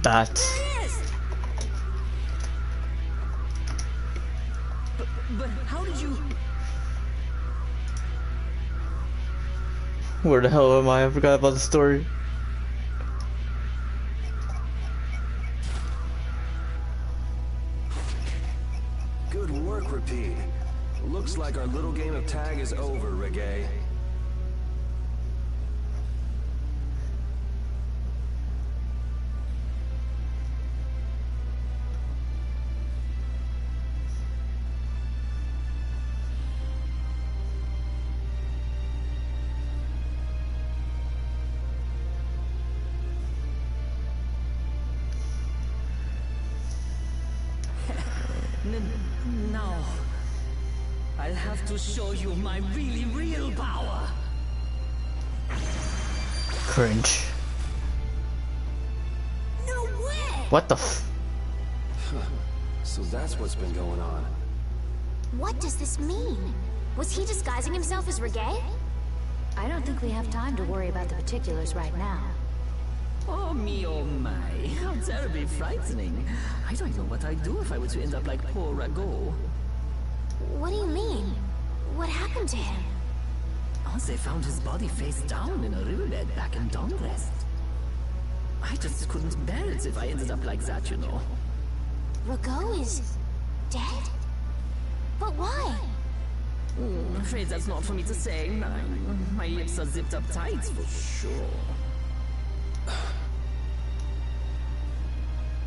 That. But how did you? Where the hell am I? I forgot about the story. Good work, Repeat. Looks like our little game of tag is over, Reggae. Now, I'll have to show you my really real power. Cringe. No way! What the f? So that's what's been going on. What does this mean? Was he disguising himself as Reggae? I don't think we have time to worry about the particulars right now. Oh me, oh my. How terribly frightening. I don't know what I'd do if I were to end up like poor Rago. What do you mean? What happened to him? Oh, they found his body face down in a riverbed back in Dawnrest. I just couldn't bear it if I ended up like that, you know. Rago is dead? But why? I'm afraid that's not for me to say. My lips are zipped up tight for sure.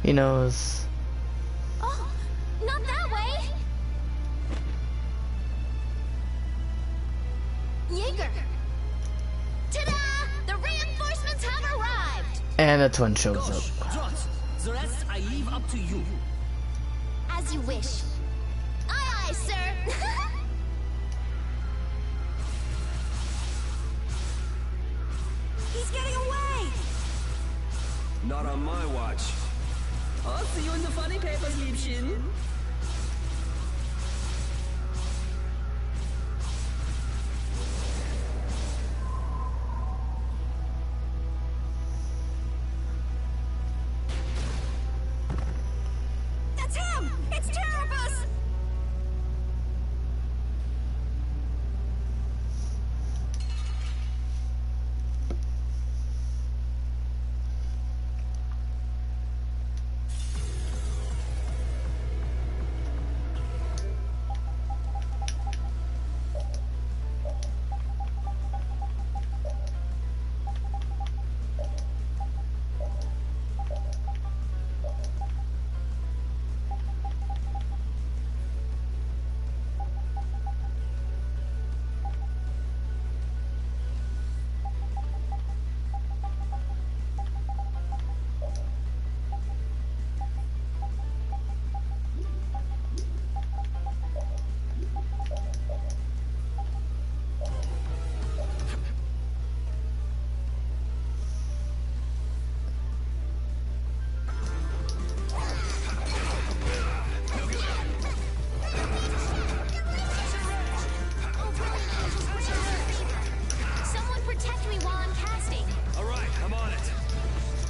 He knows. Oh, not that way! Jaeger! Ta-da! The reinforcements have arrived! And a twin shows up. Jot, the rest I leave up to you. As you wish. Aye, aye, sir! He's getting away! Not on my watch. I'll see you in the funny papers, Liebchen. That's him! It's Terrabus!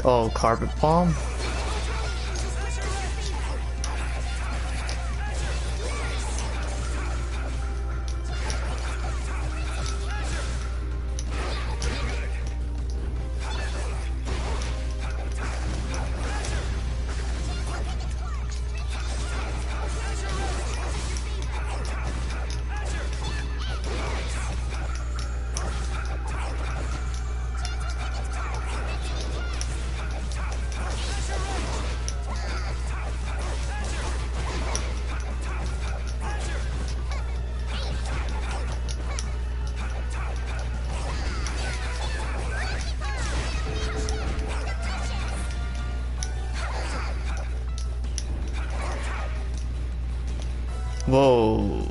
Oh, carpet bomb? Whoa.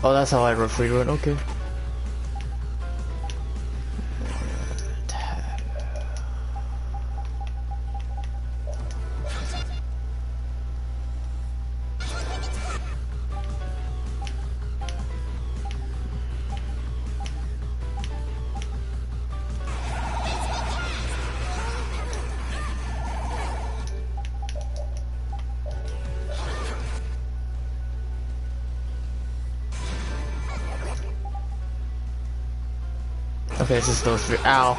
Oh, that's how I roughly do it, okay. Okay, it's just those three. Ow.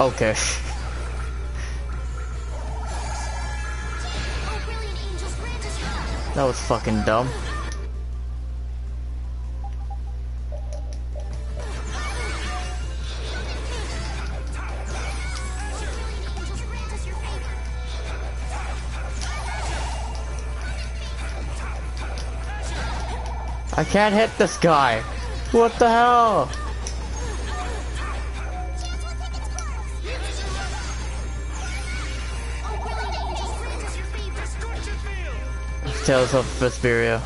Okay. That was fucking dumb. I can't hit this guy. What the hell? Tales of Vesperia.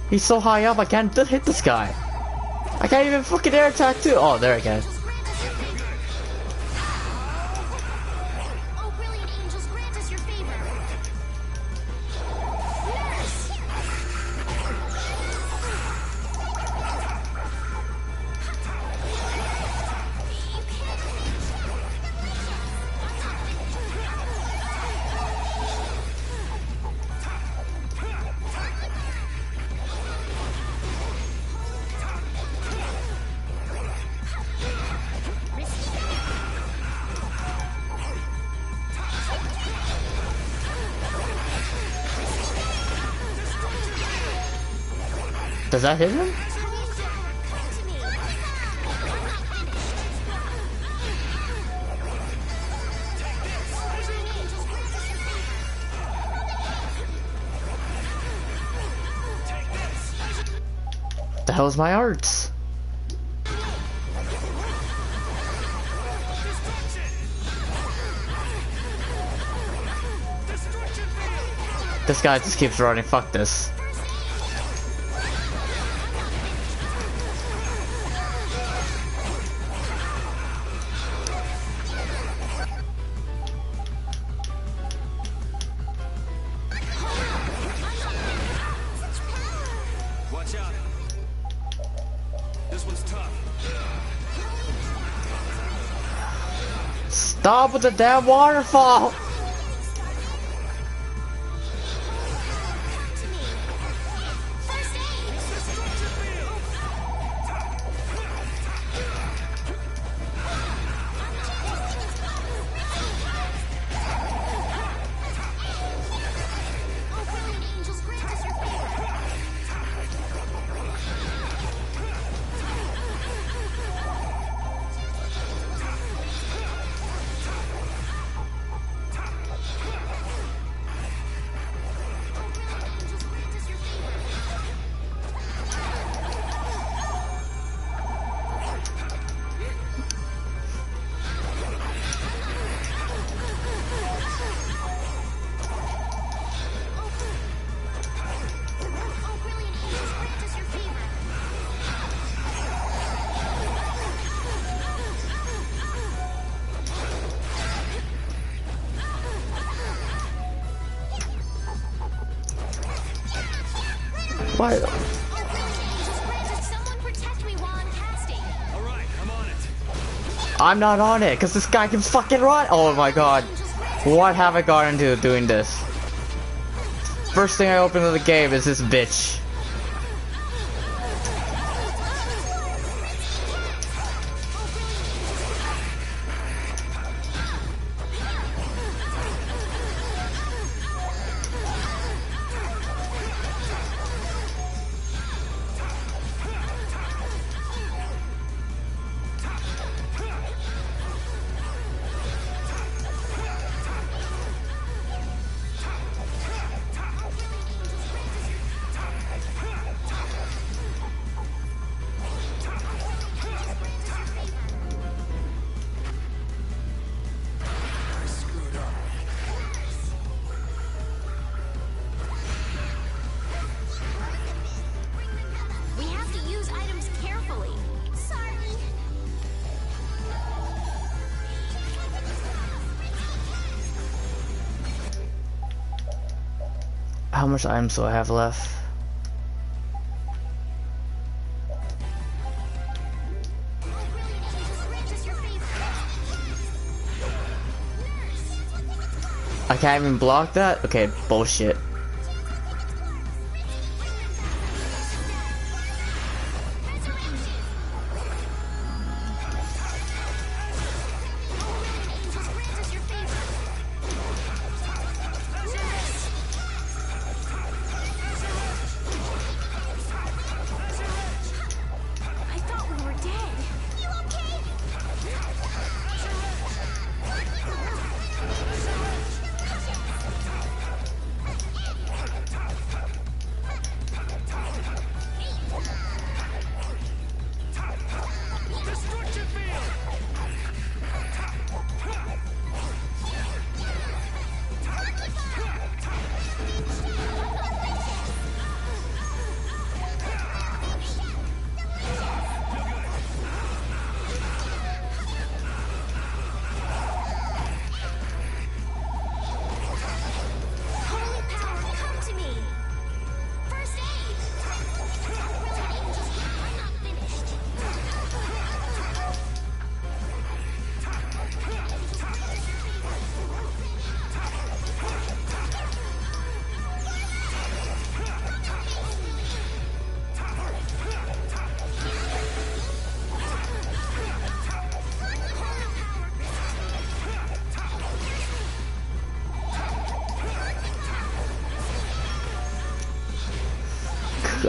He's so high up, I can't hit this guy. I can't even fucking air attack too. Oh, there I can. Does that hit him? The hell's my arts? This guy just keeps running, fuck this. Watch out. This one's tough. Stop with the damn waterfall! Why? Someone protect me while I'm casting. Alright, I'm on it. I'm not on it, cause this guy can fucking run. Oh my god. What have I got into doing this? First thing I open in the game is this bitch. We have to use items carefully. Sorry. How much items do I have left? I can't even block that? Okay, bullshit.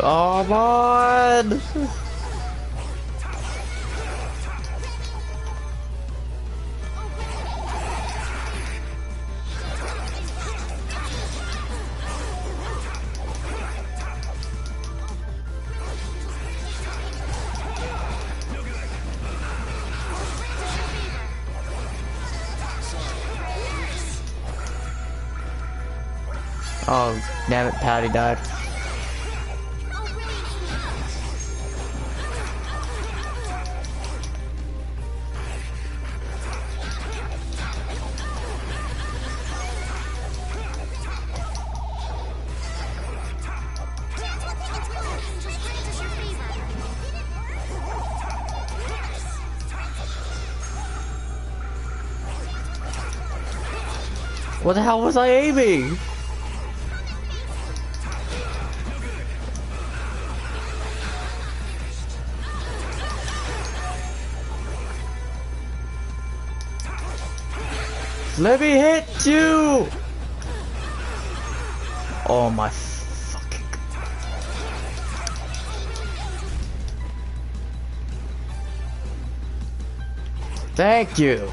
Come on! Oh, damn it, Patty died. What the hell was I aiming? Let me hit you! Oh my fucking... Thank you!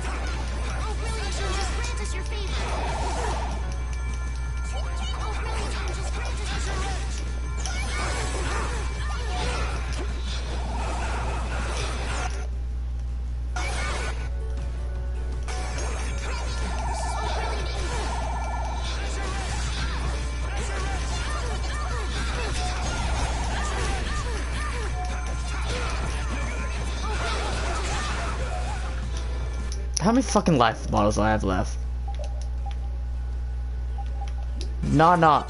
How many fucking life bottles do I have left? Nah.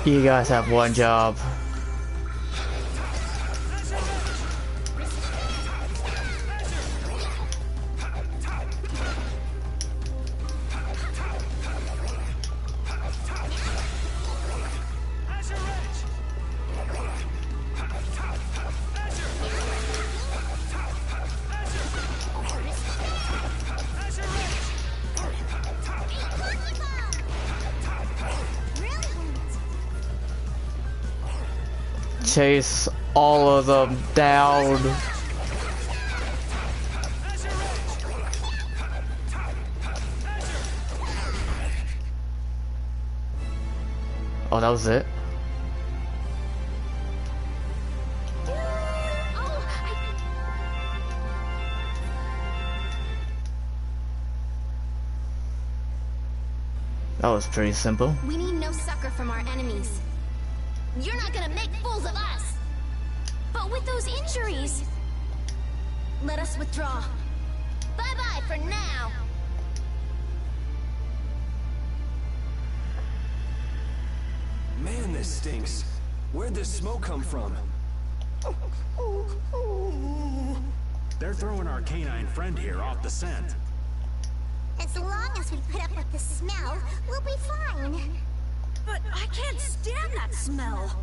You guys have one job. Chase all of them down. Oh, that was it? That was pretty simple. We need no succor from our enemies. You're not gonna make fools of us! But with those injuries... Let us withdraw. Bye-bye for now! Man, this stinks. Where'd this smoke come from? They're throwing our canine friend here off the scent. As long as we put up with the smell, we'll be fine. But I can't stand that smell.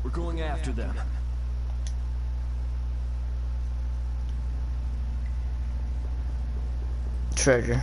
We're going after them. Treasure.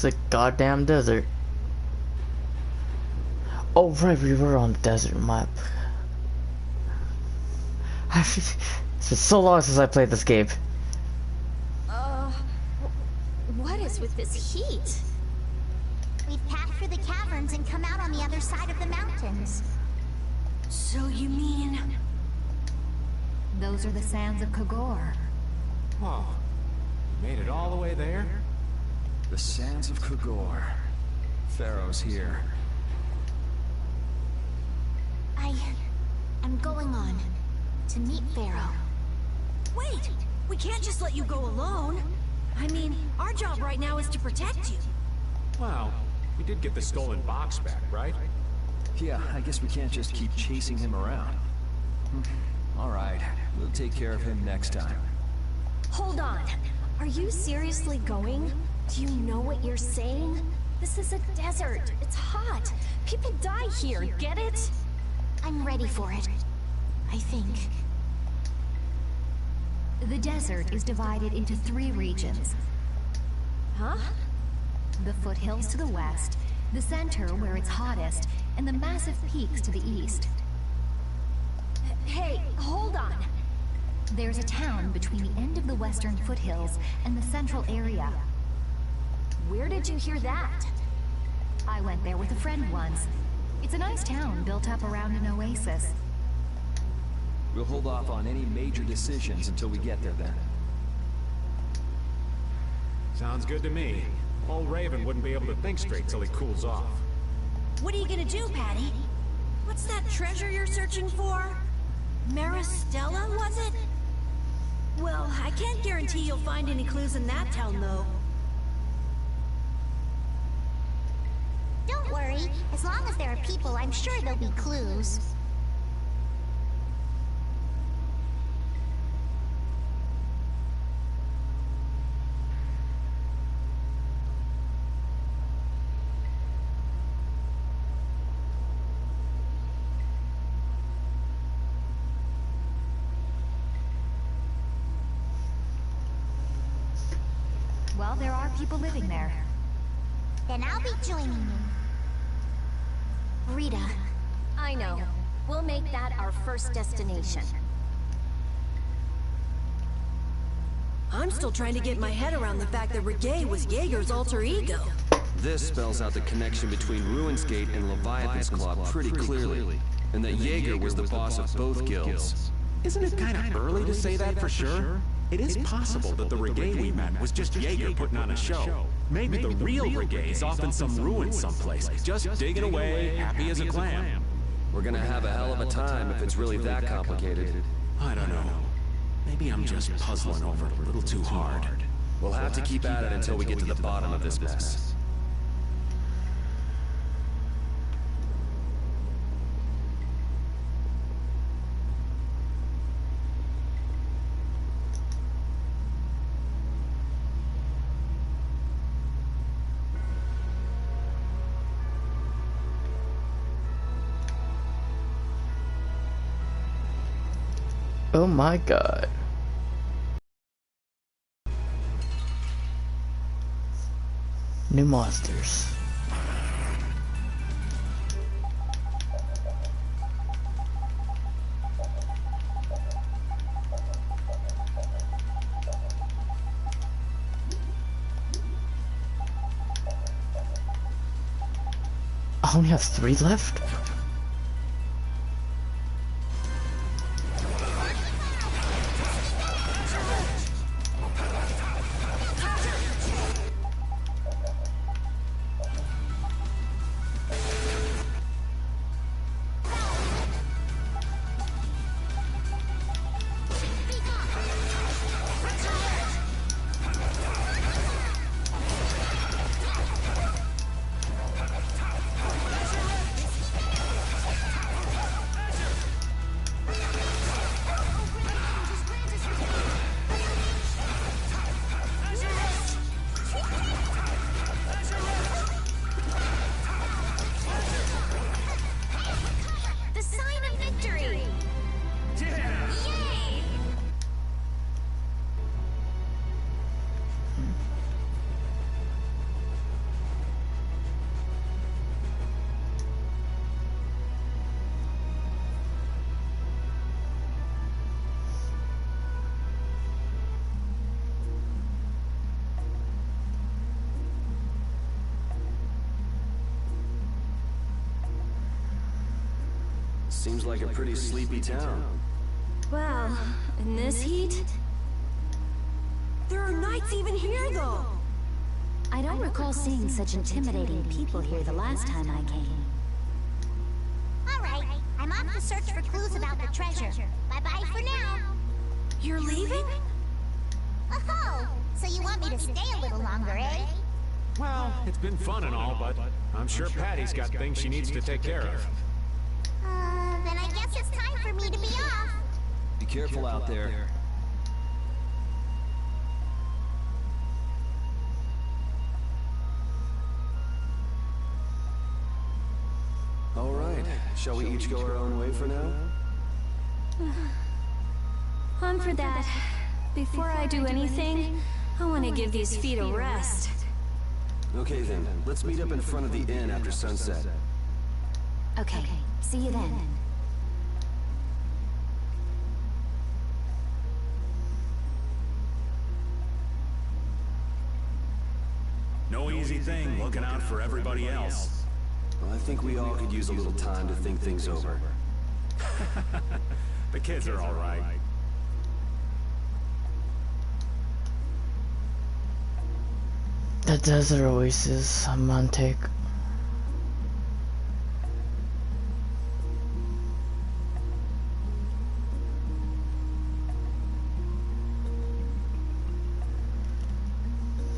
It's a goddamn desert. Oh right, we were on the desert map. It's been so long since I played this game. What is with this heat? We've passed through the caverns and come out on the other side of the mountains. So you mean... Those are the sands of Kogor. Whoa. You made it all the way there? The sands of Kogor. Pharaoh's here. I'm going on to meet Pharaoh. Wait! We can't just let you go alone. I mean, our job right now is to protect you. Well, we did get the stolen box back, right? Yeah, I guess we can't just keep chasing him around. All right, we'll take care of him next time. Hold on. Are you seriously going? Do you know what you're saying? This is a desert. It's hot. People die here, get it? I'm ready for it. I think. The desert is divided into 3 regions. Huh? The foothills to the west, the center where it's hottest, and the massive peaks to the east. Hey, hold on. There's a town between the end of the western foothills and the central area. Where did you hear that? I went there with a friend once. It's a nice town built up around an oasis. We'll hold off on any major decisions until we get there then. Sounds good to me. Old Raven wouldn't be able to think straight till he cools off. What are you gonna do, Patty? What's that treasure you're searching for? Maristella, was it? Well, I can't guarantee you'll find any clues in that town, though. Don't worry. As long as there are people, I'm sure there'll be clues. Well, there are people living there. Then I'll be joining you. Rita. I know. We'll make that our first destination. I'm still trying to get my head around the fact that Reggae was Jaeger's alter ego. This spells out the connection between Ruin's Gate and Leviathan's Claw pretty clearly, and that Jaeger was the boss of both guilds. Isn't it kind of early to say that for sure? It is possible that the Reggae we met was just Jaeger putting on a show. Maybe the real Reggae is off in some ruins someplace, just digging away, happy as a clam. We're gonna have a hell of a time if it's really that complicated. I don't know. Maybe I'm just puzzling over it a little too hard. We'll have to keep at it until we get to the bottom of this mess. Oh my god. New monsters. I only have 3 left? Seems like a pretty sleepy town. Well, in this heat? There are knights even here, though! I don't recall seeing such intimidating people here the last time I came. Alright, I'm off to search for clues about the treasure. Bye-bye for now. You're leaving? Oh, so you want me to stay a little longer, eh? Well, it's been fun and all, but I'm sure Patty's got things she needs to take care of. Then I guess it's time for me to be off. Be careful out there. All right, shall we each go our own way for now? I'm for that. Before I do anything, I want to give these feet a rest. Okay then, let's meet up in front of the inn after sunset. Okay, see you then. No easy thing looking out for everybody else. Well, I think we all could use a little time to think things over. The kids are all right. The desert oasis, romantic.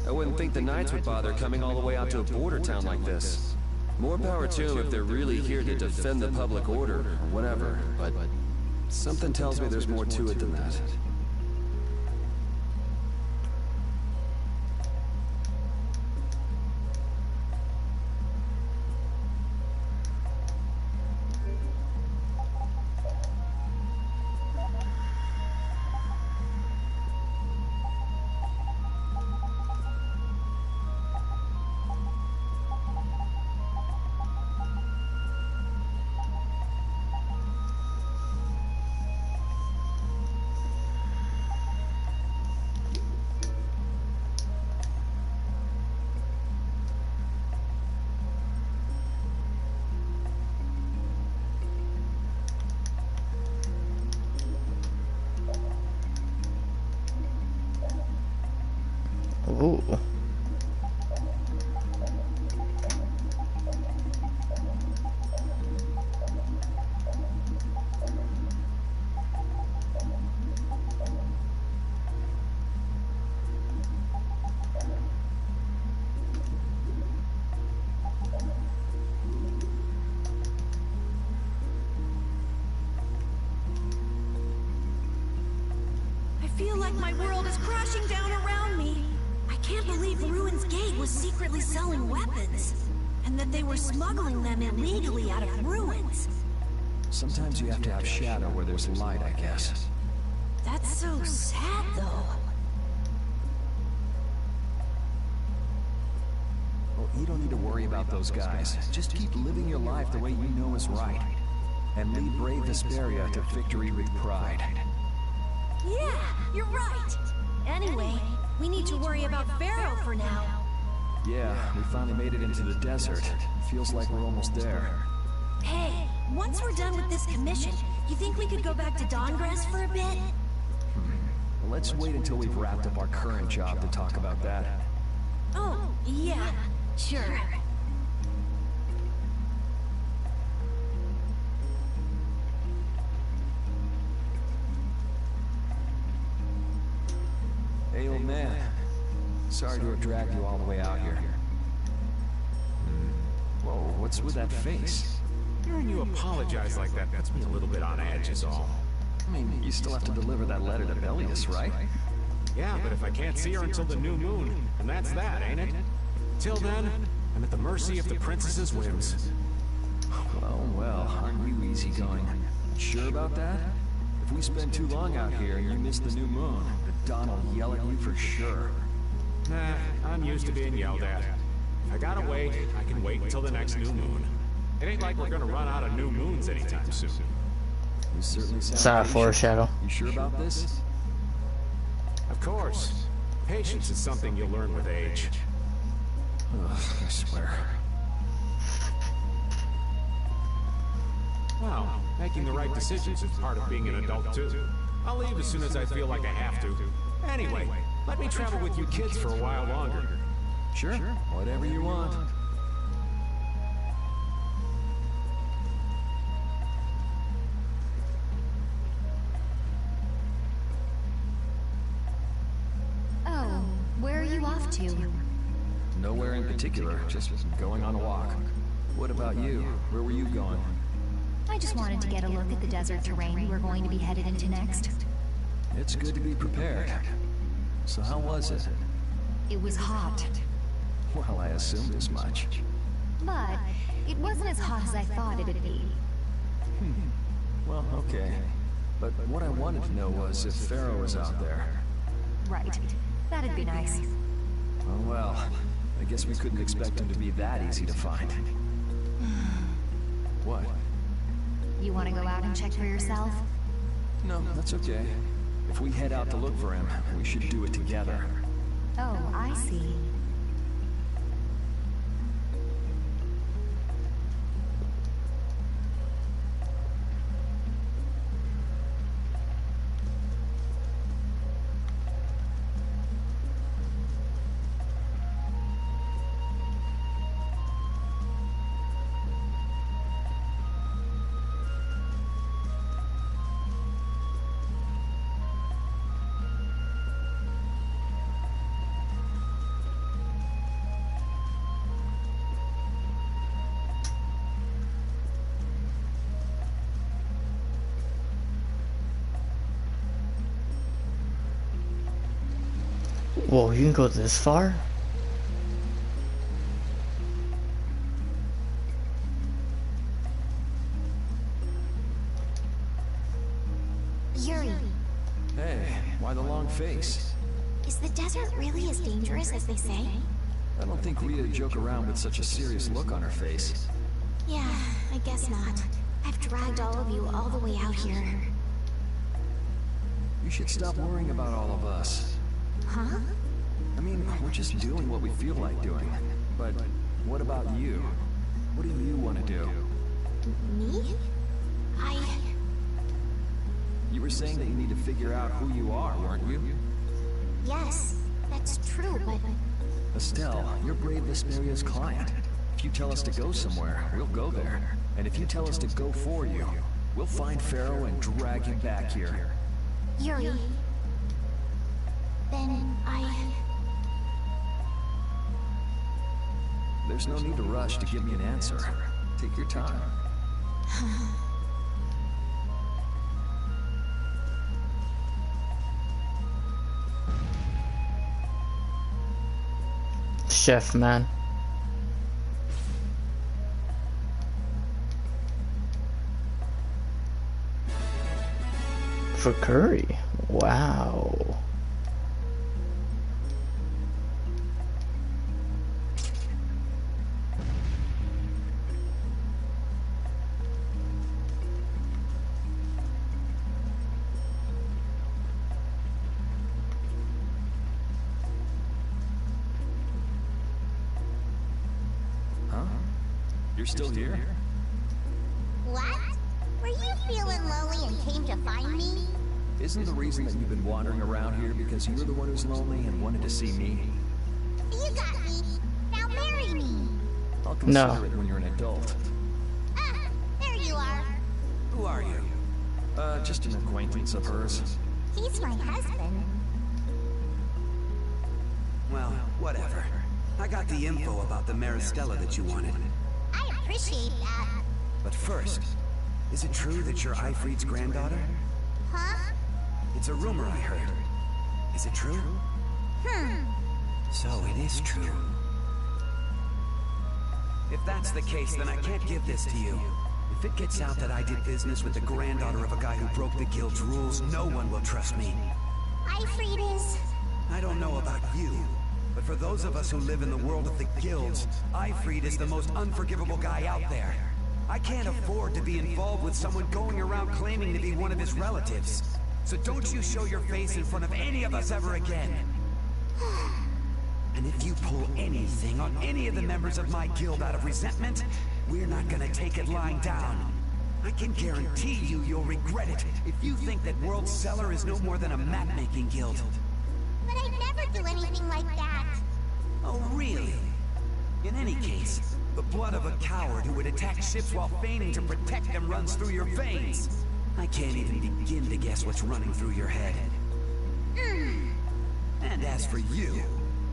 I wouldn't think the Knights would bother coming all the way out to a border town like this. More power to them if they're really here to defend the public order, or whatever, but something tells me there's more to it than that. Ooh. I feel like my world is crashing down around me. I can't believe Ruin's Gate was secretly selling weapons, and that they were smuggling them illegally out of ruins. Sometimes you have to have shadow where there's light, I guess. That's so sad, though. Well, you don't need to worry about those guys. Just keep living your life the way you know is right. And lead brave Vesperia to victory with pride. Yeah, you're right. Anyway, we need to worry about Pharaoh for now. Yeah, we finally made it into the desert. Feels like we're almost there. Hey, once we're done with this commission, you think we could go back to Dawngress for a bit? Well, let's wait until we've wrapped up our current job to talk about that. Oh, yeah, sure. Hey, old man. Sorry to have dragged you all the way out here. Whoa, what's with that face? Hearing you apologize like that puts me a little bit on edge is all. I mean, you still have to deliver that letter to Bellius, right? Yeah, but if I can't see her until the new moon, then that's that, ain't it? Till then, I'm at the mercy of the princess's whims. Well, aren't you easygoing? Sure about that? If we spend too long out here and you miss the new moon, the Dawn will yell at you for sure. Nah, I'm used to being yelled at. If I gotta wait, I can wait until the next new moon. It ain't like we're gonna run out of new moons anytime soon. You certainly sound Sorry, patient. foreshadow. You sure about this? Of course. Patience is something you'll learn with age. Ugh, I swear. Wow, Making the right decisions is part of being an adult, too. I'll leave as soon as I feel like I have to. Anyway, let me travel with you kids for a while longer. Sure, whatever you want. Oh, where are you off to? Nowhere in particular, just going on a walk. What about you? Where were you going? I just wanted to get a look at the desert terrain we're going to be headed into next. It's good to be prepared. So how was it? It was hot, Well, I assumed as much. but it wasn't as hot as I thought it'd be. Well, okay. But what I wanted to know was if Pharaoh was out there. Right. That'd be nice. Oh well, I guess we couldn't expect him to be that easy to find. What? You want to go out and check for yourself? No, that's okay. If we head out to look for him, we should do it together. Oh, I see. Whoa, you can go this far? Yuri, Hey, why the long face? is the desert really as dangerous as they say? I don't think Rita joke around with such a serious look on her face. Yeah, I guess not. I've dragged all of you all the way out here. You should stop worrying about all of us. Huh? I mean, we're just doing what we feel like doing. But what about you? What do you want to do? Me? You were saying that you need to figure out who you are, weren't you? Yes, that's true, but... Estelle, you're Brave Vesperia's client. If you tell us to go somewhere, we'll go there. And if you tell us to go for you, we'll find Pharaoh and drag him back here. Yuri... Then There's no need to rush to give me an answer. Take your time. Chef, man. For curry. Wow. You're still here? What? Were you feeling lonely and came to find me? Isn't the reason that you've been wandering around here because you're the one who's lonely and wanted to see me? You got me. Now marry me. I'll consider it when you're an adult. Ah, there you are. Who are you? Just an acquaintance of hers. He's my husband. Well, whatever. I got the info about the Maristella that you wanted. I appreciate that. But first, is it true that you're Ifrit's granddaughter? Huh? It's a rumor I heard. Is it true? So it is true. If that's the case, then I can't give this to you. If it gets out that I did business with the granddaughter of a guy who broke the guild's rules, no one will trust me. Ifrit is... I don't know about you, but for those of us who live in the world of the guilds, Ifrit is the most unforgivable guy out there. I can't afford to be involved with someone going around claiming to be one of his relatives. So don't you show your face in front of any of us ever again. And if you pull anything on any of the members of my guild out of resentment, we're not gonna take it lying down. I can guarantee you'll regret it if you think that World Cellar is no more than a map-making guild. But I'd never do anything like that. Oh, really? In any case, the blood of a coward who would attack ships while feigning to protect them runs through your veins. I can't even begin to guess what's running through your head. And as for you,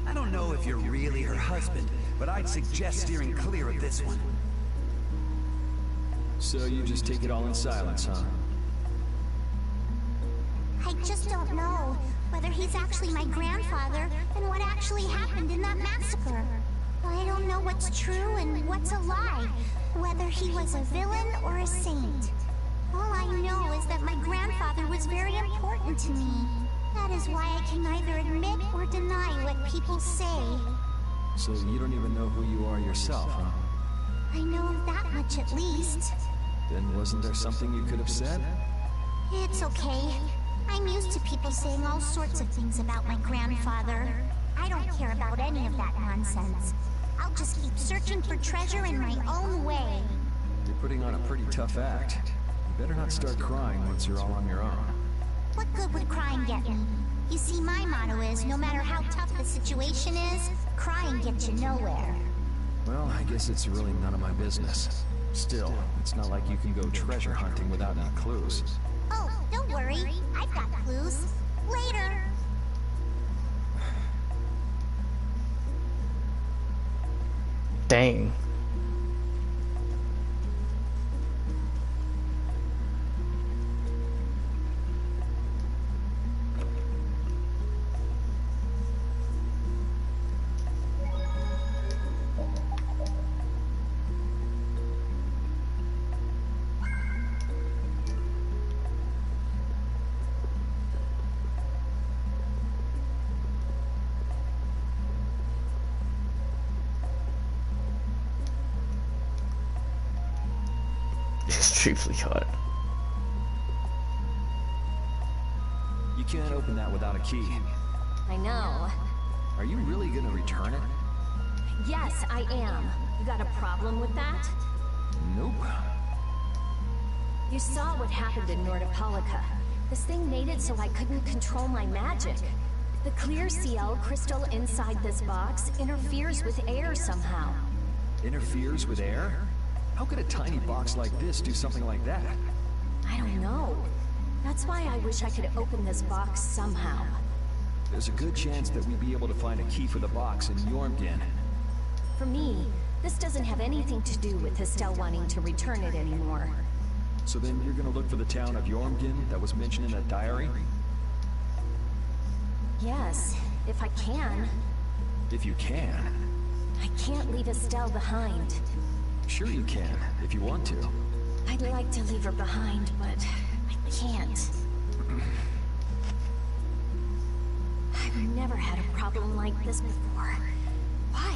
I don't know if you're really her husband, but I'd suggest steering clear of this one. So you just take it all in silence, huh? I just don't know whether he's actually my grandfather and what actually happened in that massacre. I don't know what's true and what's a lie, whether he was a villain or a saint. All I know is that my grandfather was very important to me. That is why I can neither admit or deny what people say. So you don't even know who you are yourself, huh? I know that much at least. Then wasn't there something you could have said? It's okay. I'm used to people saying all sorts of things about my grandfather. I don't care about any of that nonsense. I'll just keep searching for treasure in my own way. You're putting on a pretty tough act. You better not start crying once you're all on your own. What good would crying get me? You see, my motto is, no matter how tough the situation is, crying gets you nowhere. Well, I guess it's really none of my business. Still, it's not like you can go treasure hunting without any clues. Oh, don't worry. I've got clues. Later. Dang. Extremely hot. You can't open that without a key. I know. Are you really gonna return it? Yes, I am. You got a problem with that? Nope. You saw what happened in Nordopolica. This thing made it so I couldn't control my magic. The clear CL crystal inside this box interferes with air somehow. Interferes with air? How could a tiny box like this do something like that? I don't know. That's why I wish I could open this box somehow. There's a good chance that we'd be able to find a key for the box in Jormungand. For me, this doesn't have anything to do with Estelle wanting to return it anymore. So then you're gonna look for the town of Jormungand that was mentioned in that diary? Yes, if I can. If you can. I can't leave Estelle behind. Sure you can, if you want to. I'd like to leave her behind, but I can't. I've never had a problem like this before. Why?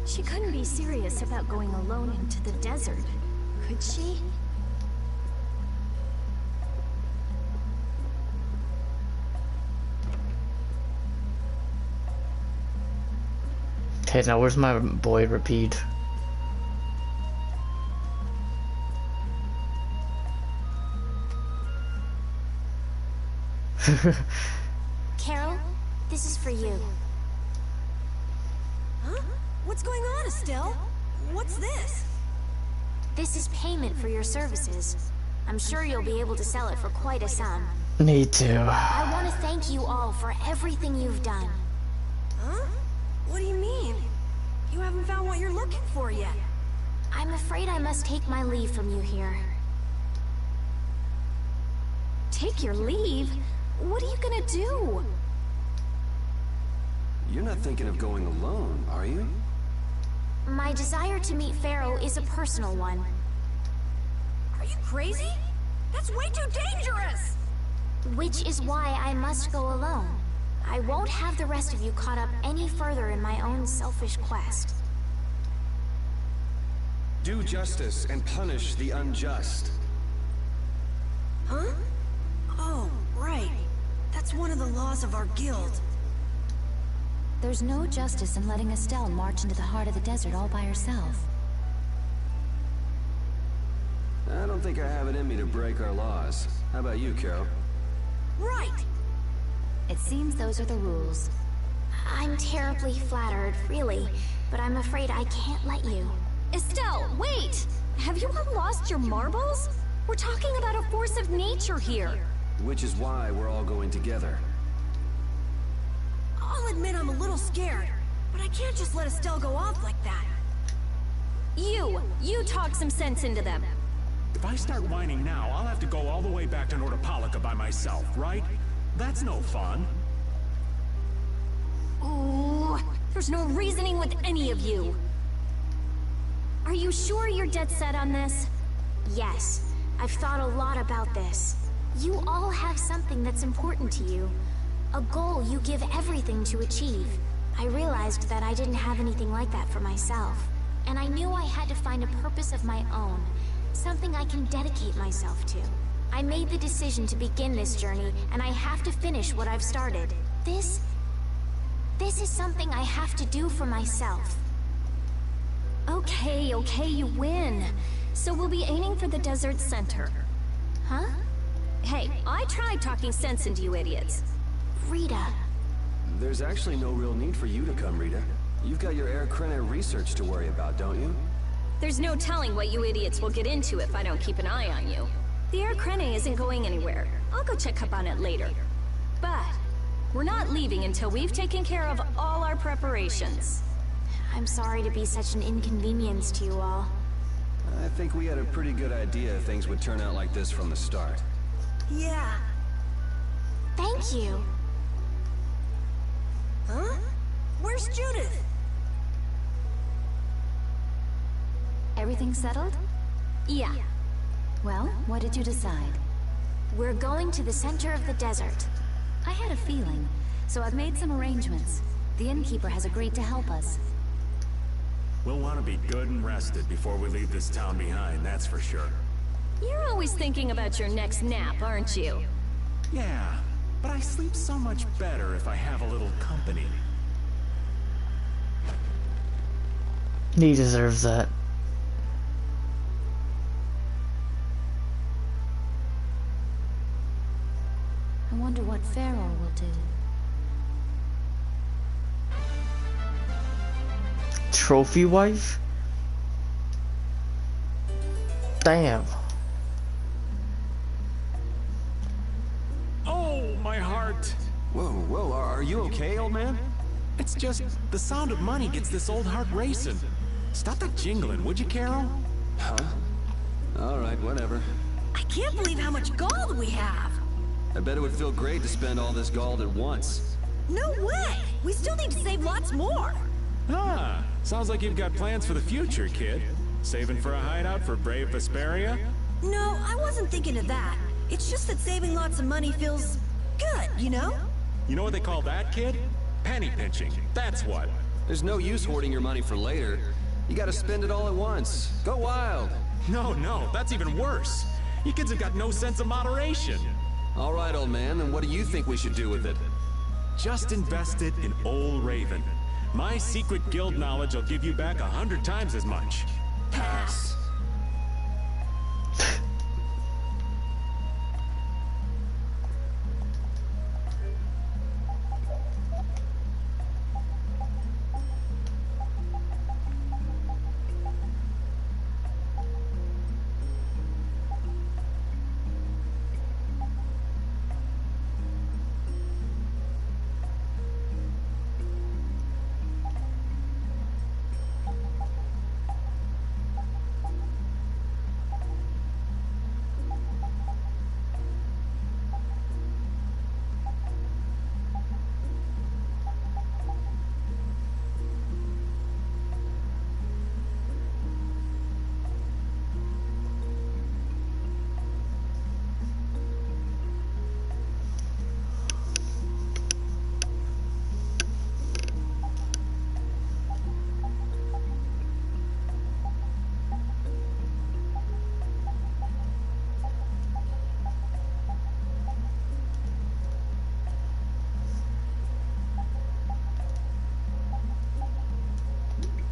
She couldn't be serious about going alone into the desert, could she? Okay, now where's my boy Repeat? Carol, this is for you. Huh? What's going on, Estelle? What's this? This is payment for your services. I'm sure you'll be able to sell it for quite a sum. Me too. I want to thank you all for everything you've done. Huh? What do you mean? You haven't found what you're looking for yet. I'm afraid I must take my leave from you here. Take your leave? What are you gonna do? You're not thinking of going alone, are you? My desire to meet Pharaoh is a personal one. Are you crazy? That's way too dangerous! Which is why I must go alone. I won't have the rest of you caught up any further in my own selfish quest. Do justice and punish the unjust. Huh? Oh, right. That's one of the laws of our guild. There's no justice in letting Estelle march into the heart of the desert all by herself. I don't think I have it in me to break our laws. How about you, Carol? Right! It seems those are the rules. I'm terribly flattered, really, but I'm afraid I can't let you. Estelle, wait! Have you all lost your marbles? We're talking about a force of nature here. Which is why we're all going together. I'll admit I'm a little scared, but I can't just let Estelle go off like that. You talk some sense into them. If I start whining now, I'll have to go all the way back to Nordopolica by myself, right? That's no fun. Ooh, there's no reasoning with any of you. Are you sure you're dead set on this? Yes, I've thought a lot about this. You all have something that's important to you. A goal you give everything to achieve. I realized that I didn't have anything like that for myself. And I knew I had to find a purpose of my own. Something I can dedicate myself to. I made the decision to begin this journey, and I have to finish what I've started. This is something I have to do for myself. Okay, you win. So we'll be aiming for the desert center. Huh? Hey, I tried talking sense into you idiots. Rita. There's actually no real need for you to come, Rita. You've got your Air Krene research to worry about, don't you? There's no telling what you idiots will get into if I don't keep an eye on you. The Air Krene isn't going anywhere. I'll go check up on it later. But we're not leaving until we've taken care of all our preparations. I'm sorry to be such an inconvenience to you all. I think we had a pretty good idea things would turn out like this from the start. Yeah. Thank you. Huh? Where's Judith? Everything settled? Yeah. Well, what did you decide? We're going to the center of the desert. I had a feeling, so I've made some arrangements. The innkeeper has agreed to help us. We'll want to be good and rested before we leave this town behind, that's for sure. You're always thinking about your next nap, aren't you? Yeah, but I sleep so much better if I have a little company. He deserves that. I wonder what Pharaoh will do. Trophy wife? Damn. Oh, my heart! Whoa, are you okay, old man? It's just, the sound of money gets this old heart racing. Stop that jingling, would you, Carol? Huh? Alright, whatever. I can't believe how much gold we have. I bet it would feel great to spend all this gold at once. No way! We still need to save lots more. Ah, sounds like you've got plans for the future, kid. Saving for a hideout for brave Vesperia? No, I wasn't thinking of that. It's just that saving lots of money feels good, you know? You know what they call that, kid? Penny pinching. That's what. There's no use hoarding your money for later. You gotta spend it all at once. Go wild. No, that's even worse. You kids have got no sense of moderation. All right, old man, then what do you think we should do with it? Just invest it in Old Raven. My secret guild knowledge will give you back 100 times as much. Pass.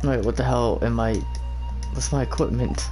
Wait, what the hell am I... What's my equipment?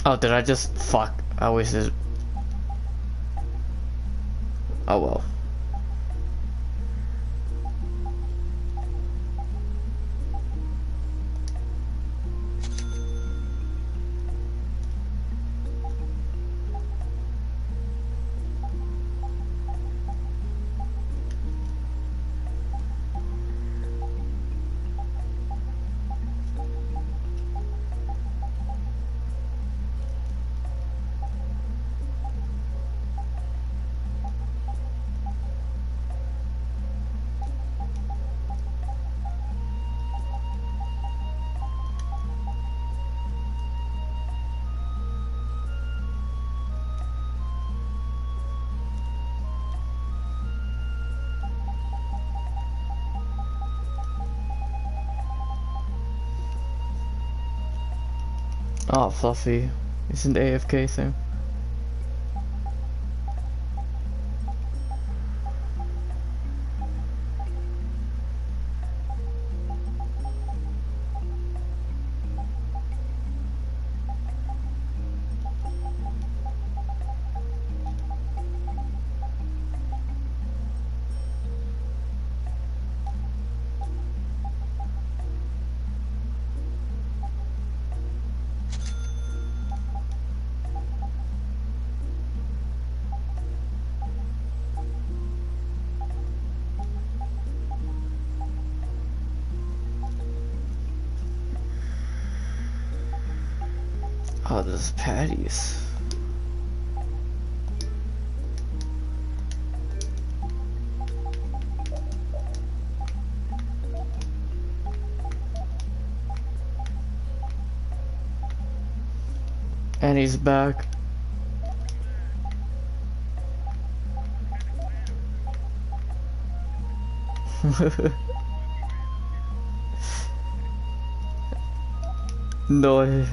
Oh, did I just fuck? I wasted. Oh well. Oh, Fluffy. It's an AFK thing. Oh, there's patties. And he's back. No.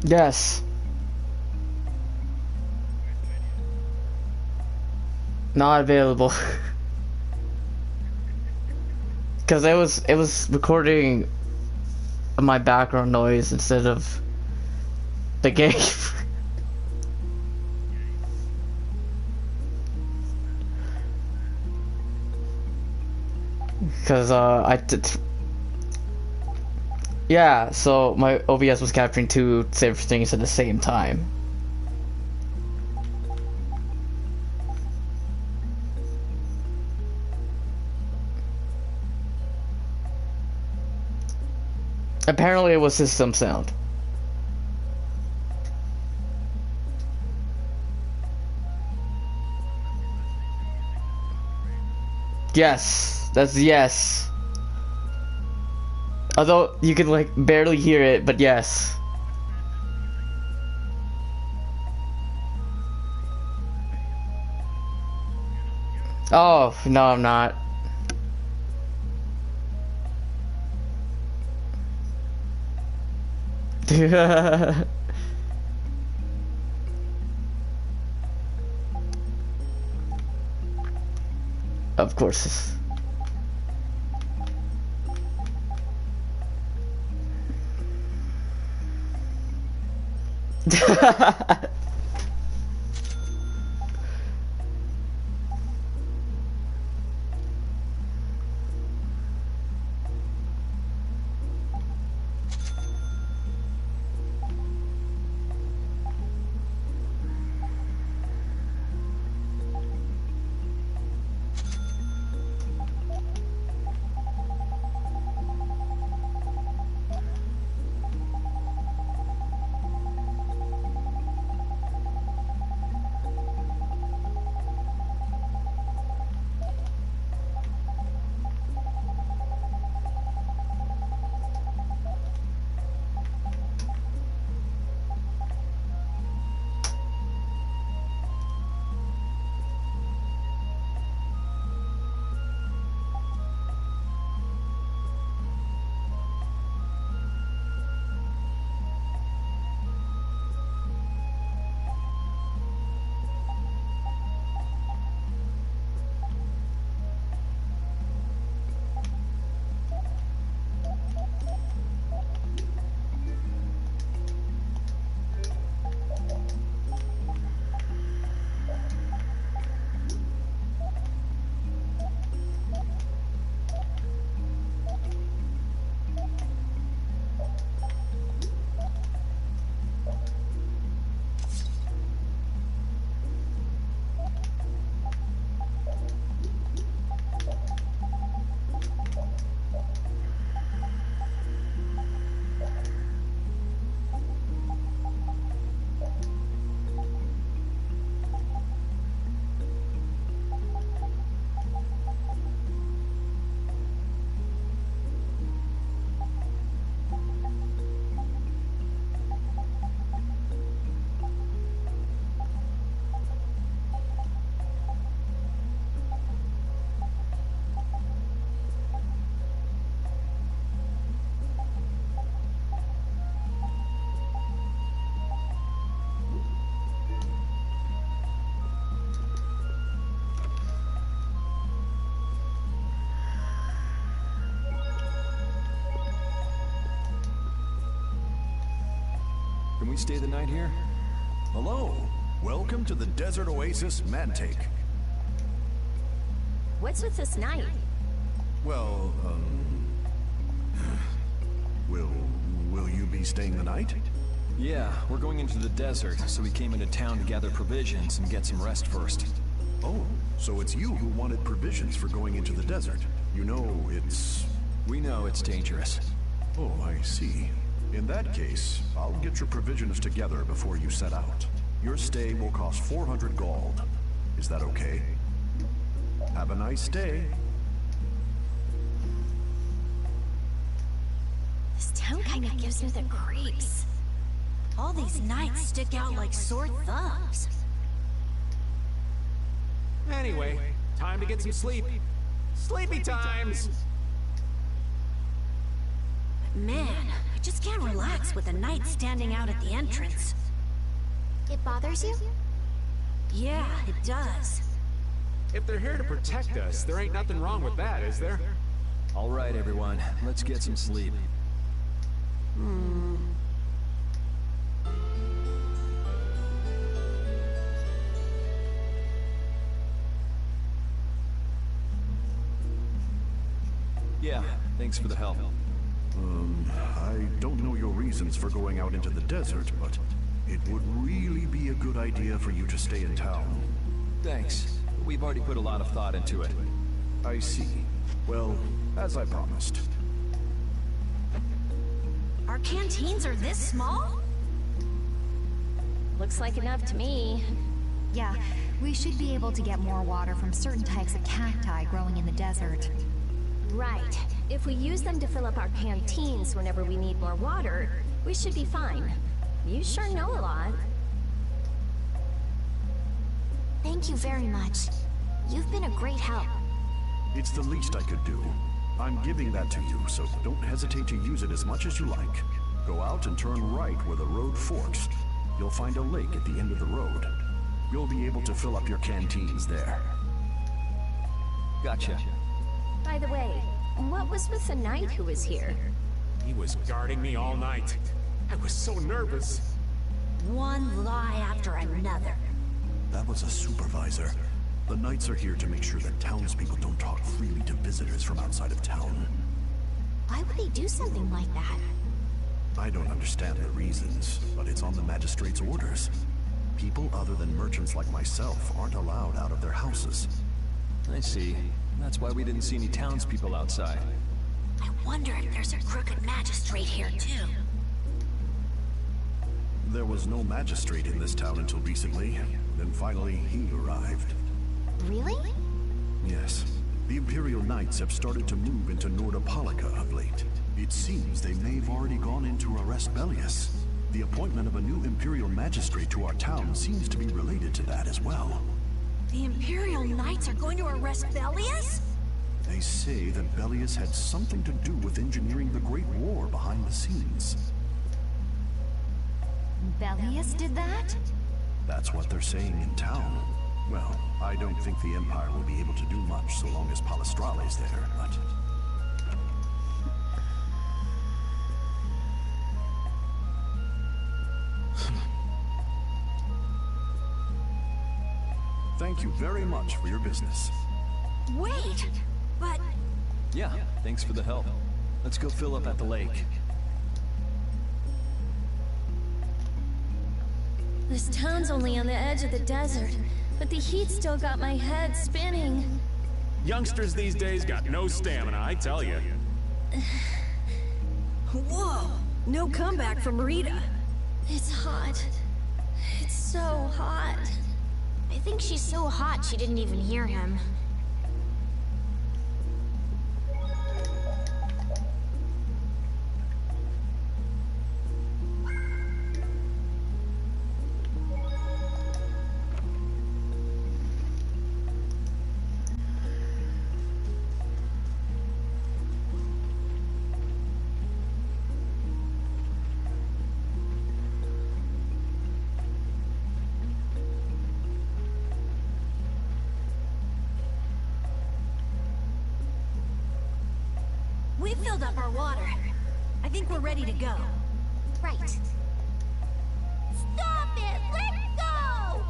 Yes. Not available. Cause it was recording my background noise instead of the game. Cause yeah, so my OBS was capturing two different things at the same time. Apparently it was system sound. Yes, that's yes. Although you can like barely hear it, but yes. Oh, no, I'm not. Of course. Can we stay the night here? Hello. Welcome to the Desert Oasis Mantake. What's with this night? Well, will you be staying the night? Yeah, we're going into the desert, so we came into town to gather provisions and get some rest first. Oh, so it's you who wanted provisions for going into the desert. You know, it's... We know it's dangerous. Oh, I see. In that case, I'll get your provisions together before you set out. Your stay will cost 400 gold. Is that okay? Have a nice day. This town kind of gives me the creeps. All these nights stick out like sore thumbs. Anyway, time to get some sleep. Sleepy times! Man, I just can't relax with the night standing out at the entrance. It bothers you? Yeah, it does. If they're here to protect us, there ain't nothing wrong with that, is there? All right, everyone, let's get some sleep. Yeah, thanks for the help. I don't know your reasons for going out into the desert, but it would really be a good idea for you to stay in town. Thanks. We've already put a lot of thought into it. I see. Well, as I promised. Our canteens are this small? Looks like enough to me. Yeah, we should be able to get more water from certain types of cacti growing in the desert. Right. If we use them to fill up our canteens whenever we need more water, we should be fine. You sure know a lot. Thank you very much. You've been a great help. It's the least I could do. I'm giving that to you, so don't hesitate to use it as much as you like. Go out and turn right where the road forks. You'll find a lake at the end of the road. You'll be able to fill up your canteens there. Gotcha. By the way, what was with the knight who was here? He was guarding me all night. I was so nervous. One lie after another. That was a supervisor. The knights are here to make sure that townspeople don't talk freely to visitors from outside of town. Why would he do something like that? I don't understand the reasons, but it's on the magistrate's orders. People other than merchants like myself aren't allowed out of their houses. I see. That's why we didn't see any townspeople outside. I wonder if there's a crooked magistrate here too. There was no magistrate in this town until recently. Then finally, he arrived. Really? Yes. The Imperial Knights have started to move into Nordopolica of late. It seems they may have already gone in to arrest Bellius. The appointment of a new Imperial Magistrate to our town seems to be related to that as well. The Imperial Knights are going to arrest Bellius? They say that Bellius had something to do with engineering the Great War behind the scenes. Bellius did that? That's what they're saying in town. Well, I don't think the Empire will be able to do much so long as Palestrale's there, but... Thank you very much for your business. Wait! But... Yeah, thanks for the help. Let's go fill up at the lake. This town's only on the edge of the desert, but the heat still got my head spinning. Youngsters these days got no stamina, I tell you. Whoa! No comeback from Rita. It's hot. It's so hot. I think she's so hot she didn't even hear him. We filled up our water. I think we're ready to go. Right. Stop it! Let go!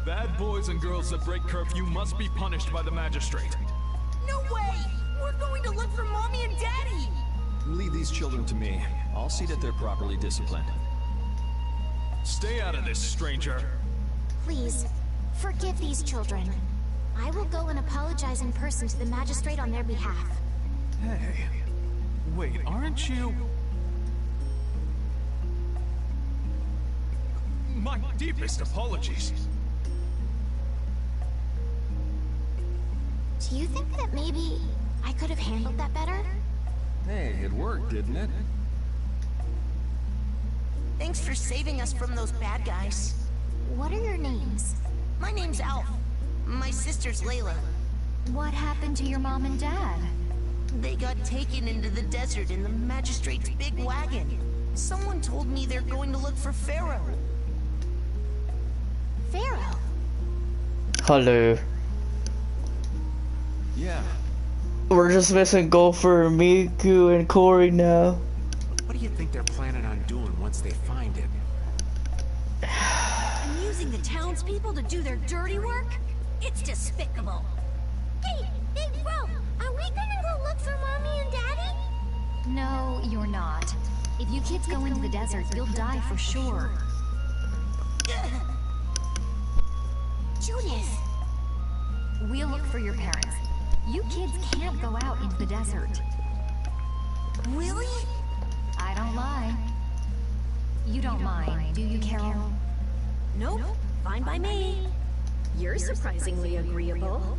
Bad boys and girls that break curfew must be punished by the magistrate. No way! We're going to look for Mommy and Daddy! Leave these children to me. I'll see that they're properly disciplined. Stay out of this, stranger. Please, forgive these children. I will go and apologize in person to the magistrate on their behalf. Hey, wait, aren't you... My deepest apologies. Do you think that maybe I could have handled that better? Hey, it worked, didn't it? Thanks for saving us from those bad guys. What are your names? My name's Alf. My sister's Layla. What happened to your mom and dad? They got taken into the desert in the magistrate's big wagon. Someone told me they're going to look for Pharaoh. Pharaoh? Hello. Yeah. We're just missing Gopher, Miku, and Corey now. What do you think they're planning on doing once they find him? Using the townspeople to do their dirty work? It's despicable. Hey, Big Bro, are we gonna go look for Mommy and Daddy? No, you're not. If you kids go into the desert, you'll die for sure. Judith! We'll look for your parents. You kids can't go out into the desert. Really? I don't lie. You don't mind, do you, Carol? Nope. Fine by me. You're surprisingly agreeable.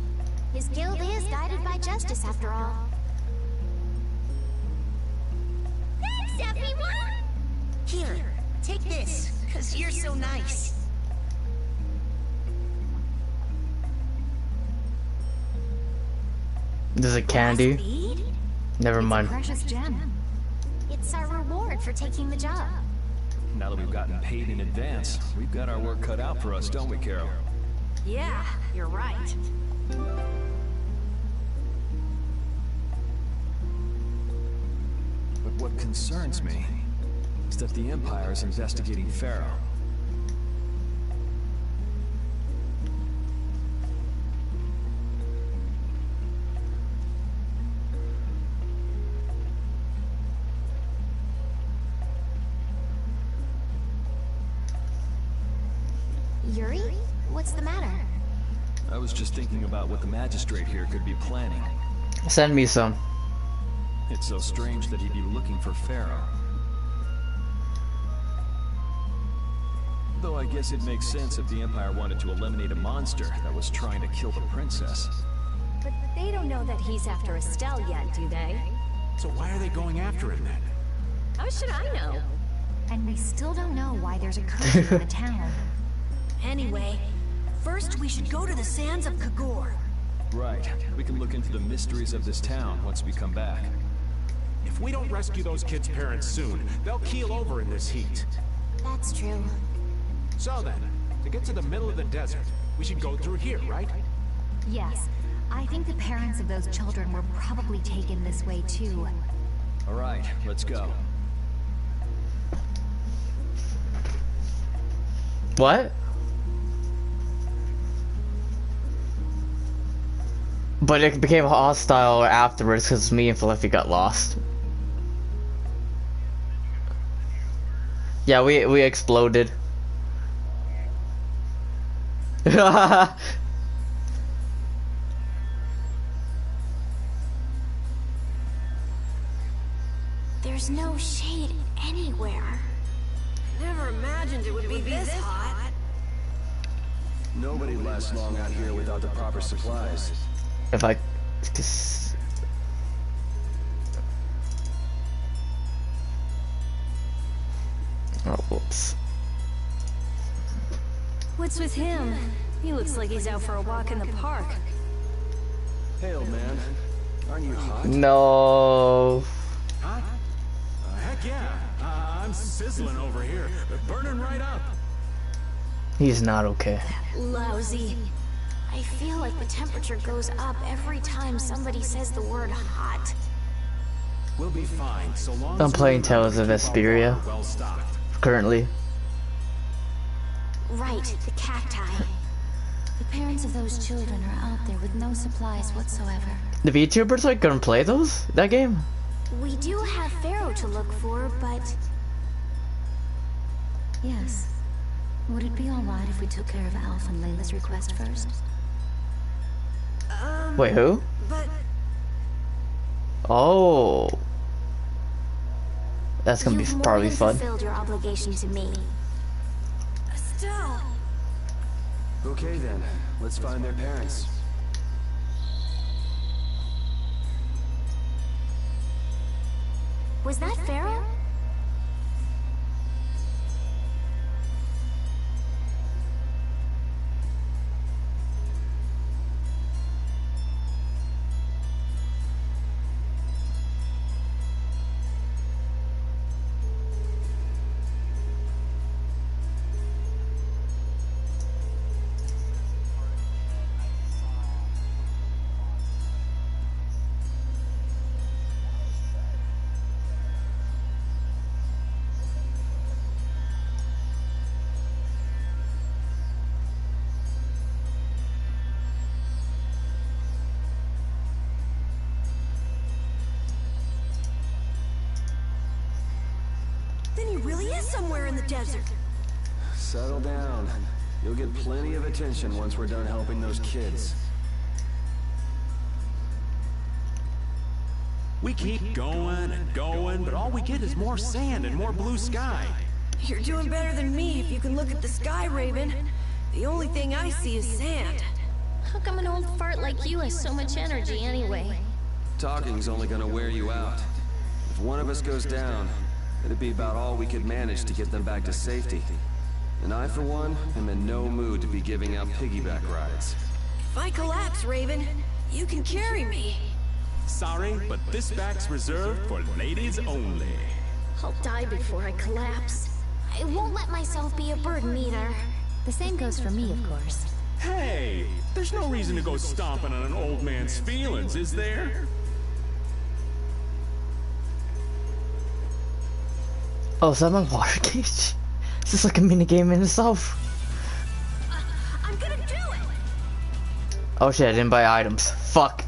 His guild is guided by justice, after all. Thanks, everyone! Here, take this, 'cause you're so nice. This is a candy. Speed? Never mind. Precious gem. It's our reward for taking the job. Now that we've gotten paid in advance, we've got our work cut out for us, don't we, Carol? Yeah, you're right. But what concerns me is that the Empire is investigating Pharaoh. Yuri? What's the matter? I was just thinking about what the magistrate here could be planning. Send me some. It's so strange that he'd be looking for Pharaoh. Though I guess it makes sense if the Empire wanted to eliminate a monster that was trying to kill the princess. But they don't know that he's after Estelle yet, do they? So why are they going after him then? How should I know? And we still don't know why there's a curfew in the town. Anyway, first we should go to the sands of Kagor. Right. We can look into the mysteries of this town once we come back. If we don't rescue those kids' parents soon, they'll keel over in this heat. That's true. So then, to get to the middle of the desert, we should go through here, right? Yes, I think the parents of those children were probably taken this way too. All right, let's go. What? But it became hostile afterwards because me and Fluffy got lost. Yeah, we exploded. There's no shade anywhere. Never imagined it would be this hot. Nobody lasts long out here without the proper supplies. If I... Oh, whoops. What's with him? He looks like he's out for a walk in the park. Hey, old man. Aren't you hot? No. Huh? Heck yeah. I'm sizzling over here. Burning right up. He's not okay. Lousy. I feel like the temperature goes up every time somebody says the word hot. We'll be fine, so long I'm as we playing remember Tales to of keep our Vesperia water well stocked. currently. Right, the cacti. The parents of those children are out there with no supplies whatsoever. The VTubers like gonna play that game? We do have Pharaoh to look for, but... Yes. Would it be alright if we took care of Alf and Layla's request first? Wait, who? But Oh. That's gonna You've be more probably than fun. fulfilled your obligation to me. Estelle, Okay then, let's find their parents. Was that Pharaoh? then he really is somewhere in the desert. Settle down. You'll get plenty of attention once we're done helping those kids. We keep going and going, but all we get is more sand and more blue sky. You're doing better than me if you can look at the sky, Raven. The only thing I see is sand. How come an old fart like you has so much energy anyway? Talking's only gonna wear you out. If one of us goes down, it'd be about all we could manage to get them back to safety. And I, for one, am in no mood to be giving out piggyback rides. If I collapse, Raven, you can carry me. Sorry, but this back's reserved for ladies only. I'll die before I collapse. I won't let myself be a burden either. The same goes for me, of course. Hey, there's no reason to go stomping on an old man's feelings, is there? Oh, is that my water gauge? Is this like a mini game in itself? I'm gonna do it! Oh shit, I didn't buy items. Fuck.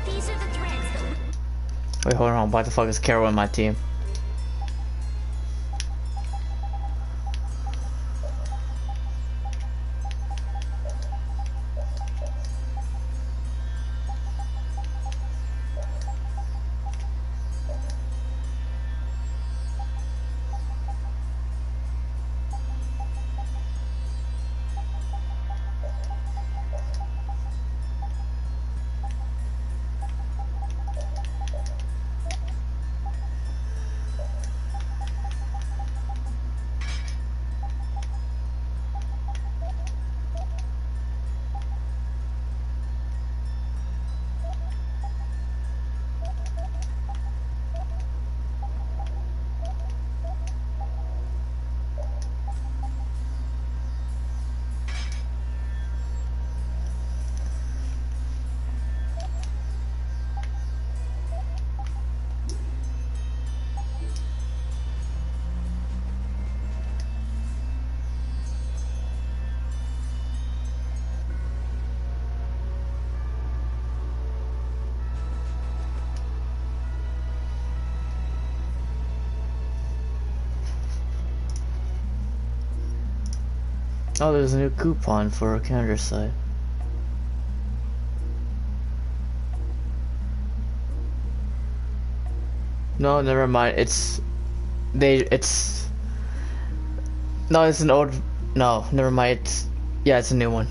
These are the threads that Wait, hold on. Why the fuck is Carol in my team? Oh, there's a new coupon for a counter site. No, never mind. No, it's an old, no, never mind. Yeah, it's a new one.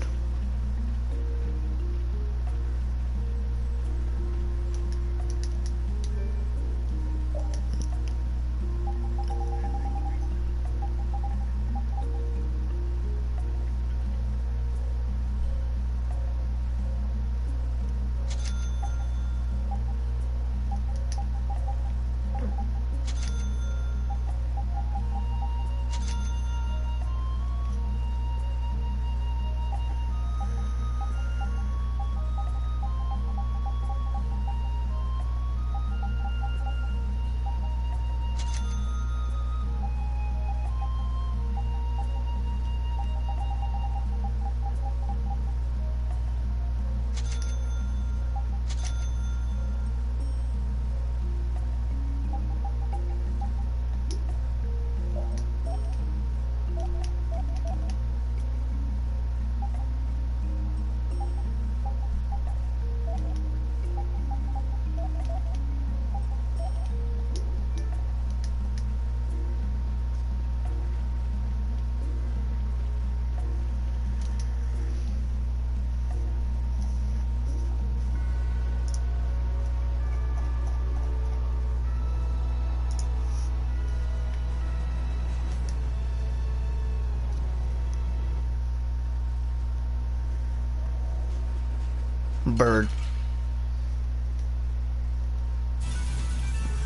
Bird.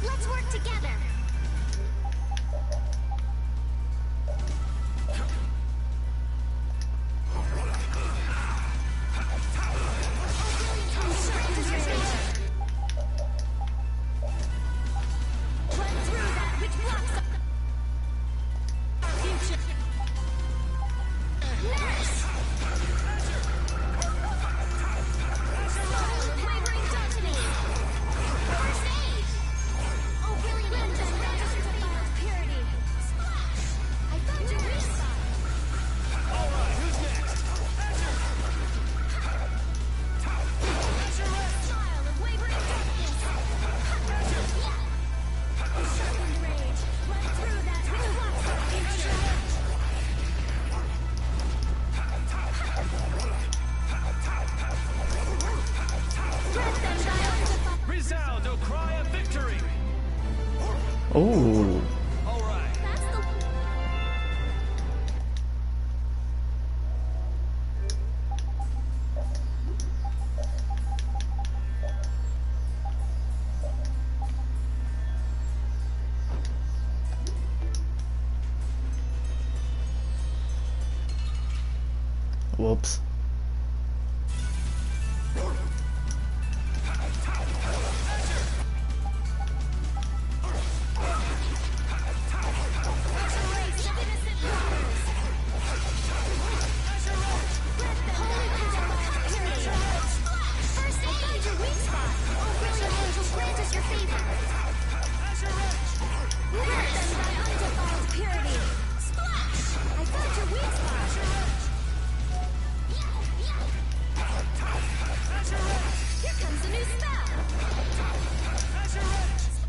Let's work together. Resound, O cry of victory! Ooh. Whoops.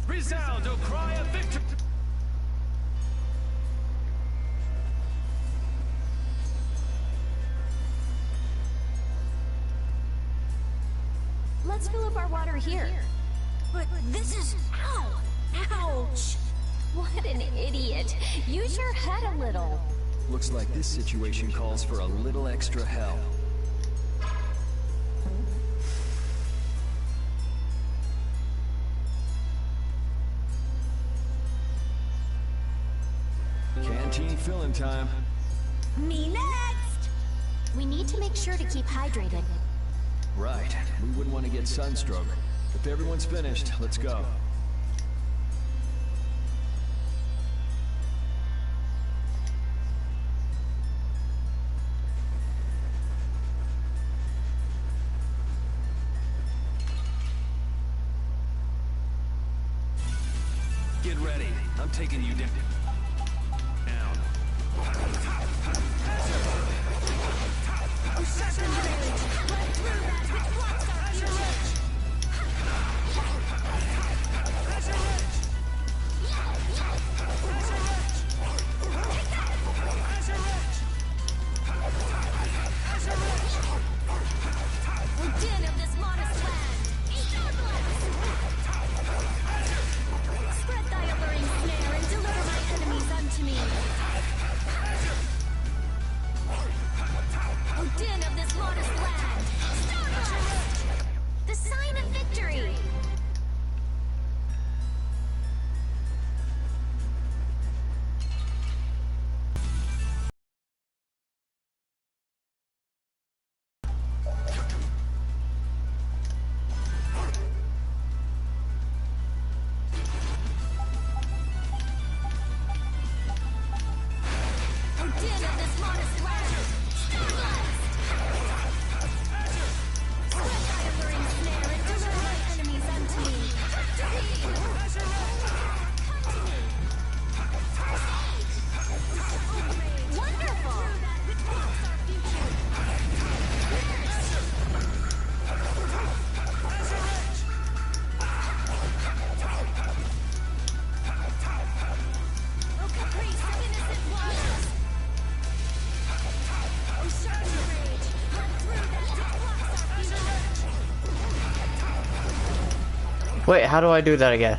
Resound, O cry of victory! Let's fill up our water here. But this is... Ow! Ouch! What an idiot. Use your head a little. Looks like this situation calls for a little extra help. Canteen filling time. Me next! We need to make sure to keep hydrated. Right. We wouldn't want to get sunstroke. If everyone's finished, let's go. Get ready. I'm taking you down. Wait, how do I do that again?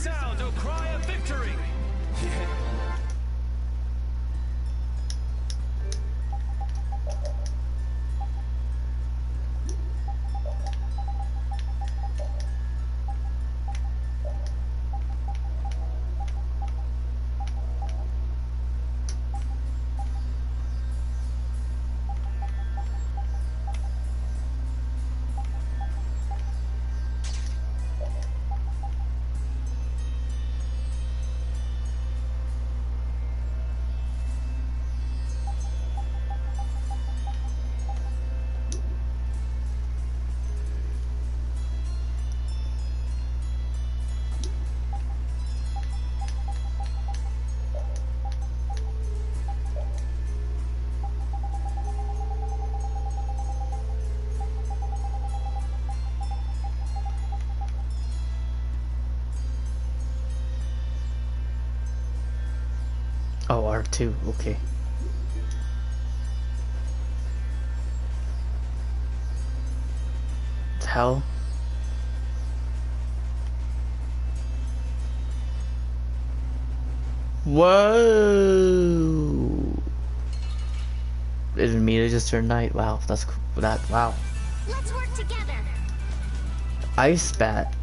Resound, O cry of victory! Oh, R2, okay. Hell. Whoa! It immediately just turned night. Wow, that's that. Wow. Let's work together. Ice bat.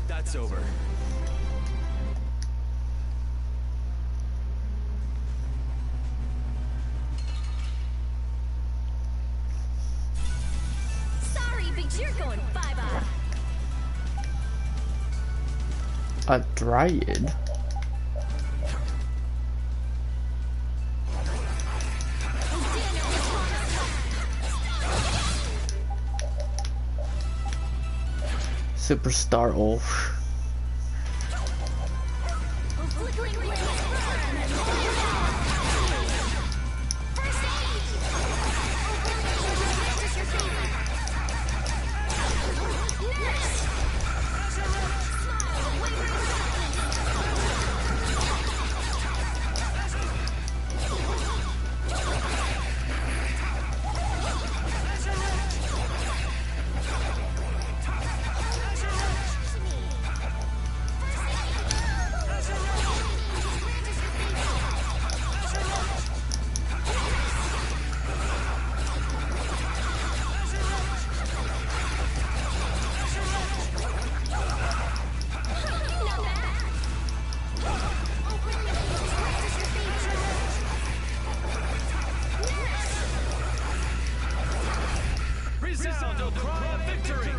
That's over. Sorry, but you're going bye-bye. A dryad. Superstar Ulf. Resound, O cry of victory!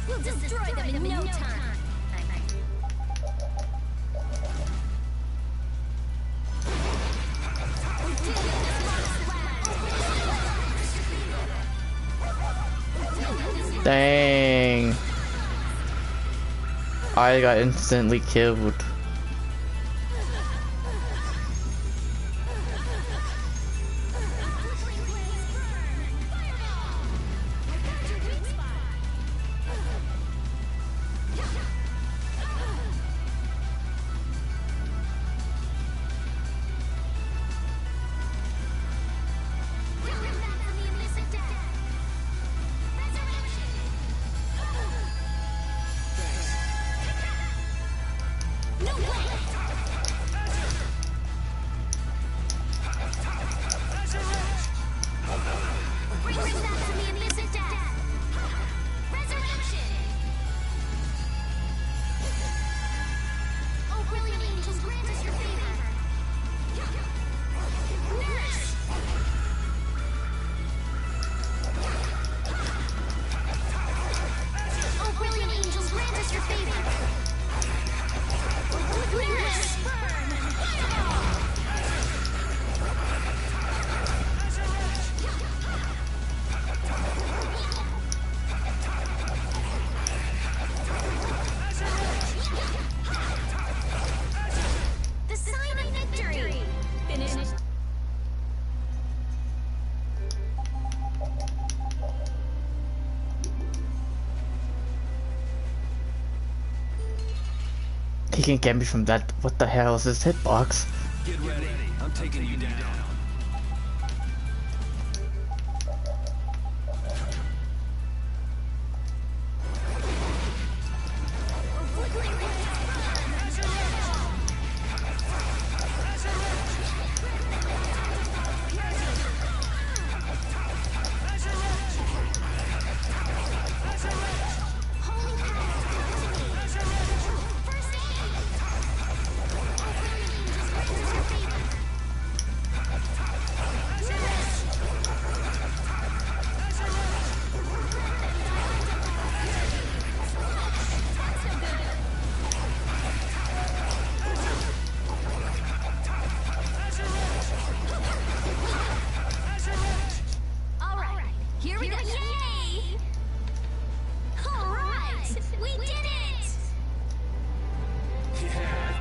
We'll destroy them in no time. Dang. I got instantly killed. No He can get me from that. What the hell is this hitbox? Get ready. I'm taking you down. Here we go! Yay! Alright! We did it! Yeah.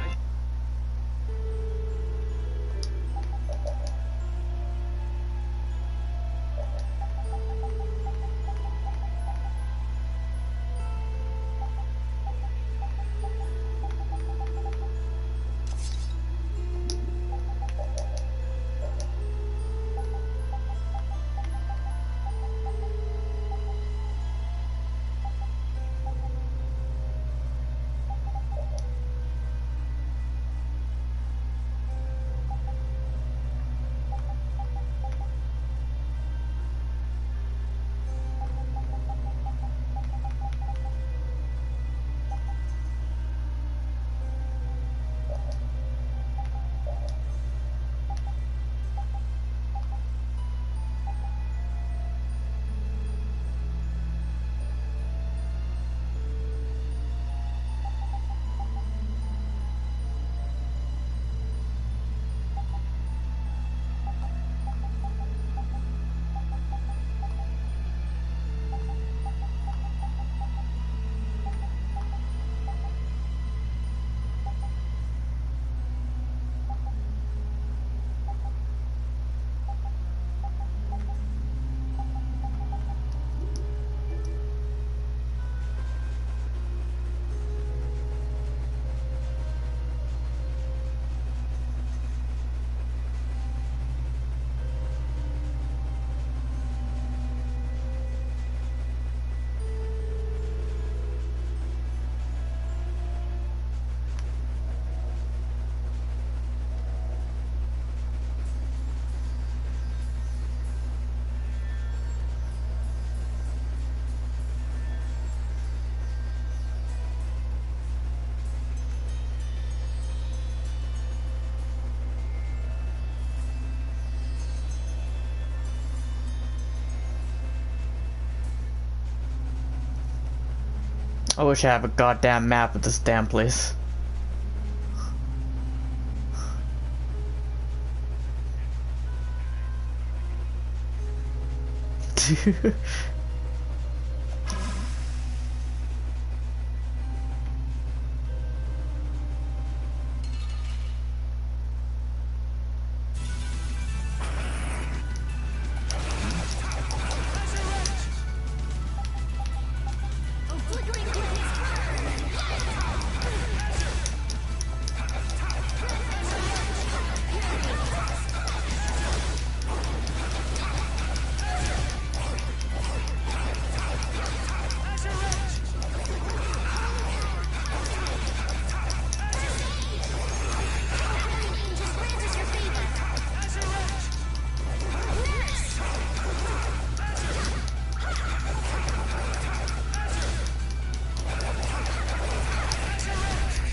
I wish I have a goddamn map of this damn place.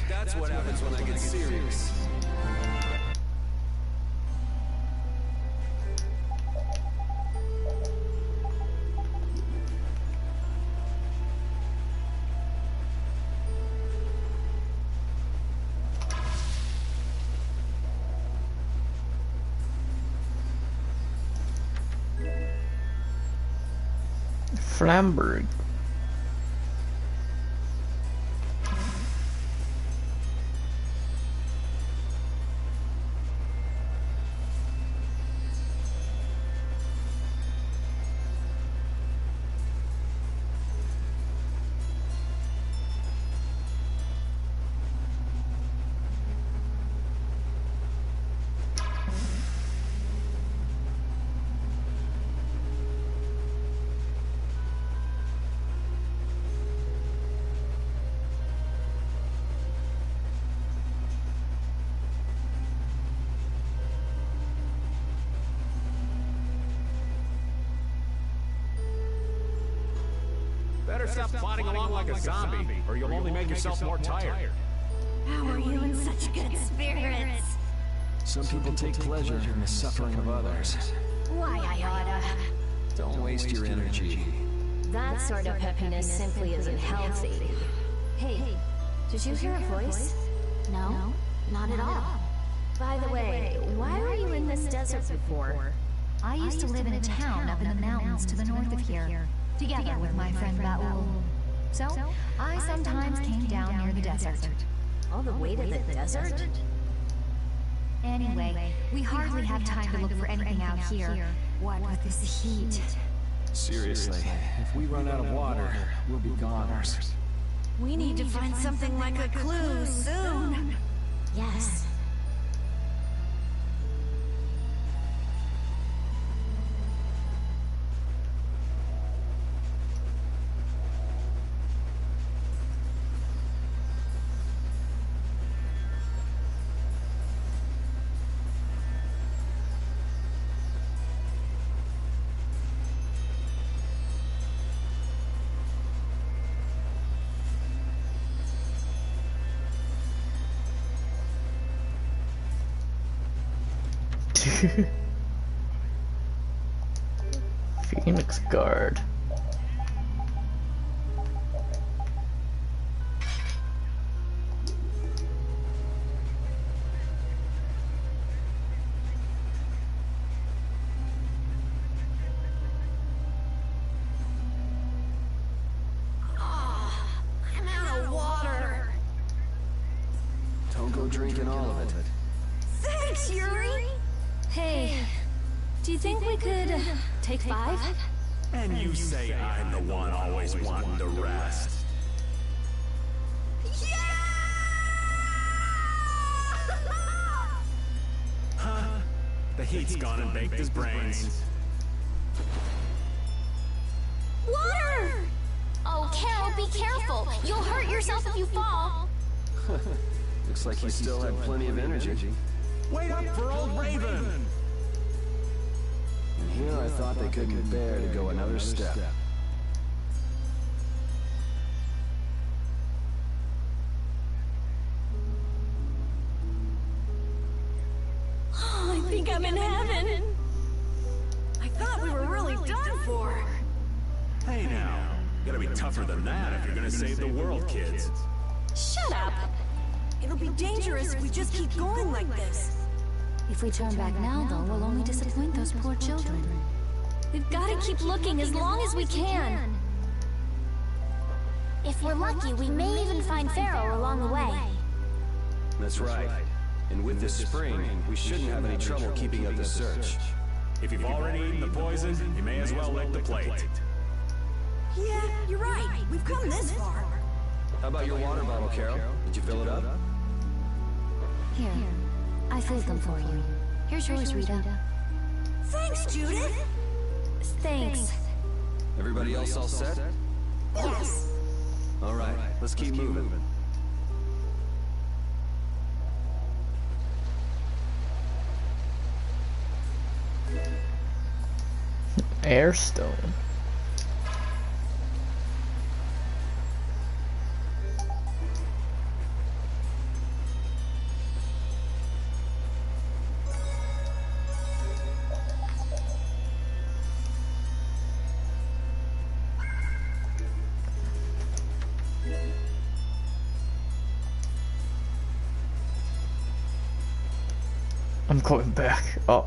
That's what happens when I get serious. Flamberg. Better stop plodding along like a zombie, or you'll only make yourself more tired. How are you in such good spirits? Some people take pleasure in the suffering of others. Why I oughta. Don't waste your energy. That sort of peppiness simply isn't healthy. Hey, did you hear a voice? No, not at all. By the way, why were you in this desert before? I used to live in a town up in the mountains to the north of here, together with my friend Raoul. So, I sometimes came down near the desert. All the way to the desert? Anyway, we hardly have time to look for anything out here. What with this heat? Seriously, if we run out of water, we'll be goners. We need to find something like a clue soon. Yes. Phoenix Guard. I'm out of water. Don't go drinking all of it. Thanks, Yuri. Hey, do you think we could take 5? And you say I'm the one always wanting to rest. Huh? The heat's gone and baked his brains. Water! Oh, Carol, be careful. You'll hurt yourself if you fall. Looks like you still had plenty of energy. Wait up for old Raven! And here I thought they couldn't bear to go another step. Oh, I think I'm in heaven. I thought we were really done for. Hey now, you gotta be tougher than that if you're gonna save the world, kids. Shut up! It'll be dangerous if we just keep going like this. If we turn back now, though, we'll only disappoint those poor children. We've got to keep looking as long as we can. If we're lucky, we may even find Pharaoh along the way. That's right. And with this spring, we shouldn't have any trouble keeping up the search. If you've already eaten the poison, you may as well lick the plate. Yeah, you're right. We've come this far. How about your water bottle, Carol? Did you fill it up? Here, I filled them for you. Here's yours, Rita. Thanks, Judith. Thanks. Everybody else all set? Yes. All right, let's keep moving. Airstone. I'm going back. Oh.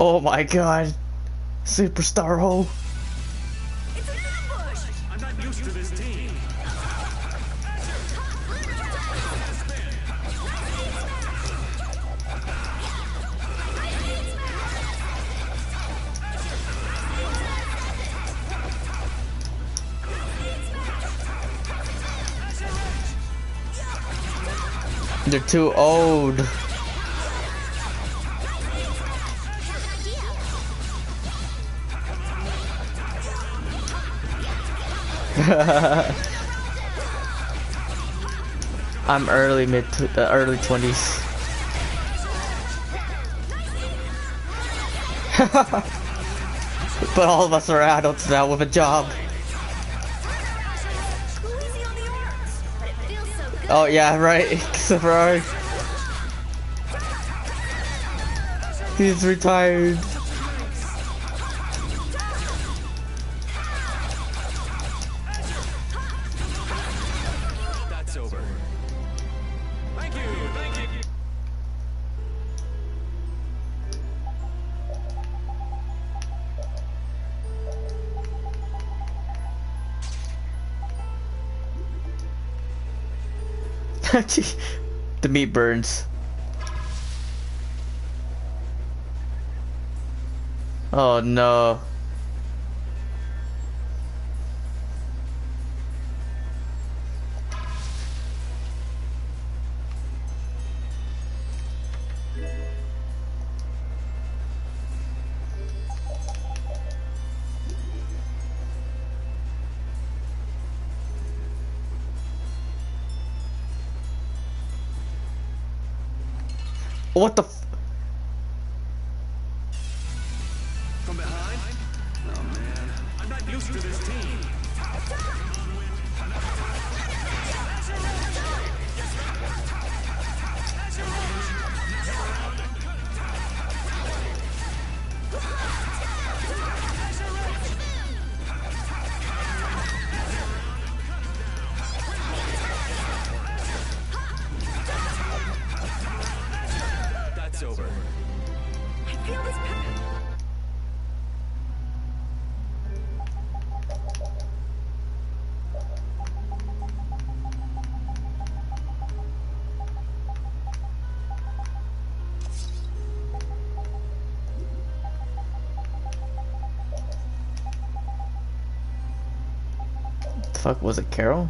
Oh my god. Superstar hole. It's an ambush! I'm not used to this team. They're too old. I'm early 20s. But all of us are adults now with a job. Oh yeah, right. Except for ours. He's retired. That's over. Thank you, thank you. The meat burns. Oh no. What the f— From behind? Oh man, I'm not used to this team. That's over. I feel this power. the fuck was it, Carol?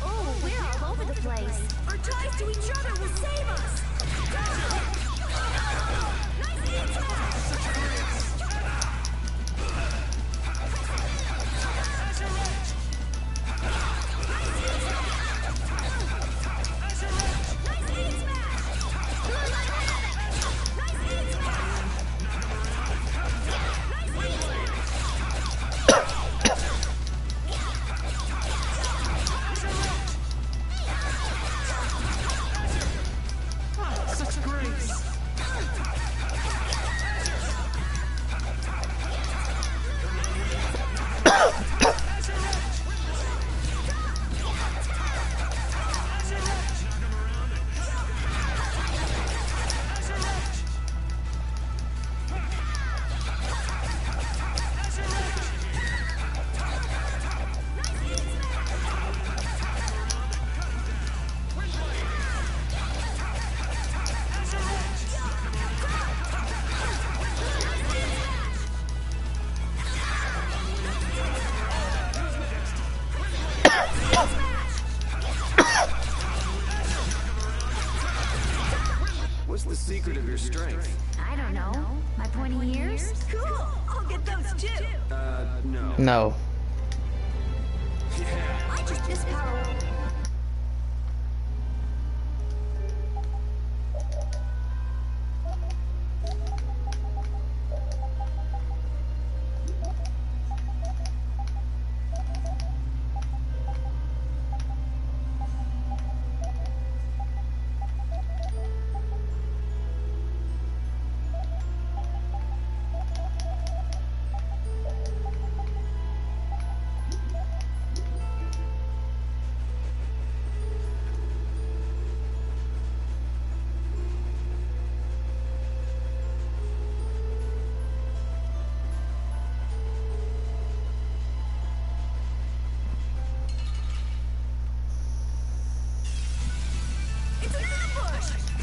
Oh, we're all over the place. Our ties to each other will save us! Such grace. the secret of your strength? I don't know. My pointy ears? Cool. I'll get those too. No. No. I just miss power.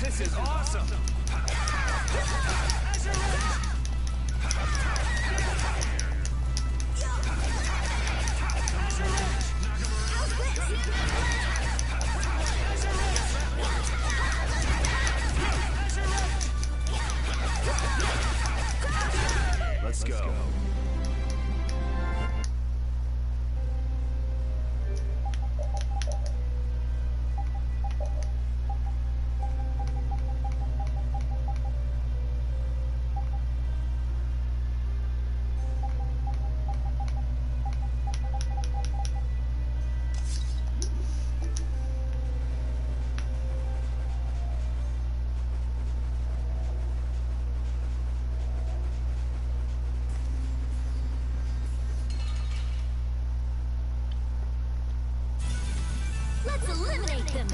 This is awesome! Let's go. Let's eliminate them.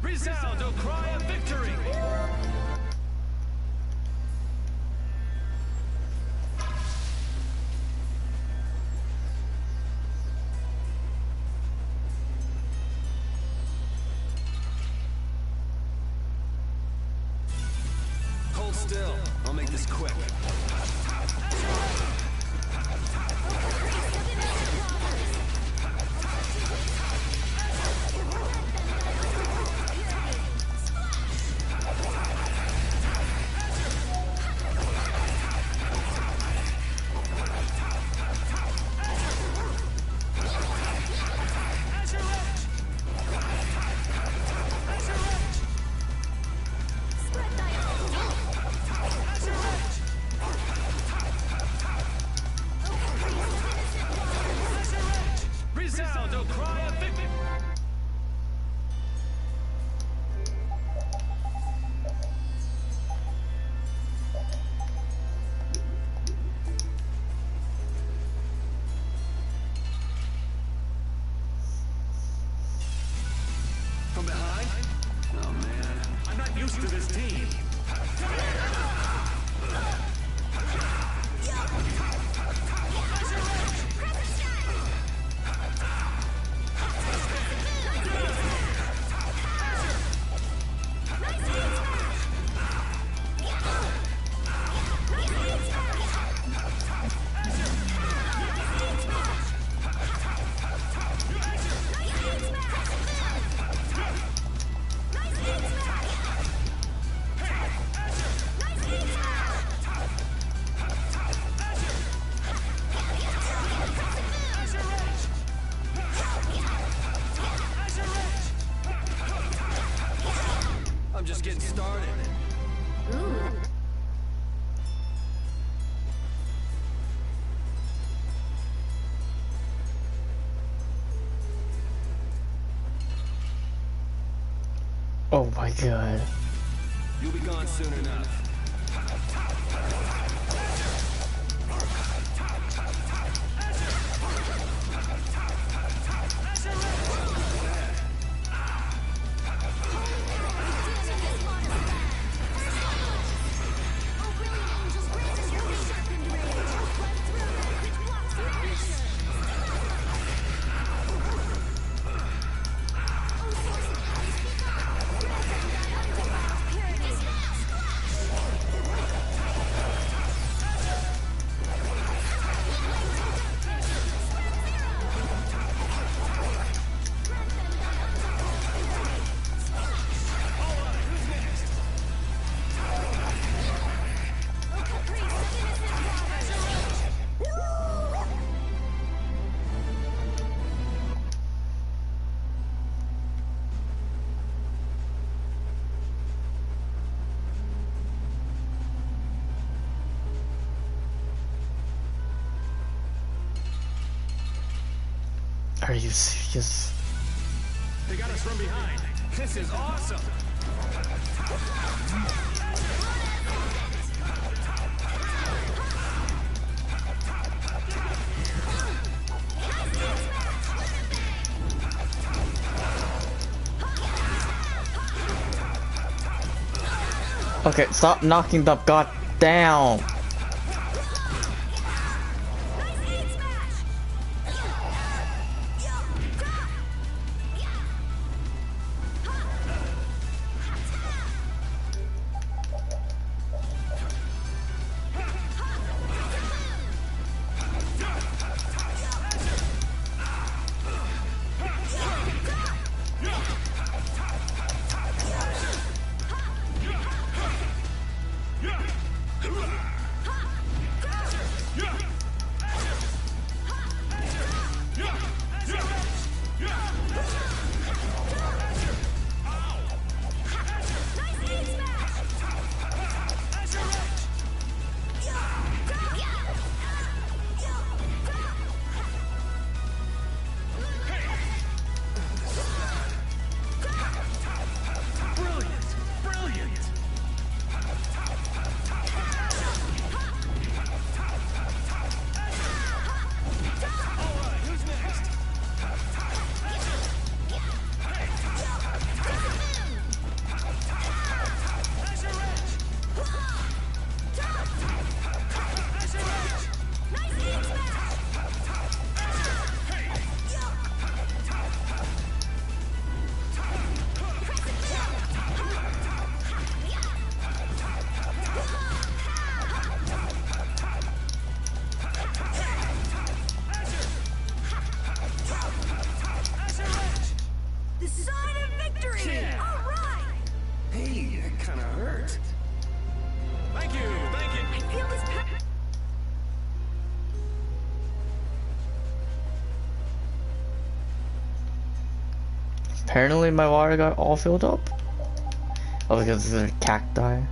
Resound, O cry of victory! Hold still. I'll make this quick. Resound, O cry of victory! From behind? Oh man, I'm not used to this team. I'm just getting started. Oh my god. You'll be gone soon enough. Are you serious? They got us from behind. This is awesome. Okay, stop knocking the god down. Apparently my water got all filled up. Oh, because there's cacti.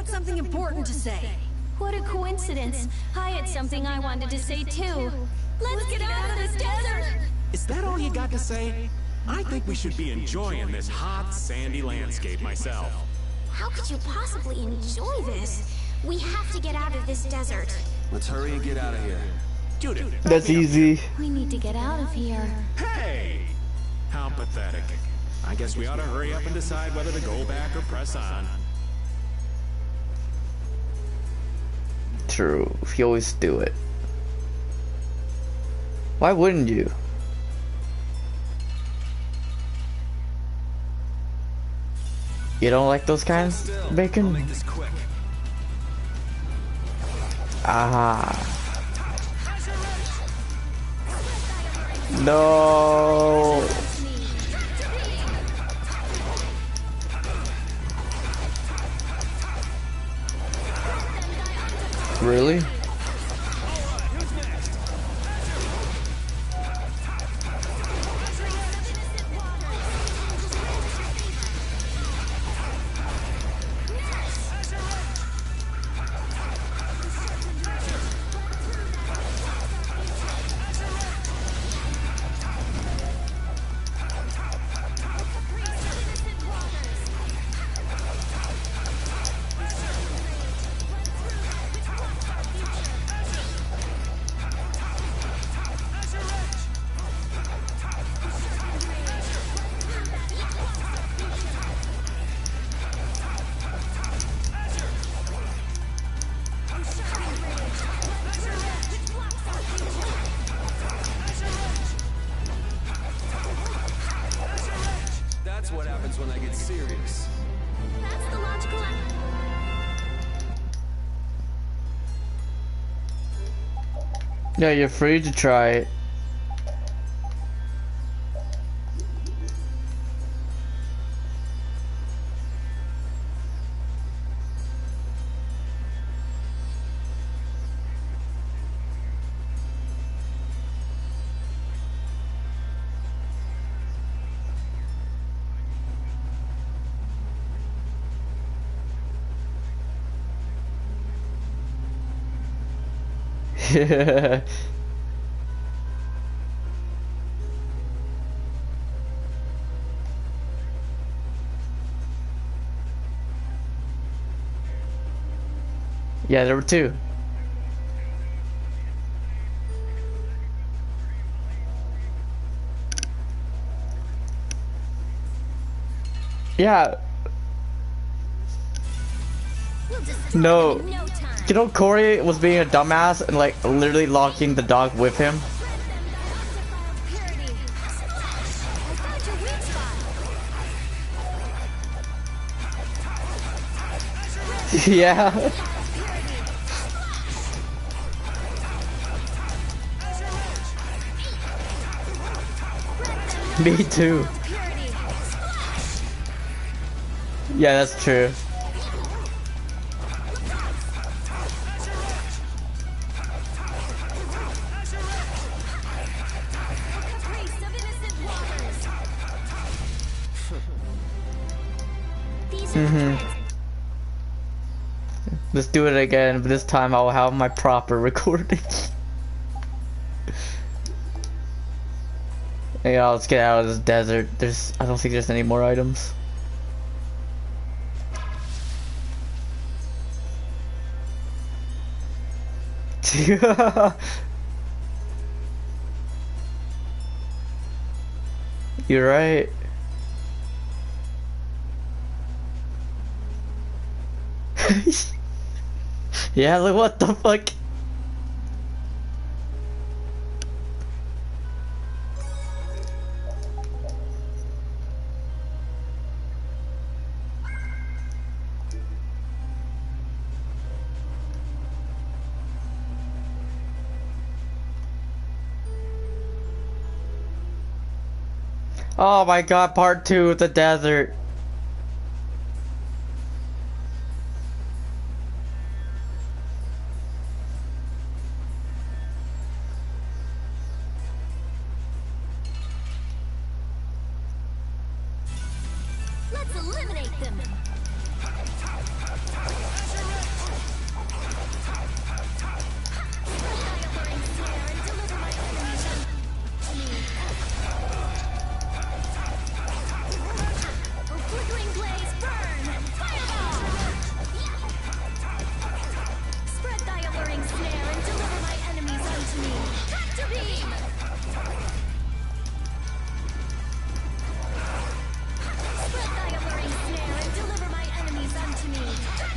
Something important to say. What a coincidence. I had something I wanted to say too. Let's get out of this desert! Is that all you got to say? I think we should be enjoying this hot, sandy landscape myself. How could you possibly enjoy this? We have to get out of this desert. Let's hurry and get out of here. Judith, that's easy. We need to get out of here. Hey! How pathetic. I guess we ought to hurry up and decide whether to go back or press on. True, you always do it. Why wouldn't you? You don't like those kinds of bacon? Ah. No. Really? Yeah, you're free to try it. Yeah, there were two. Yeah. No. You know, Corey was being a dumbass and like literally locking the dog with him. Yeah. Me too. Yeah, that's true. Let's do it again, but this time I'll have my proper recording. Yeah, let's get out of this desert. I don't think there's any more items. You're right. Yeah, like what the fuck? Oh my god, part 2 of the desert. Let's eliminate them.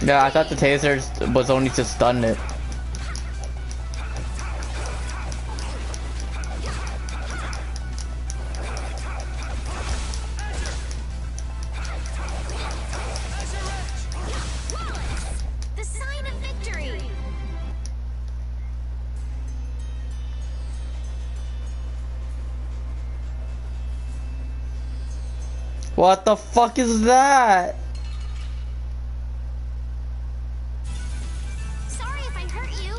Yeah, I thought the taser was only to stun it. The sign of victory. What the fuck is that? Sorry if I hurt you.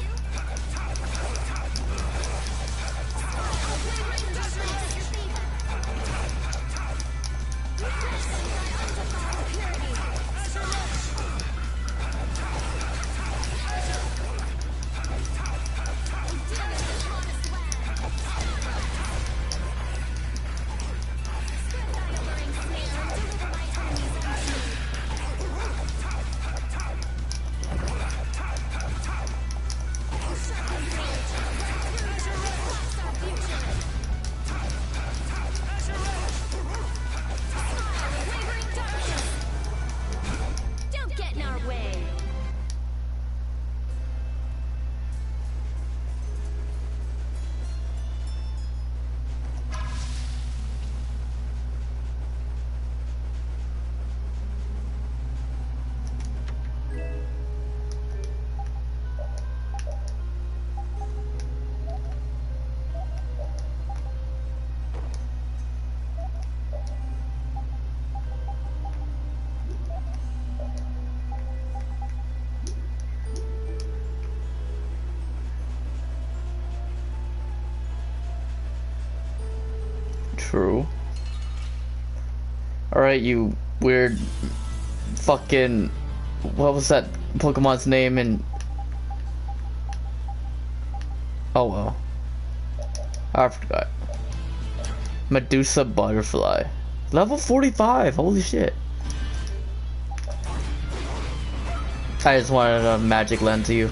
True. Alright, you weird fucking... What was that Pokemon's name in... Oh well. I forgot. Medusa Butterfly. Level 45, holy shit. I just wanted a magic lens to you.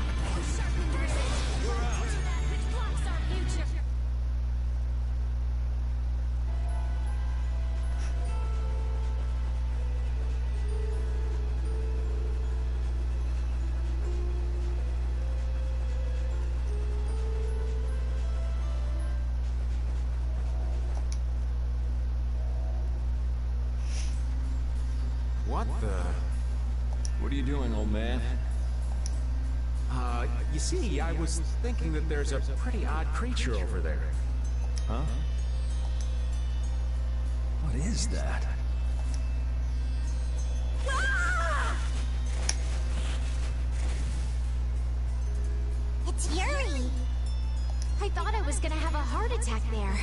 What the? What are you doing, old man? You see, I was thinking that there's a pretty odd creature over there. Huh? What is that? It's Yuri. I thought I was gonna have a heart attack there.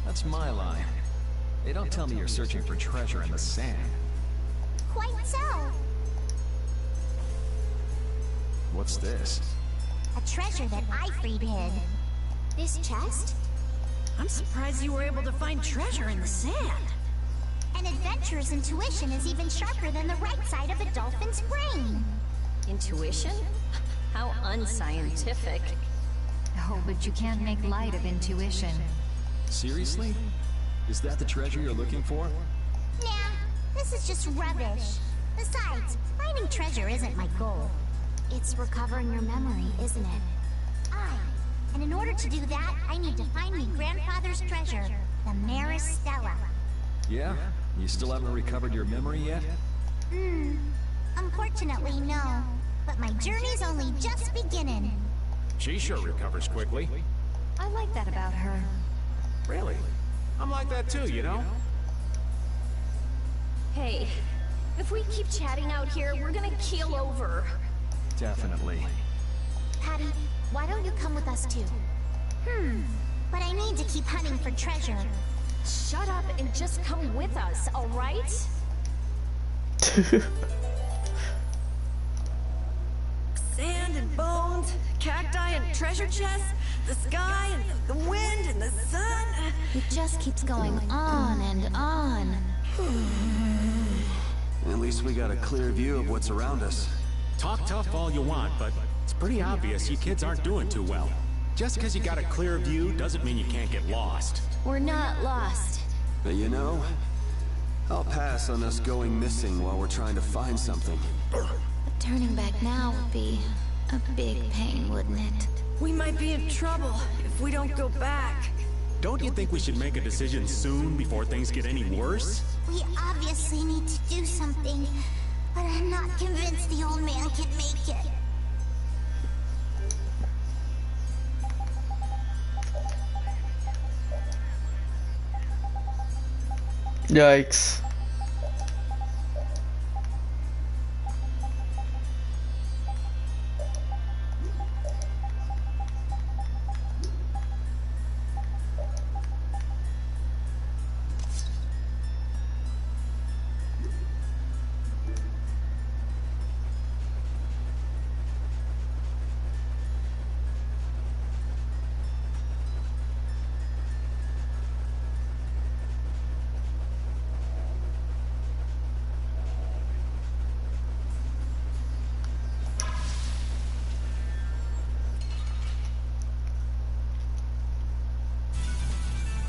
That's my line. They don't tell me you're searching for treasure in the sand. Quite so. What's this? A treasure that Ifrid hid. This chest? I'm surprised you were able to find treasure in the sand. An adventurer's intuition is even sharper than the right side of a dolphin's brain. Intuition? How unscientific. Oh, but you can't make light of intuition. Seriously? Is that the treasure you're looking for? Nah, this is just rubbish. Besides, finding treasure isn't my goal. It's recovering your memory, isn't it? And in order to do that, I need to find me grandfather's treasure, the Maris Stella. Yeah? You still haven't recovered your memory yet? Unfortunately, no. But my journey's only just beginning. She sure recovers quickly. I like that about her. Really? I'm like that too, you know? Hey, if we keep chatting out here, we're gonna keel over. Definitely. Patty, why don't you come with us too? But I need to keep hunting for treasure. Shut up and just come with us, alright? Sand and bones, cacti and treasure chests, the sky and the wind and the sun. It just keeps going on and on. At least we got a clear view of what's around us. Talk tough all you want, but it's pretty obvious you kids aren't doing too well. Just because you got a clear view doesn't mean you can't get lost. We're not lost. But you know, I'll pass on us going missing while we're trying to find something. But turning back now would be a big pain, wouldn't it? We might be in trouble if we don't go back. Don't you think we should make a decision soon before things get any worse? We obviously need to do something, but I'm not convinced the old man can make it. Yikes.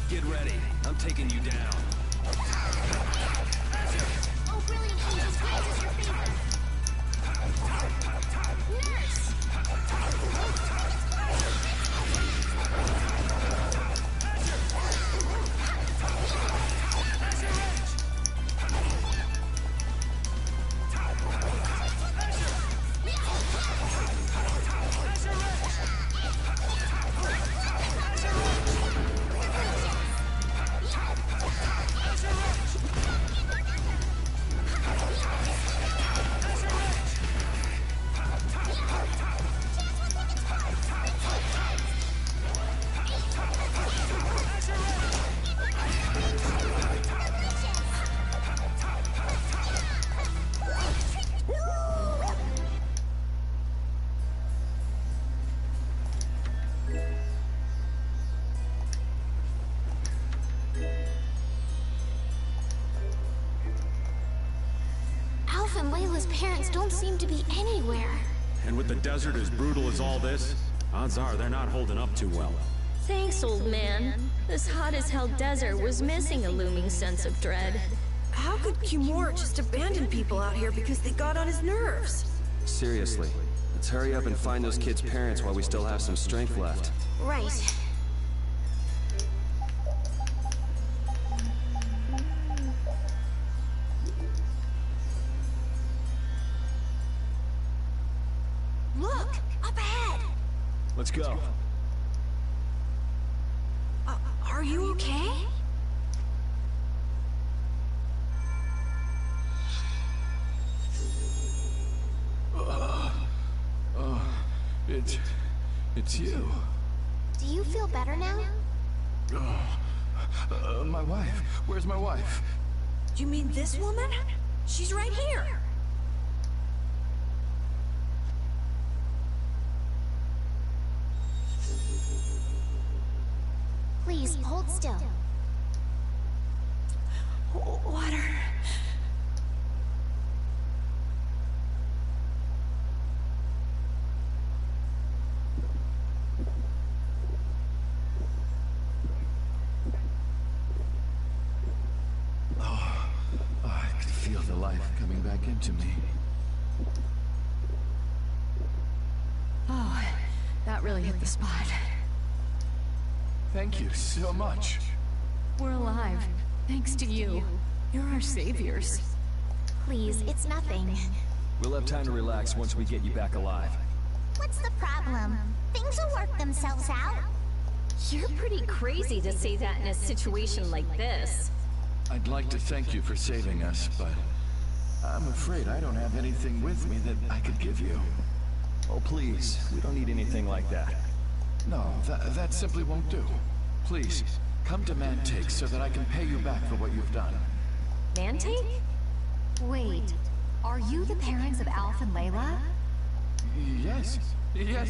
Get ready. I'm taking you down. Oh, brilliant angels, grace is your favor. Nurse! seem to be anywhere. And with the desert as brutal as all this, odds are they're not holding up too well. Thanks, old man. This hot-as-hell desert was missing a looming sense of dread. How could Kimura just abandon people out here because they got on his nerves? Seriously, let's hurry up and find those kids' parents while we still have some strength left. Right. Look! Up ahead! Let's go. Are you okay? It's you. Do you feel better now? My wife. Where's my wife? Do you mean this woman? She's right here. Please, hold still. Water. I could feel the life coming back into me. Oh, that really hit the spot. Thank you so much. We're alive, thanks to you. You're our saviors. Please, it's nothing. We'll have time to relax once we get you back alive. What's the problem? Things will work themselves out. You're pretty crazy to say that in a situation like this. I'd like to thank you for saving us, but I'm afraid I don't have anything with me that I could give you. Oh, please. We don't need anything like that. No, that simply won't do. Please, come to Mantake so that I can pay you back for what you've done. Mantake? Wait, are you the parents of Alf and Layla? Yes,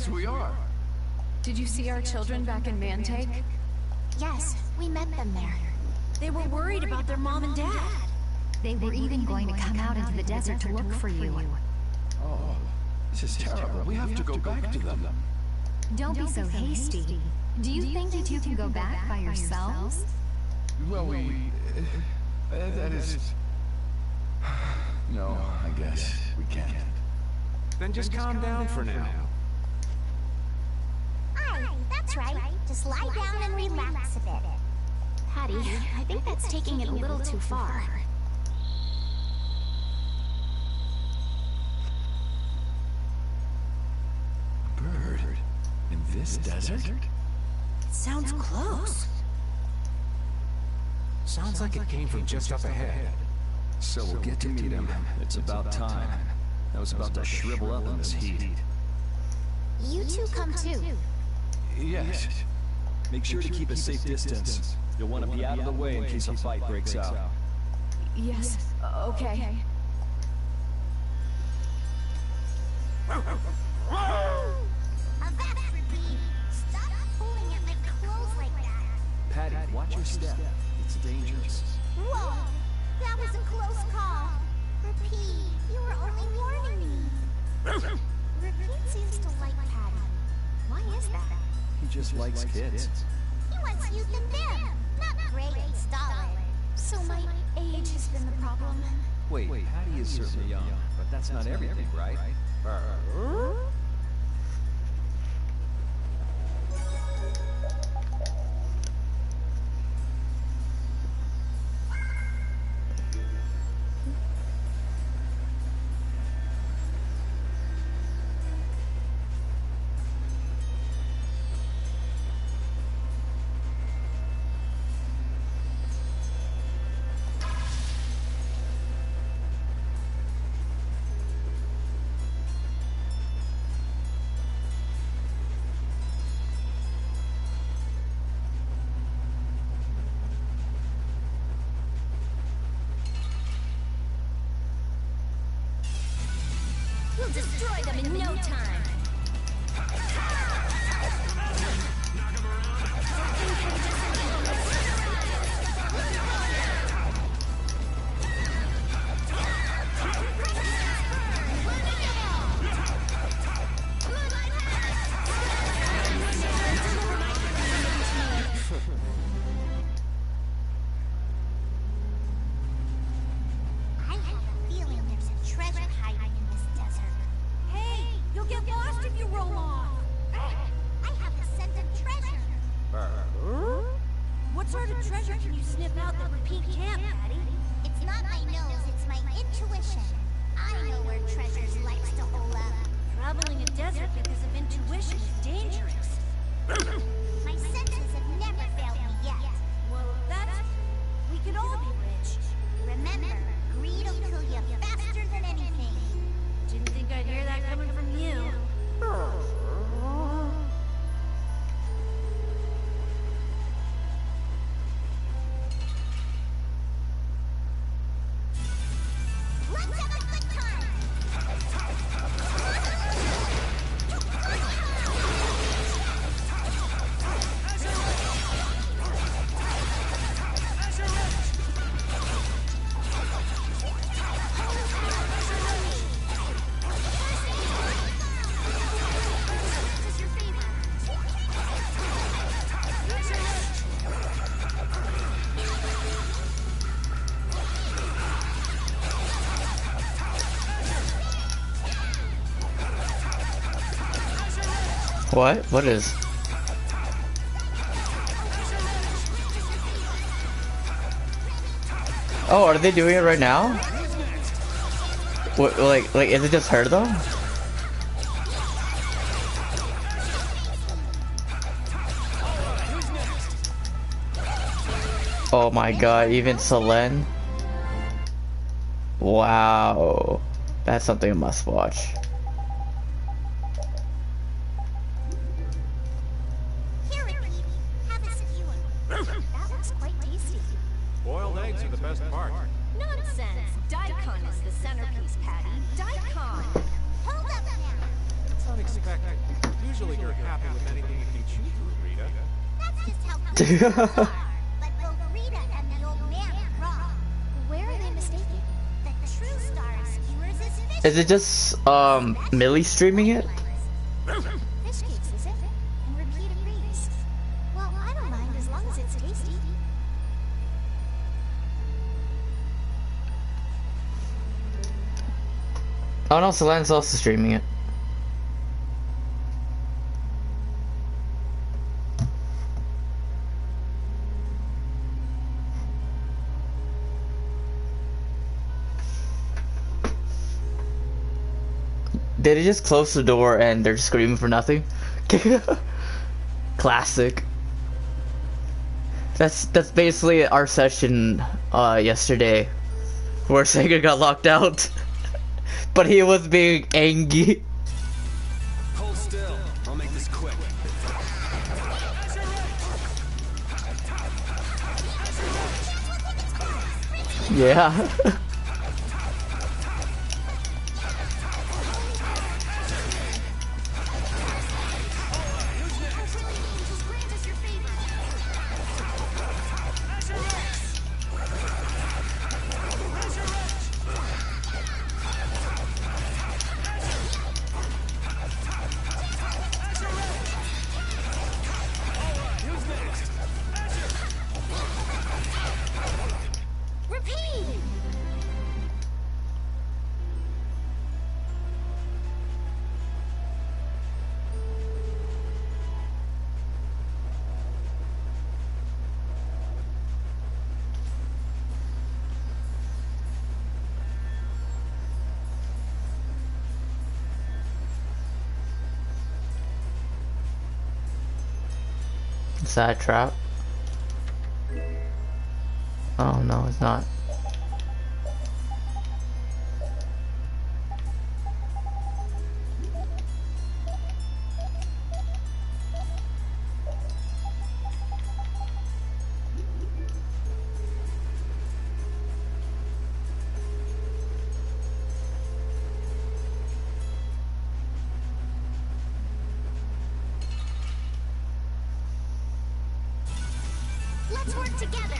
we are. Did you see our children back in Mantake? Yes, we met them there. They were worried about their mom and dad. They were even going to come out into the desert to look for you. Oh, this is terrible. We have to go back to them. Don't be so hasty. Do you think you two can go back by yourselves? Well, that is... No, I guess we can't. Then just calm down for now. Aye, that's right. Just lie down and relax a bit. Patty, I think that's taking it a little too far. A bird? In this desert? It sounds close. Sounds like it came from just up ahead. So we'll get to meet him. It's about time. I was about to shrivel up in this heat. You two come too. Yes. Make sure to keep a safe distance. You'll want to be out of the way in case a fight breaks out. Yes, okay. Stop pulling at my clothes like that. Patty, watch your step. It's dangerous. Whoa! That was a close call. Repeat, you were only warning me. Repeat seems to like Patty. Why is that? He just likes kids. He wants youth and them, not gray and stolid. So my age has been the problem. Wait, Patty is certainly young, but that's not everything, right? We'll destroy them in no time. We're treasure can you sniff out that repeat camp, Patty? It's not my nose, it's my intuition. I know where treasures likes to hole up. Traveling a desert because of intuition is dangerous. My senses have never failed me yet. Well, if that's... we could all be rich. Remember, greed will kill you faster than anything. Didn't think I'd hear that coming from you. Let's have a good time! What? What is? Oh, are they doing it right now? What, like, is it just her though? Oh my god, even Selene? Wow. That's something I must watch. Here, Ricky, have a skewer. That looks quite tasty. Boiled eggs are the best part. Nonsense! Daikon is the centerpiece, Patty. Daikon! Hold up now. It's unexpected. Usually you're happy with anything you can chew through, Rita. That's just how people are. But both Rita and the old man are wrong. Where are they mistaken? The true star of skewers is fish. Is it just, Millie streaming it? Fish cakes, is it? And repeat agrees. Well, I don't mind as long as it's tasty. Oh no, Selene's also streaming it. Did they just close the door and they're screaming for nothing? Classic. That's basically our session yesterday, where Sega got locked out, but he was being angry. Hold still. I'll make this quick. Yeah. Repeat! Is that a trap? Oh no, it's not. Let's work together.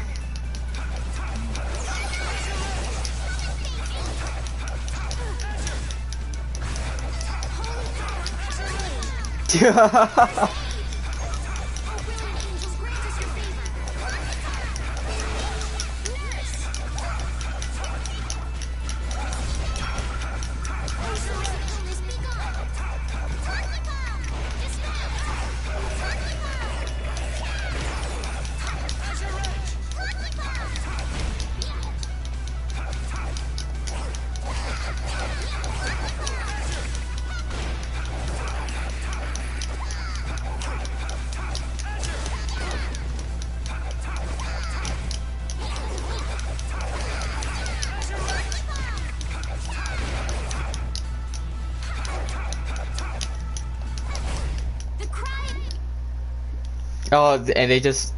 Oh, and they just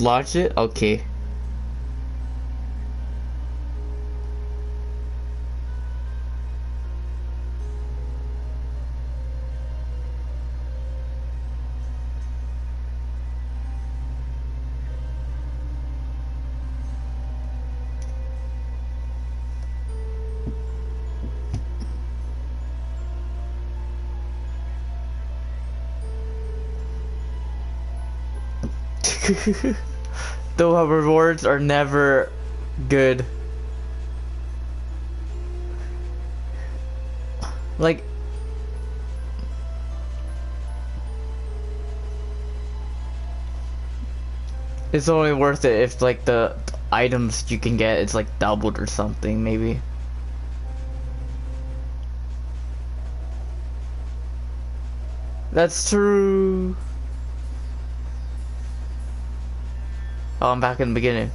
launched it? Okay. The rewards are never good. Like, it's only worth it if like the items you can get it's like doubled or something, maybe. That's true. Oh, I'm back in the beginning.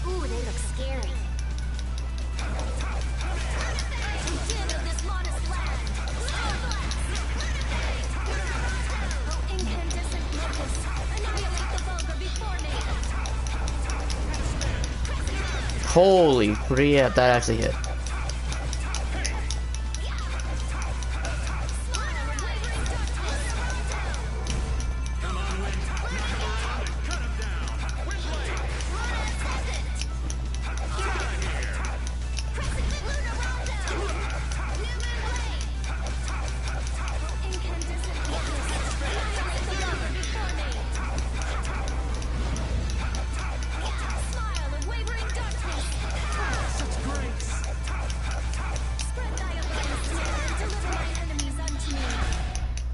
Ooh, they look scary. Examine this modest land. Oh, incandescent locust. Annihilate the vulgar before me. Holy, yeah, that actually hit.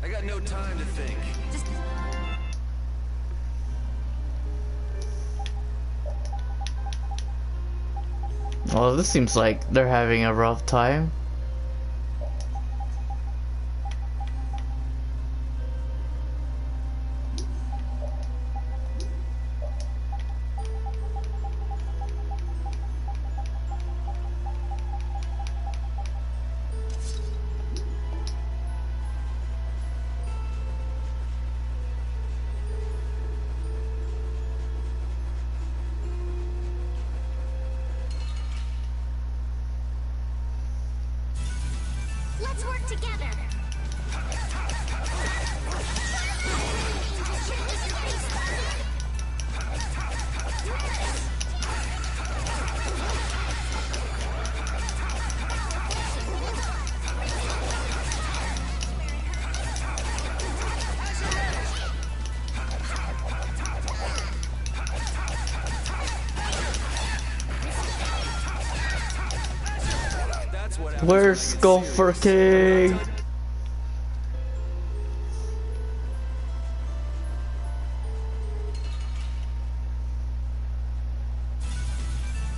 I got no time to think. Well, this seems like they're having a rough time. Let's work together. That's what Where's Skull for King?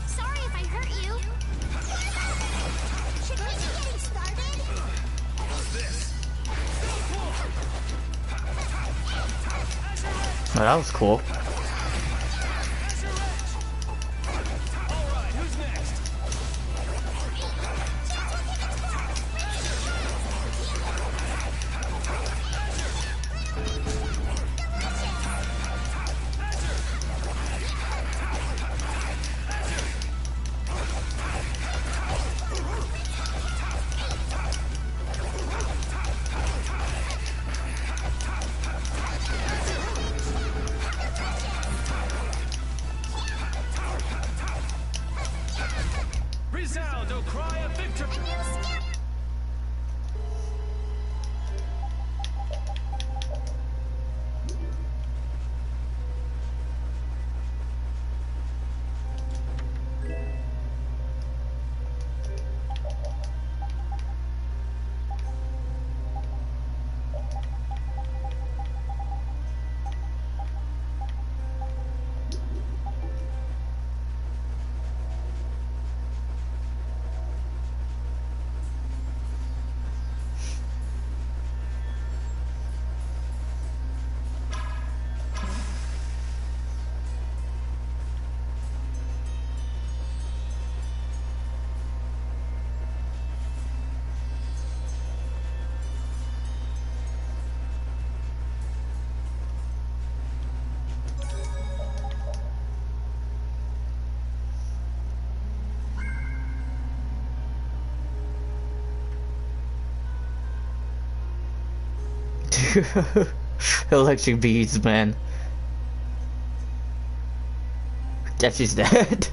Sorry if I hurt you. Should we be getting started? Oh, that was cool. Resound, O cry of victory! Electric beads, man. Guess she's dead.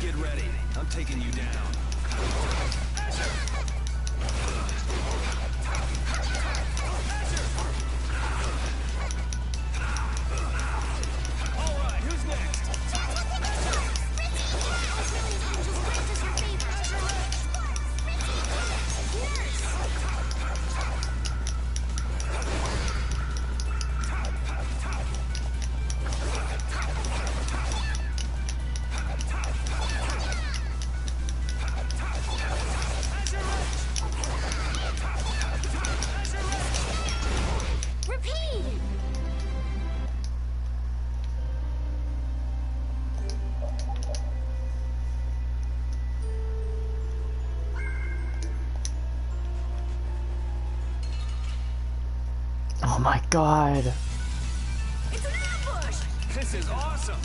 Get ready. I'm taking you down. All right, who's next? Repeat! Oh my god. It's an ambush! This is awesome.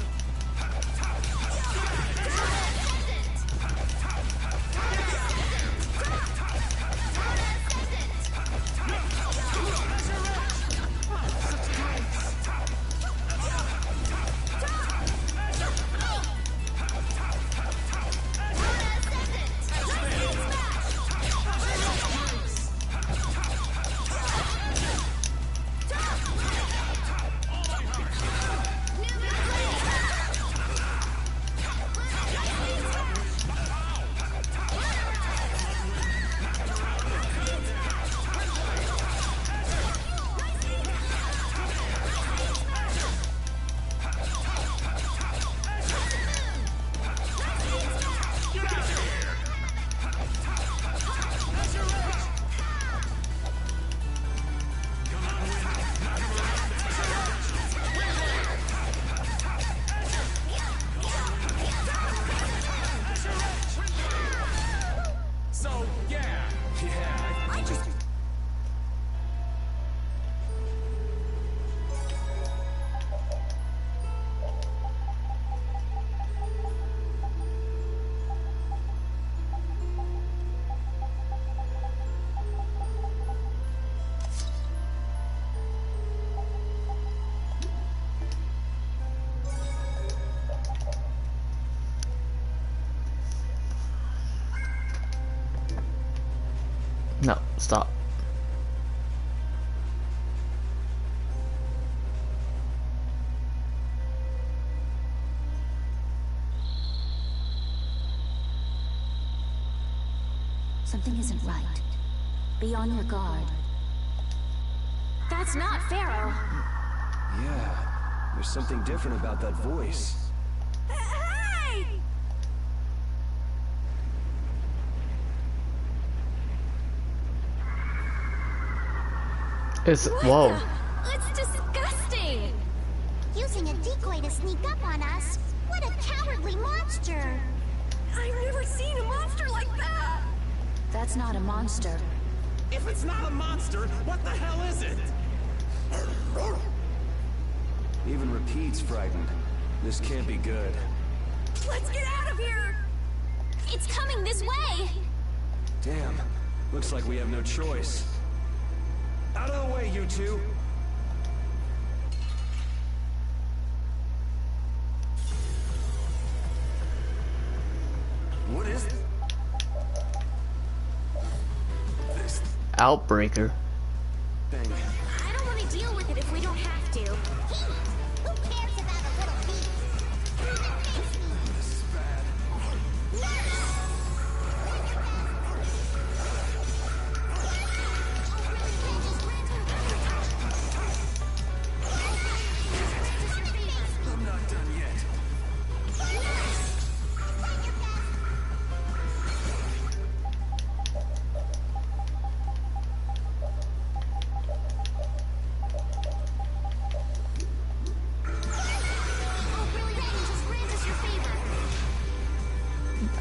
So, yeah. I just... No, stop. Something isn't right. Be on your guard. That's not Pharaoh. Yeah, there's something different about that voice. Hey! It's whoa. It's disgusting! Using a decoy to sneak up on us? What a cowardly monster! I've never seen a monster like that! That's not a monster. If it's not a monster, what the hell is it? Even Repeat's frightened. This can't be good. Let's get out of here! It's coming this way! Damn. Looks like we have no choice. Out of the way, you two! What is this Outbreaker. thing? I don't want to deal with it if we don't have to. Who cares about a little piece? This is bad. I'm not done yet.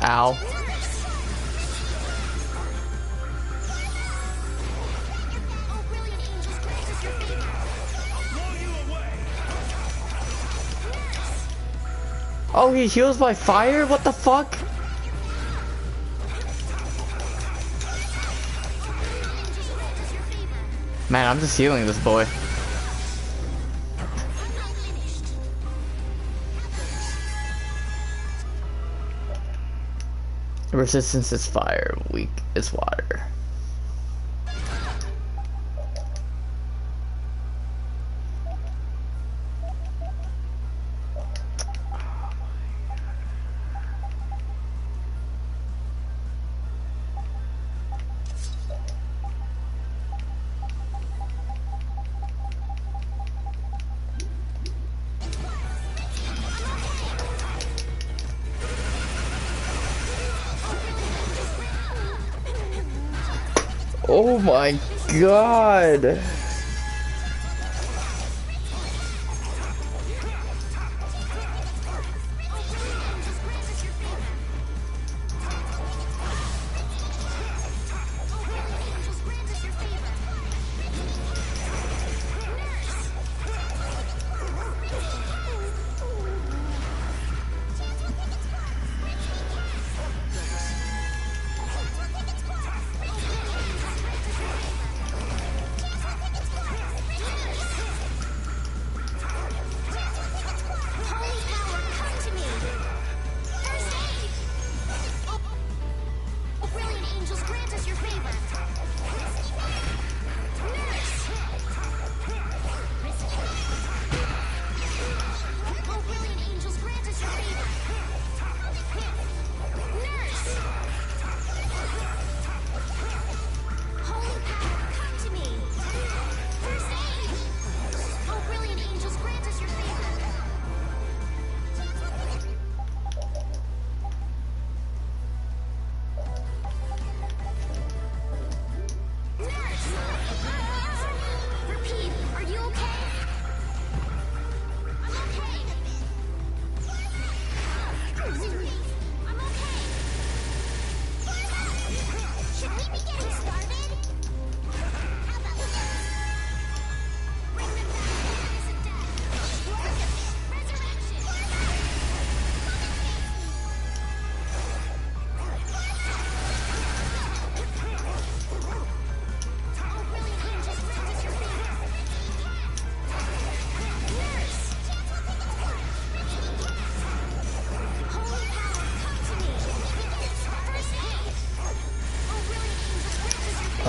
Ow. Oh, he heals by fire? What the fuck? Man, I'm just healing this boy. Resistance is fire, weak is water. Oh my god.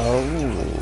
Oh.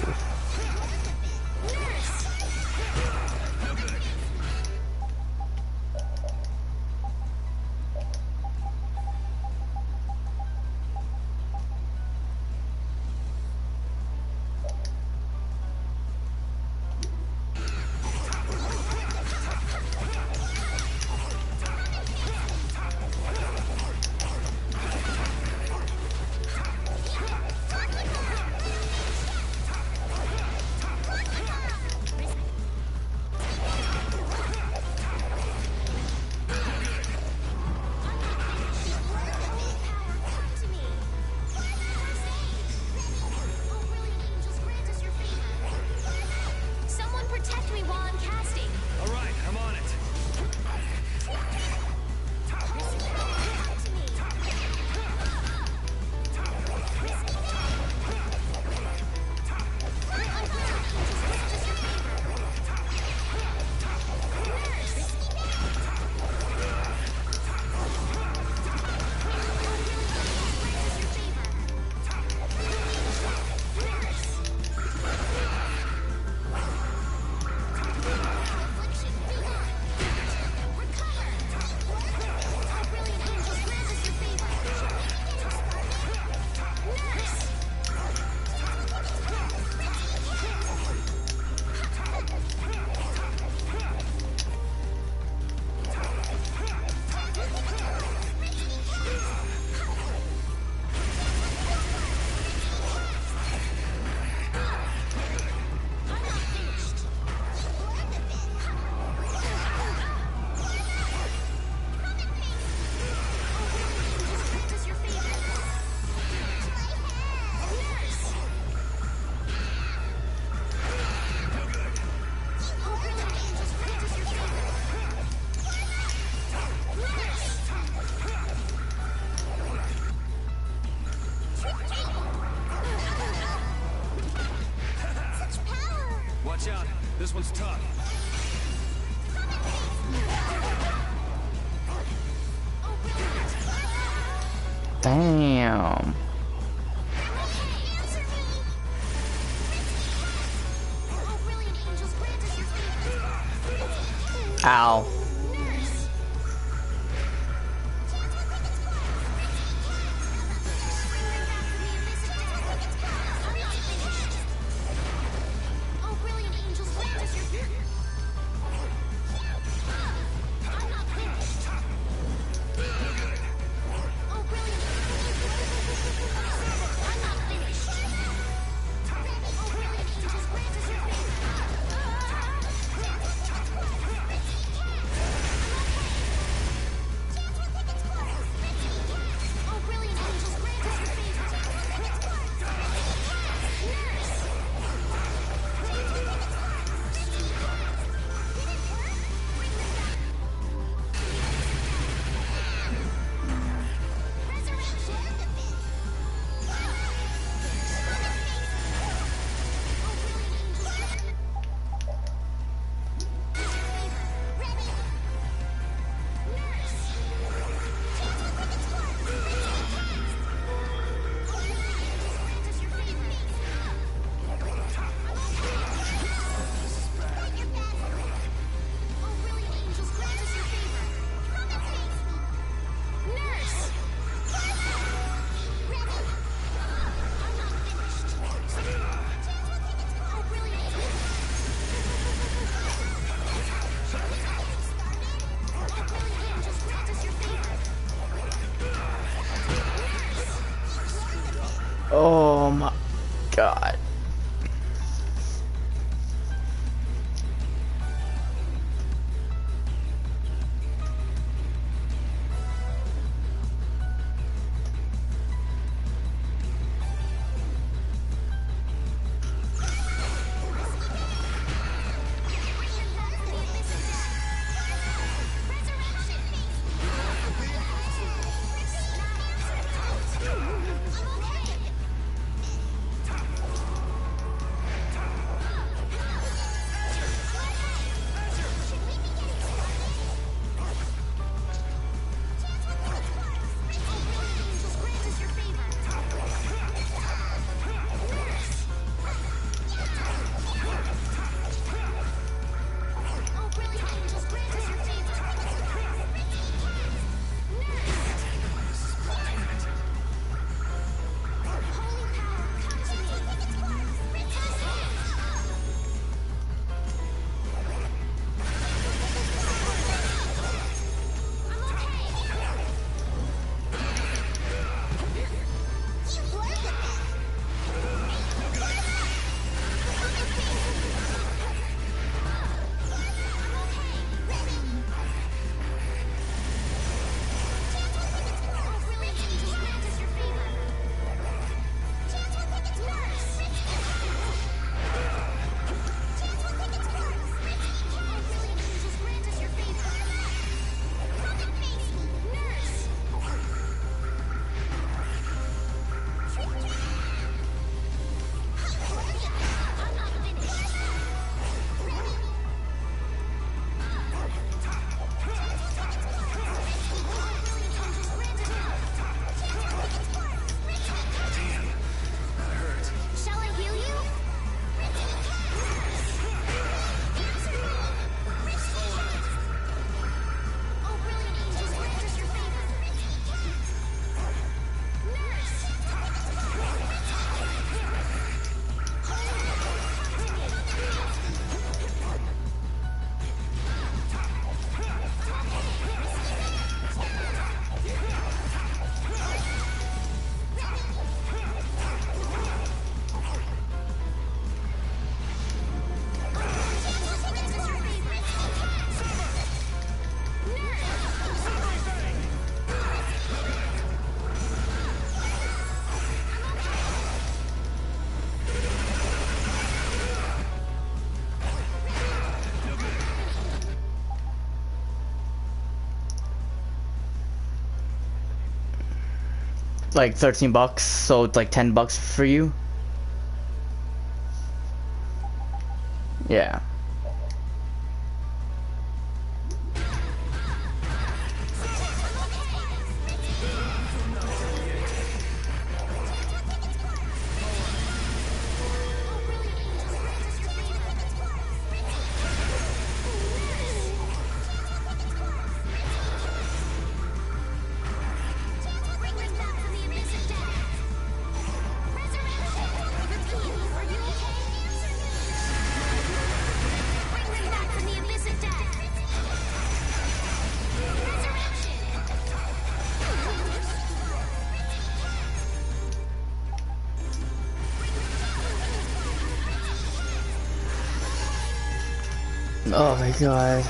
one's tough. Damn. Ow. Oh my god. Like 13 bucks, so it's like 10 bucks for you. Yeah. Oh my god.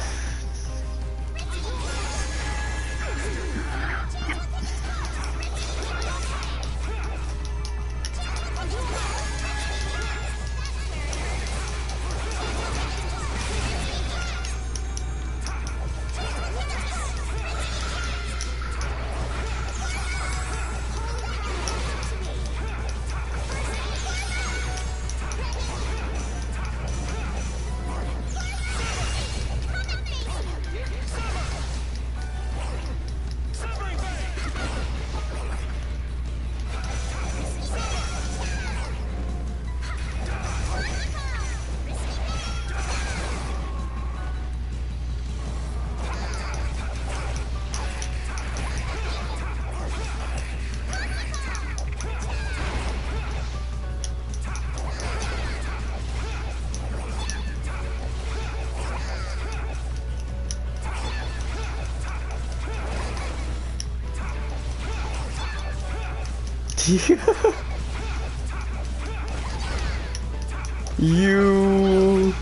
You.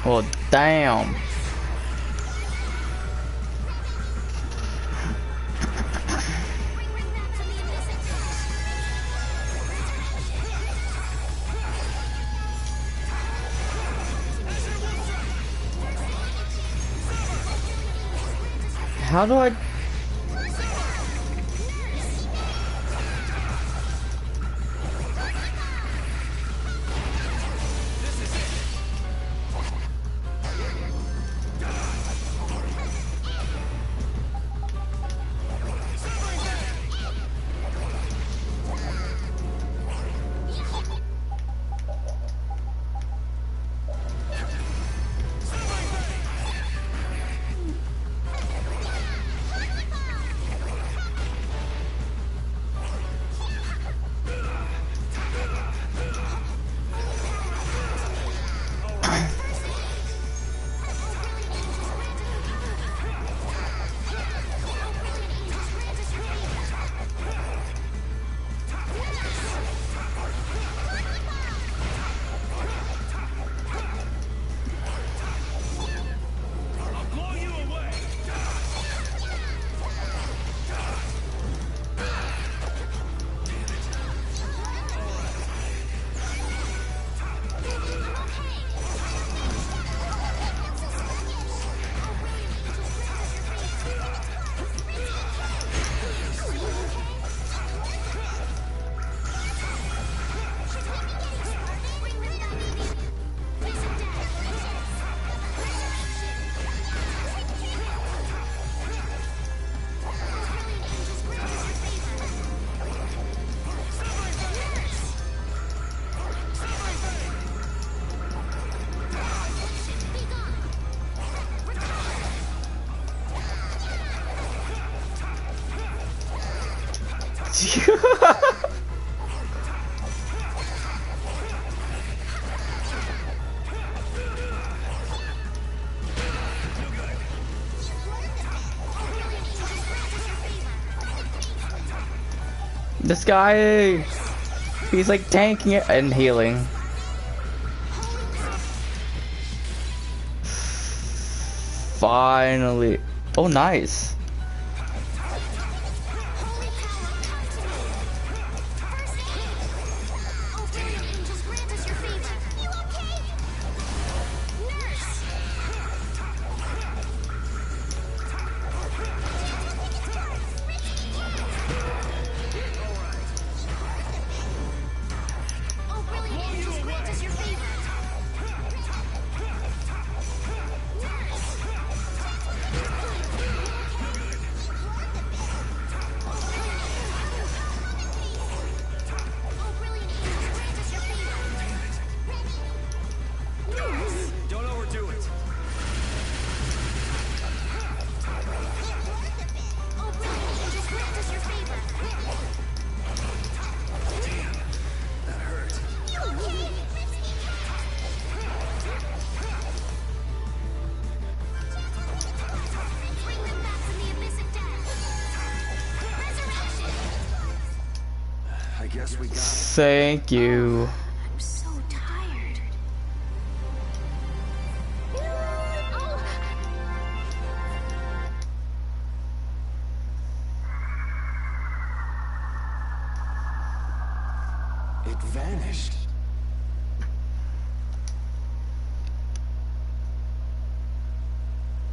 Well, damn. How do I... This guy, he's like tanking it and healing. Finally. Oh, nice. I guess we got it. Thank you. I'm so tired. It vanished.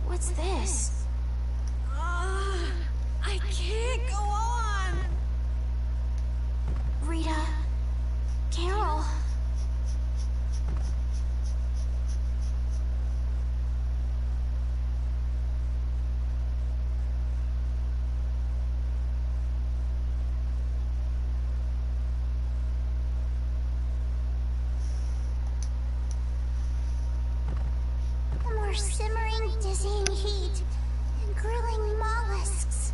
What's this? I can't go on. Rita, Carol. More simmering, dizzying heat and grilling mollusks.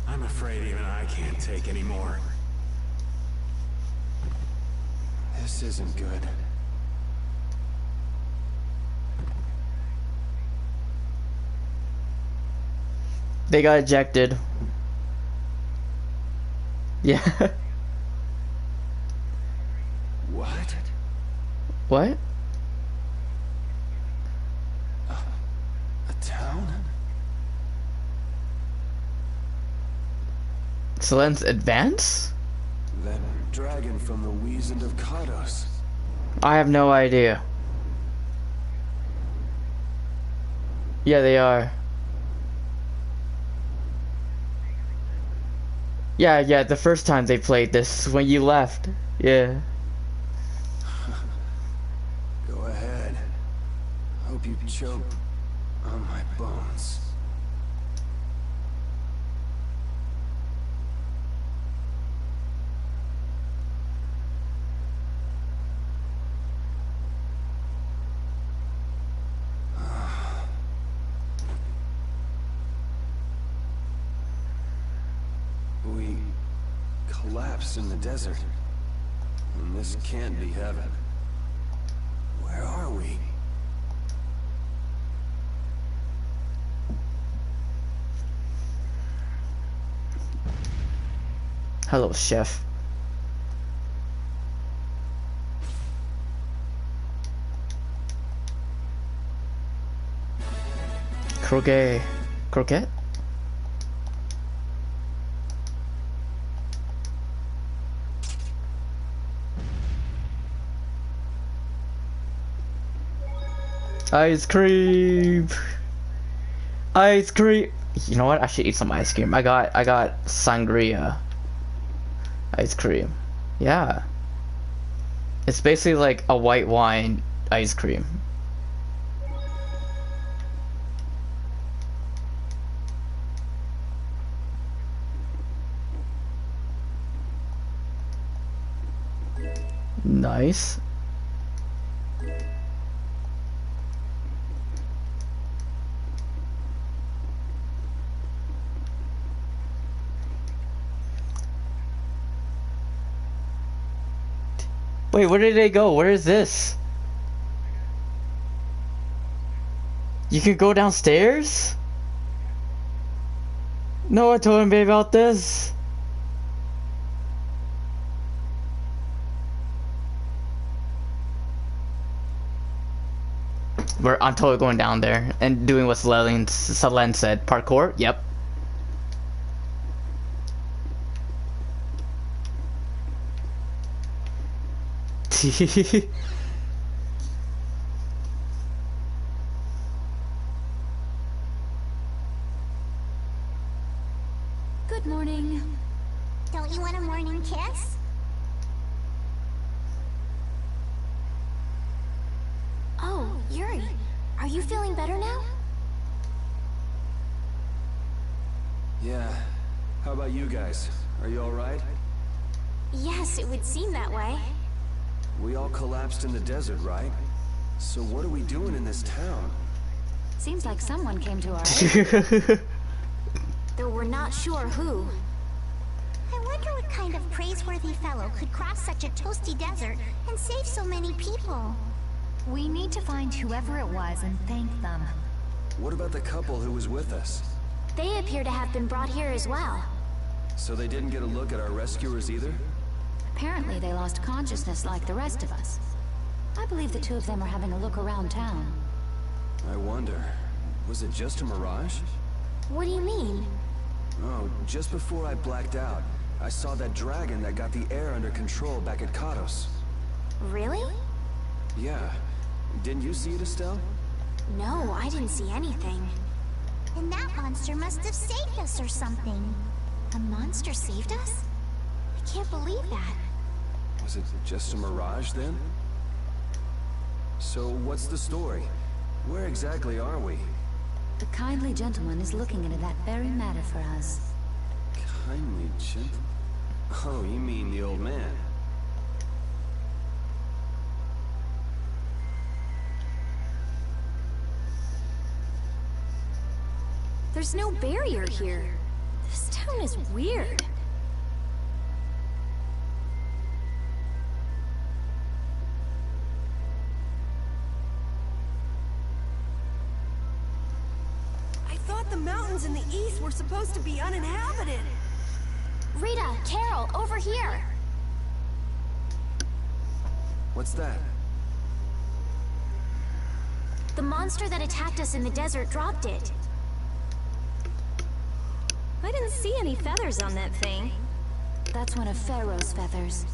I'm afraid even I can't take any more. This isn't good. They got ejected. Yeah. What? What? A town? So let's advance? That dragon from the Wizened of Kados. I have no idea. Yeah, they are. Yeah, the first time they played this, when you left. Yeah. Go ahead. Hope you choke on my bones. We collapsed in the desert. And this can't be heaven. Where are we? Hello, chef. Croquet. Croquette? Ice cream. Ice cream. You know what? I should eat some ice cream. I got sangria. Ice cream. Yeah. It's basically like a white wine ice cream. Nice. Wait, where did they go? Where is this? You can go downstairs? No one told me about this. I'm totally going down there and doing what Selene said. Parkour? Yep. Good morning. Don't you want a morning kiss? Oh, Yuri, are you feeling better now? Yeah. How about you guys? Are you alright? Yes, it would seem that way. We all collapsed in the desert, right? So what are we doing in this town? Seems like someone came to our aid. Though we're not sure who. I wonder what kind of praiseworthy fellow could cross such a toasty desert and save so many people. We need to find whoever it was and thank them. What about the couple who was with us? They appear to have been brought here as well. So they didn't get a look at our rescuers either? Apparently they lost consciousness like the rest of us. I believe the two of them are having a look around town. I wonder, was it just a mirage? What do you mean? Oh, just before I blacked out, I saw that dragon that got the air under control back at Katos. Really? Yeah. Didn't you see it, Estelle? No, I didn't see anything. And that monster must have saved us or something. A monster saved us? I can't believe that. Was it just a mirage then? So what's the story? Where exactly are we? The kindly gentleman is looking into that very matter for us. Kindly gent... Oh, you mean the old man? There's no barrier here. This town is weird. I thought the mountains in the east were supposed to be uninhabited. Rita, Carol, over here. What's that? The monster that attacked us in the desert dropped it. I didn't see any feathers on that thing. That's one of Pharaoh's feathers.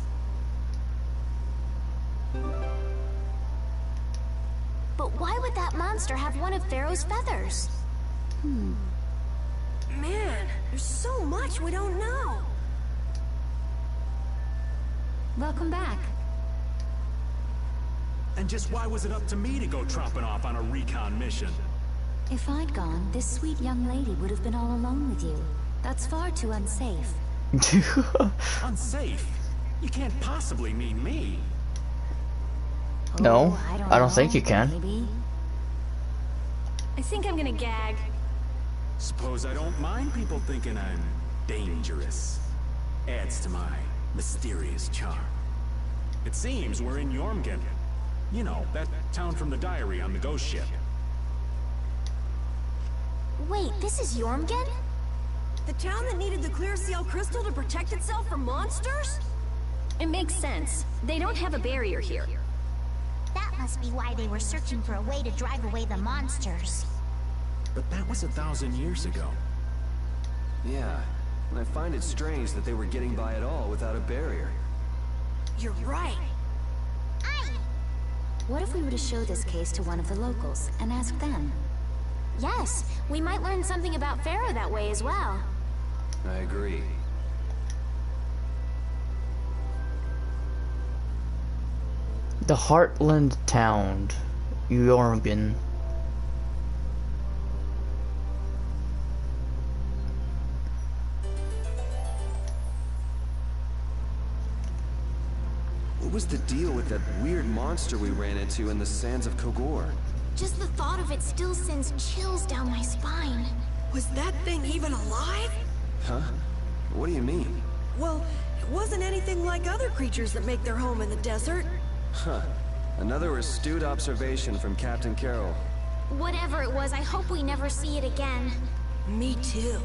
But why would that monster have one of Pharaoh's feathers? Man, there's so much we don't know. Welcome back. And just why was it up to me to go tromping off on a recon mission? If I'd gone, this sweet young lady would have been all alone with you. That's far too unsafe. Unsafe? You can't possibly mean me. No, Oh, I don't think you can. Maybe. I think I'm gonna gag. Suppose I don't mind people thinking I'm dangerous. Adds to my mysterious charm. It seems we're in Jormungand. You know, that town from the diary on the ghost ship. Wait, this is Jormungand? The town that needed the clear seal crystal to protect itself from monsters? It makes sense. They don't have a barrier here. That must be why they were searching for a way to drive away the monsters. But that was 1,000 years ago. Yeah, and I find it strange that they were getting by at all without a barrier. You're right. What if we were to show this case to one of the locals and ask them? Yes, we might learn something about Pharaoh that way as well. I agree. The Heartland Town, Jorgen. What was the deal with that weird monster we ran into in the sands of Kogor? Just the thought of it still sends chills down my spine. Was that thing even alive? Huh? What do you mean? Well, it wasn't anything like other creatures that make their home in the desert. Huh. Another astute observation from Captain Carroll. Whatever it was, I hope we never see it again. Me too.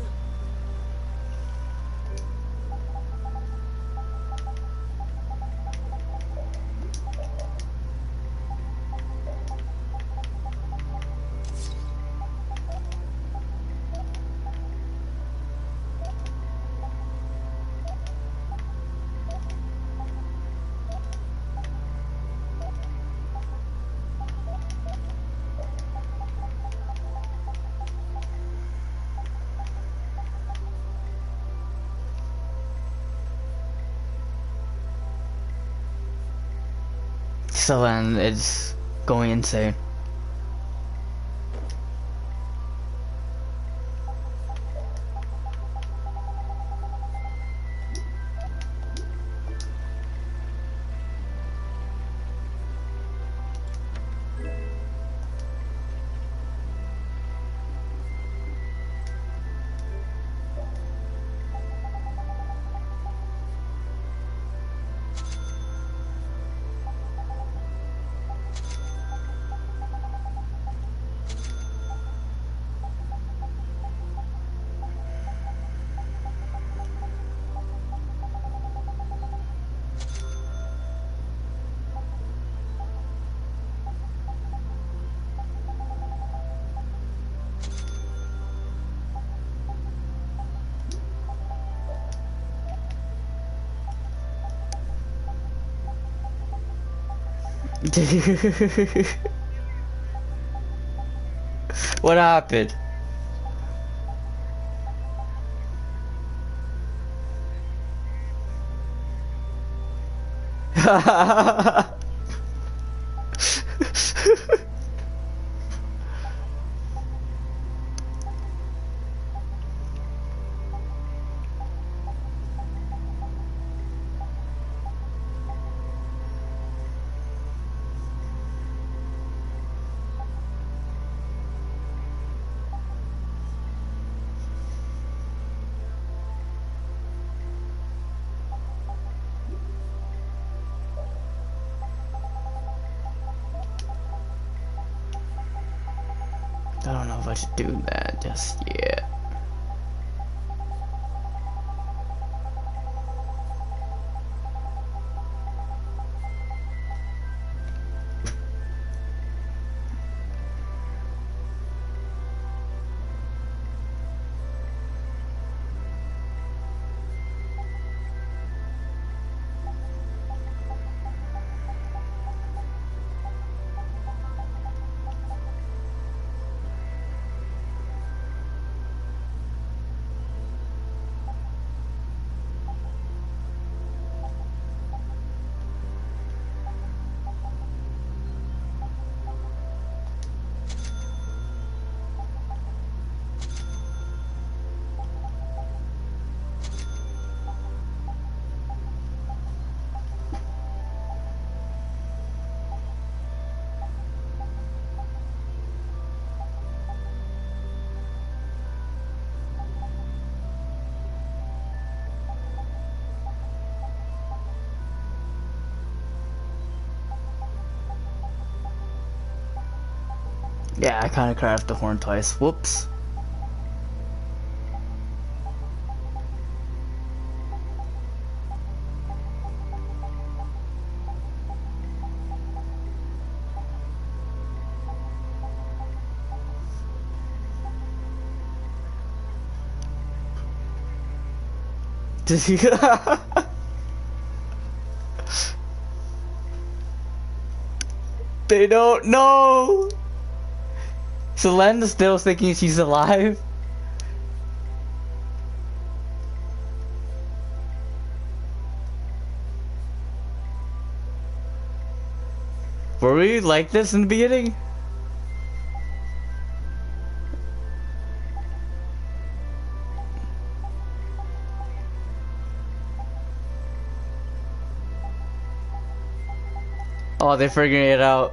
Excellent. It's going insane. What happened? I don't know if I should do that just yet. Yeah, I kinda cut off the horn twice. Whoops. They don't know. Selena's still thinking she's alive. Were we like this in the beginning? Oh, they're figuring it out.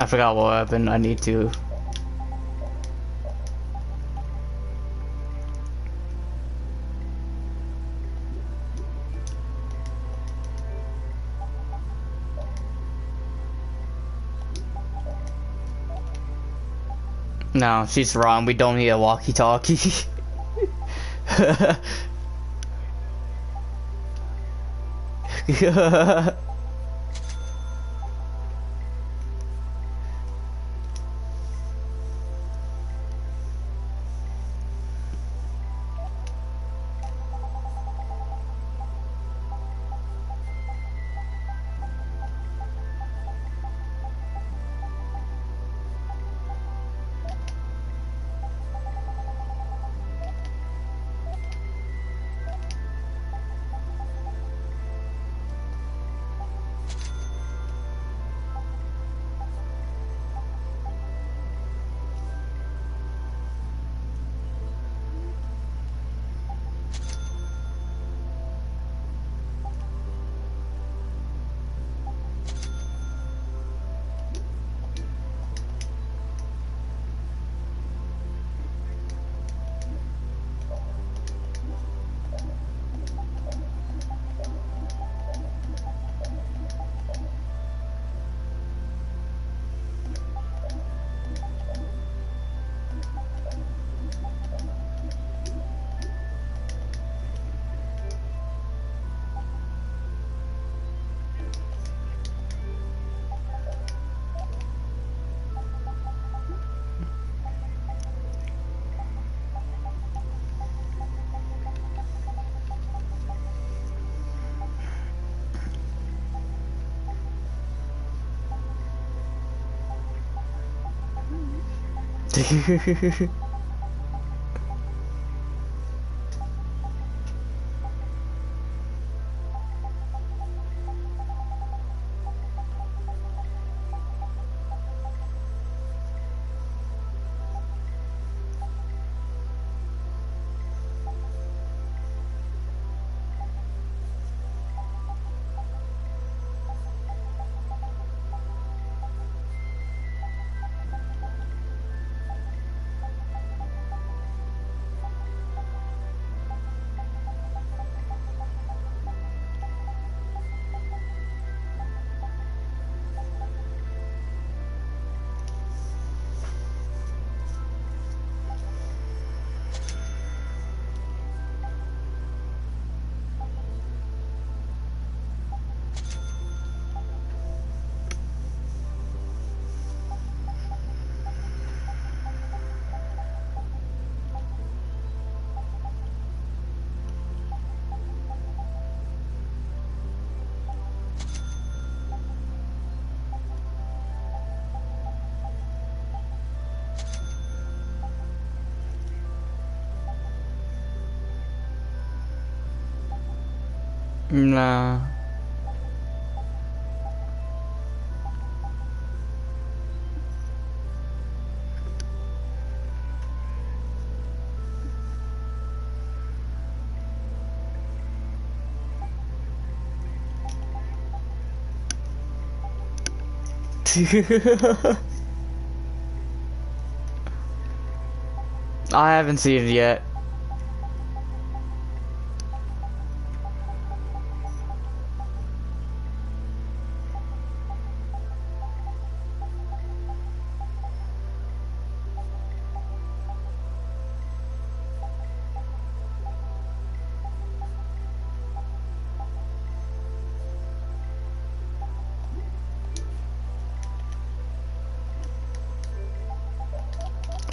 I forgot what weapon I need to. No, she's wrong. We don't need a walkie-talkie. Nah. I haven't seen it yet.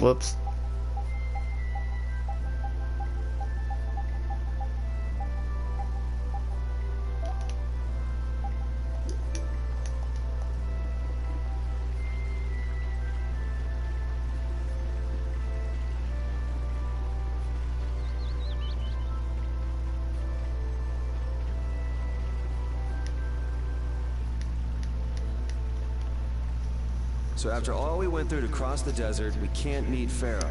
Whoops. So after all we went through to cross the desert, we can't meet Pharaoh.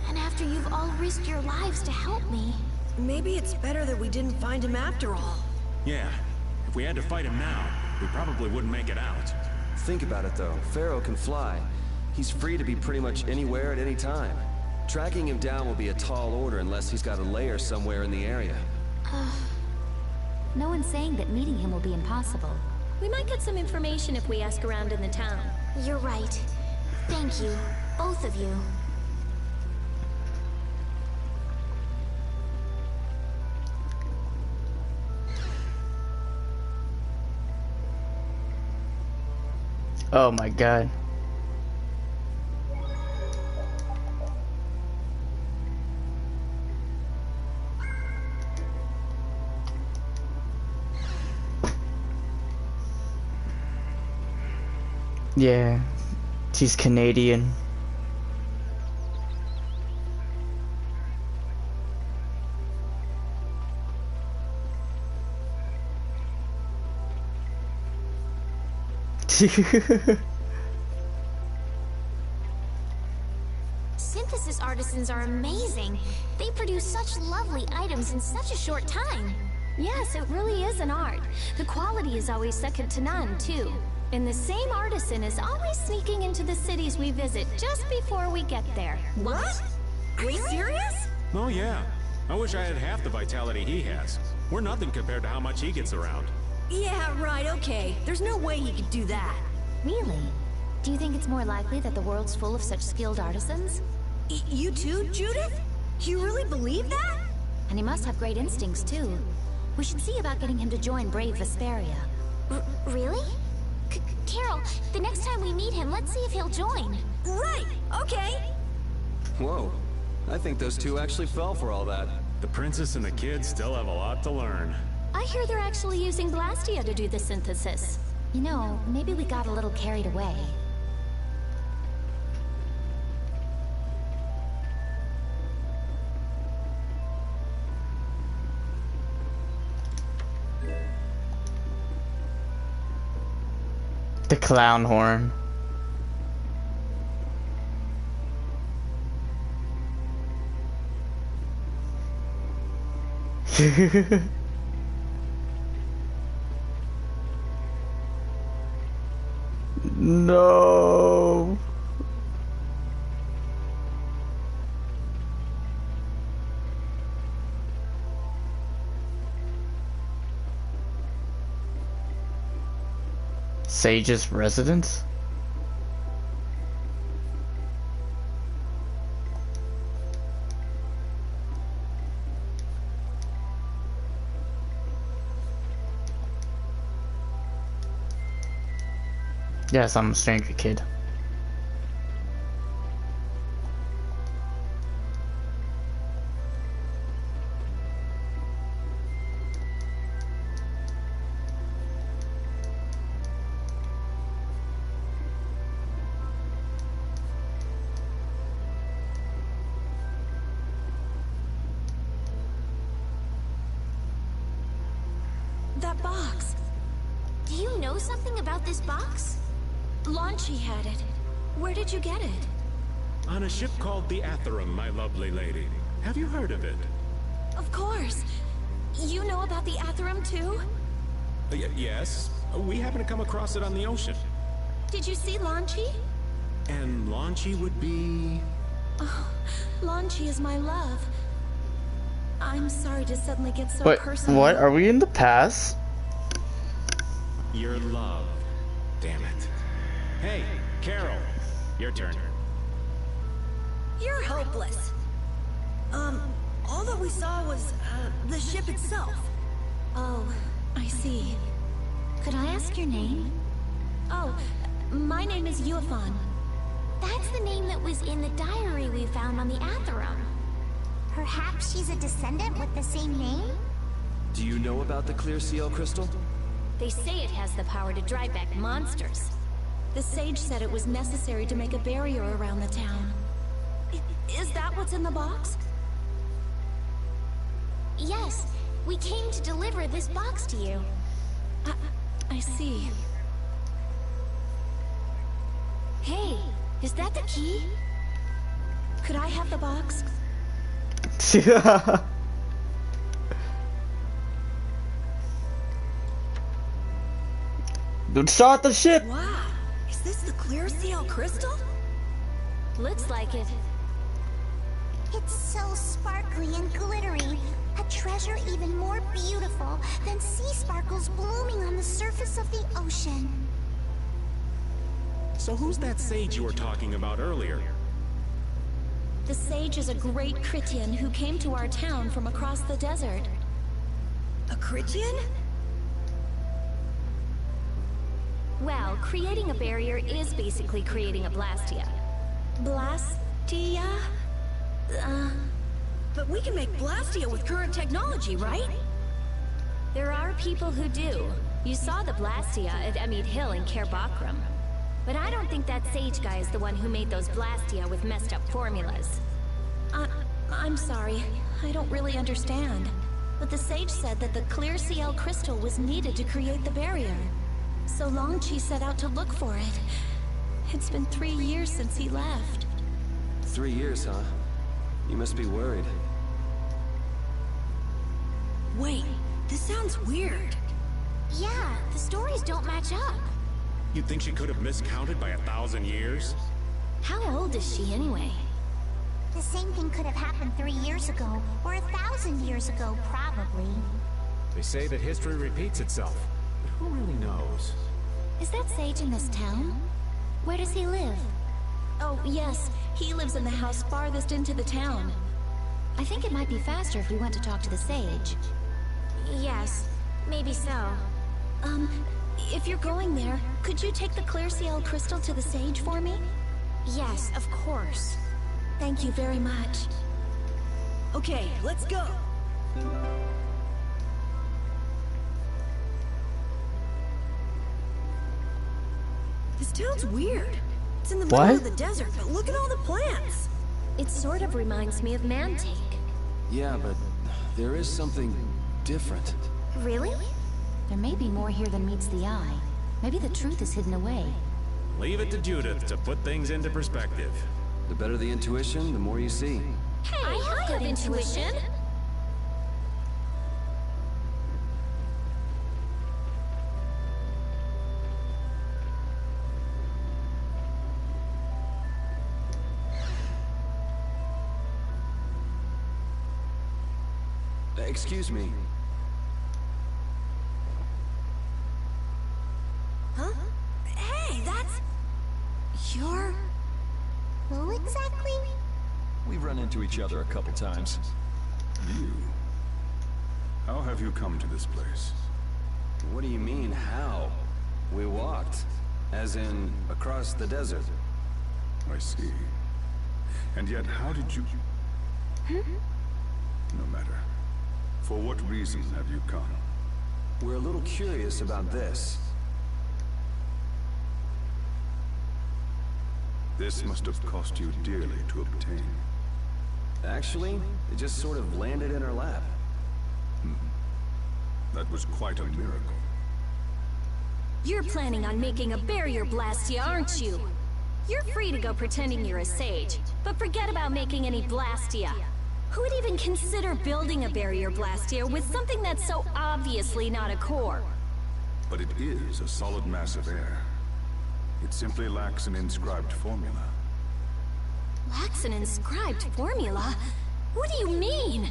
And after you've all risked your lives to help me. Maybe it's better that we didn't find him after all. Yeah, if we had to fight him now, we probably wouldn't make it out. Think about it though, Pharaoh can fly. He's free to be pretty much anywhere at any time. Tracking him down will be a tall order unless he's got a lair somewhere in the area. No one's saying that meeting him will be impossible. We might get some information if we ask around in the town. You're right. Thank you, both of you. Oh my god. Yeah, she's Canadian. Synthesis artisans are amazing. They produce such lovely items in such a short time. Yes, it really is an art. The quality is always second to none, too. And the same artisan is always sneaking into the cities we visit just before we get there. What? Are you serious? Oh yeah. I wish I had half the vitality he has. We're nothing compared to how much he gets around. Yeah, right, okay. There's no way he could do that. Really? Do you think it's more likely that the world's full of such skilled artisans? You too, Judith? You really believe that? And he must have great instincts, too. We should see about getting him to join Brave Vesperia. Really? Carol, the next time we meet him, let's see if he'll join. Right, okay. Whoa, I think those two actually fell for all that. The princess and the kids still have a lot to learn. I hear they're actually using Blastia to do the synthesis. You know, maybe we got a little carried away. The clown horn. No. Sage's residence? Yes, I'm a stranger kid. That box. Do you know something about this box? Launchy had it. Where did you get it? On a ship called the Atherum, my lovely lady. Have you heard of it? Of course. You know about the Atherum too? Yes. We happen to come across it on the ocean. Did you see Launchy? And Launchy would be... Oh, Launchy is my love. I'm sorry to suddenly get so Wait, personal. what? Are we in the past? Your love. Damn it. Hey, Carol. Your turn. You're hopeless. All that we saw was, the ship itself. Oh, I see. Could I ask your name? Oh, my name is Yuafan. That's the name that was in the diary we found on the Atherum. Perhaps she's a descendant with the same name? Do you know about the Clear Seal crystal? They say it has the power to drive back monsters. The sage said it was necessary to make a barrier around the town. Is that what's in the box? Yes, we came to deliver this box to you. I see. Hey, is that the key? Could I have the box? Dude, start the ship! Wow, clear seal crystal? Looks like it. It's so sparkly and glittery. A treasure even more beautiful than sea sparkles blooming on the surface of the ocean. So who's that sage you were talking about earlier? The sage is a great Critian who came to our town from across the desert. A Critian? Well, creating a barrier is basically creating a Blastia. Blastia? But we can make Blastia with current technology, right? There are people who do. You saw the Blastia at Emmett Hill in Cair Bakram. But I don't think that sage guy is the one who made those Blastia with messed up formulas. I'm sorry. I don't really understand. But the sage said that the clear CL crystal was needed to create the barrier. So Long Chi set out to look for it. It's been 3 years since he left. 3 years, huh? You must be worried. Wait, this sounds weird. Yeah, the stories don't match up. You think she could have miscounted by 1,000 years? How old is she anyway? The same thing could have happened 3 years ago, or 1,000 years ago, probably. They say that history repeats itself, but who really knows? Is that sage in this town? Where does he live? Oh, yes. He lives in the house farthest into the town. I think it might be faster if we went to talk to the sage. Yes, maybe so. If you're going there, could you take the clear CL crystal to the sage for me? Yes, of course. Thank you very much. Okay, let's go. This town's weird. It's in the middle of the desert, but look at all the plants. It sort of reminds me of Mantake. Yeah, but there is something different. Really? There may be more here than meets the eye. Maybe the truth is hidden away. Leave it to Judith to put things into perspective. The better the intuition, the more you see. Hey, I have intuition. Excuse me. Huh? Hey, that's... You're... Who exactly? We've run into each other a couple times. You? How have you come to this place? What do you mean, how? We walked. As in, across the desert. I see. And yet, how did you... No matter. For what reason have you come? We're a little curious about this. This must have cost you dearly to obtain. Actually, it just sort of landed in our lap. That was quite a miracle. You're planning on making a barrier Blastia, aren't you? You're free to go pretending you're a sage, but forget about making any Blastia. Who would even consider building a barrier Blastia with something that's so obviously not a core? But it is a solid mass of air. It simply lacks an inscribed formula. Lacks an inscribed formula? What do you mean?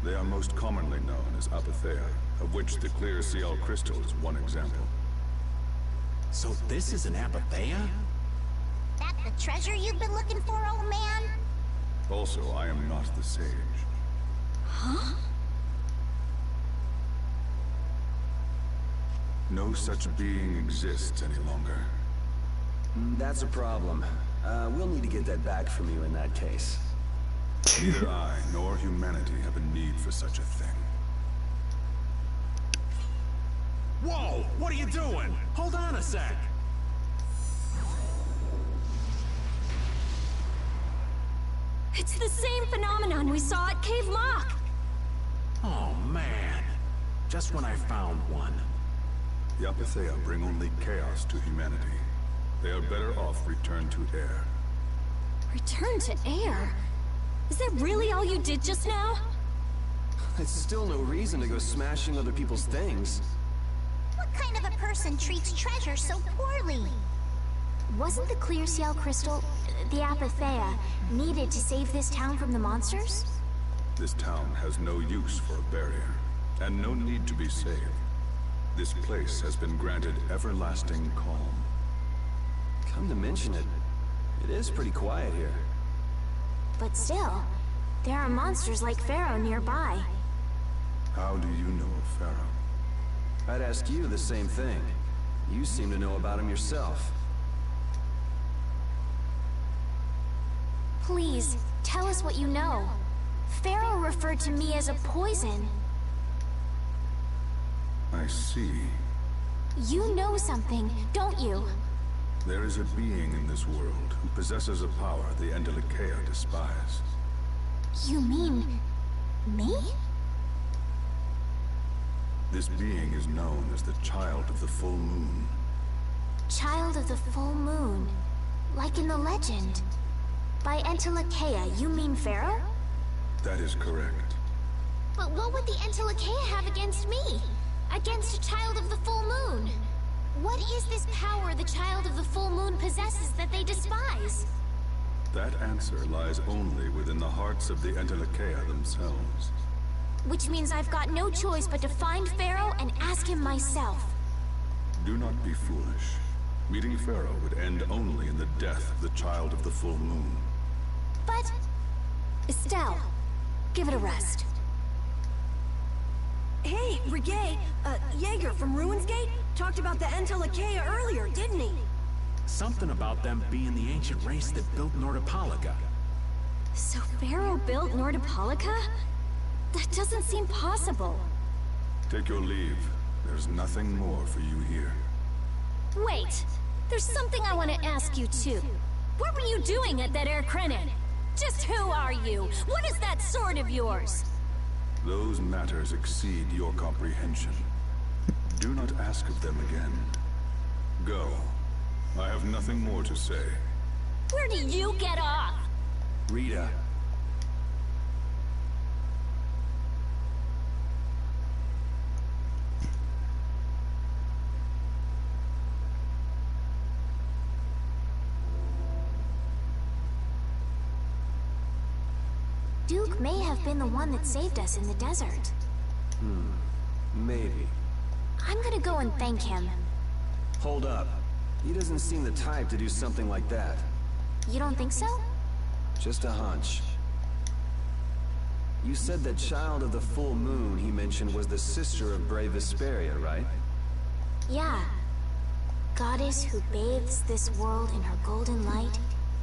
They are most commonly known as apatheia, of which the clear CL crystal is one example. So this is an apatheia? That the treasure you've been looking for, old man? Also, I am not the sage. Huh? No such being exists any longer. That's a problem. We'll need to get that back from you in that case. Neither I nor humanity have a need for such a thing. Whoa! What are you doing? Hold on a sec! It's the same phenomenon we saw at Cave Mock! Oh man. Just when I found one. The apatheia bring only chaos to humanity. They are better off returned to air. Return to air? Is that really all you did just now? It's still no reason to go smashing other people's things. What kind of a person treats treasure so poorly? Wasn't the clear seal crystal, the Apatheia, needed to save this town from the monsters? This town has no use for a barrier, and no need to be saved. This place has been granted everlasting calm. Come to mention it, it is pretty quiet here. But still, there are monsters like Pharaoh nearby. How do you know of Pharaoh? I'd ask you the same thing. You seem to know about him yourself. Please, tell us what you know. Pharaoh referred to me as a poison. I see. You know something, don't you? There is a being in this world who possesses a power the Endelikeia despise. You mean... me? This being is known as the Child of the Full Moon. Child of the Full Moon. Like in the legend. By Endelikeia, you mean Pharaoh? That is correct. But what would the Endelikeia have against me? Against a Child of the Full Moon? What is this power the Child of the Full Moon possesses that they despise? That answer lies only within the hearts of the Endelikeia themselves. Which means I've got no choice but to find Pharaoh and ask him myself. Do not be foolish. Meeting Pharaoh would end only in the death of the Child of the Full Moon. But... Estelle, give it a rest. Hey, Reggae, Jaeger from Ruinsgate talked about the Endelikeia earlier, didn't he? Something about them being the ancient race that built Nordopolica. So Pharaoh built Nordopolica? That doesn't seem possible. Take your leave. There's nothing more for you here. Wait, there's something I want to ask you too. What were you doing at that Air Krenin? Just who are you? What is that sword of yours? Those matters exceed your comprehension. Do not ask of them again. Go. I have nothing more to say. Where do you get off? Rita. Duke may have been the one that saved us in the desert. Maybe. I'm gonna go and thank him. Hold up. He doesn't seem the type to do something like that. You don't think so? Just a hunch. You said that Child of the Full Moon he mentioned was the sister of brave Vesperia, right? Yeah. Goddess who bathes this world in her golden light,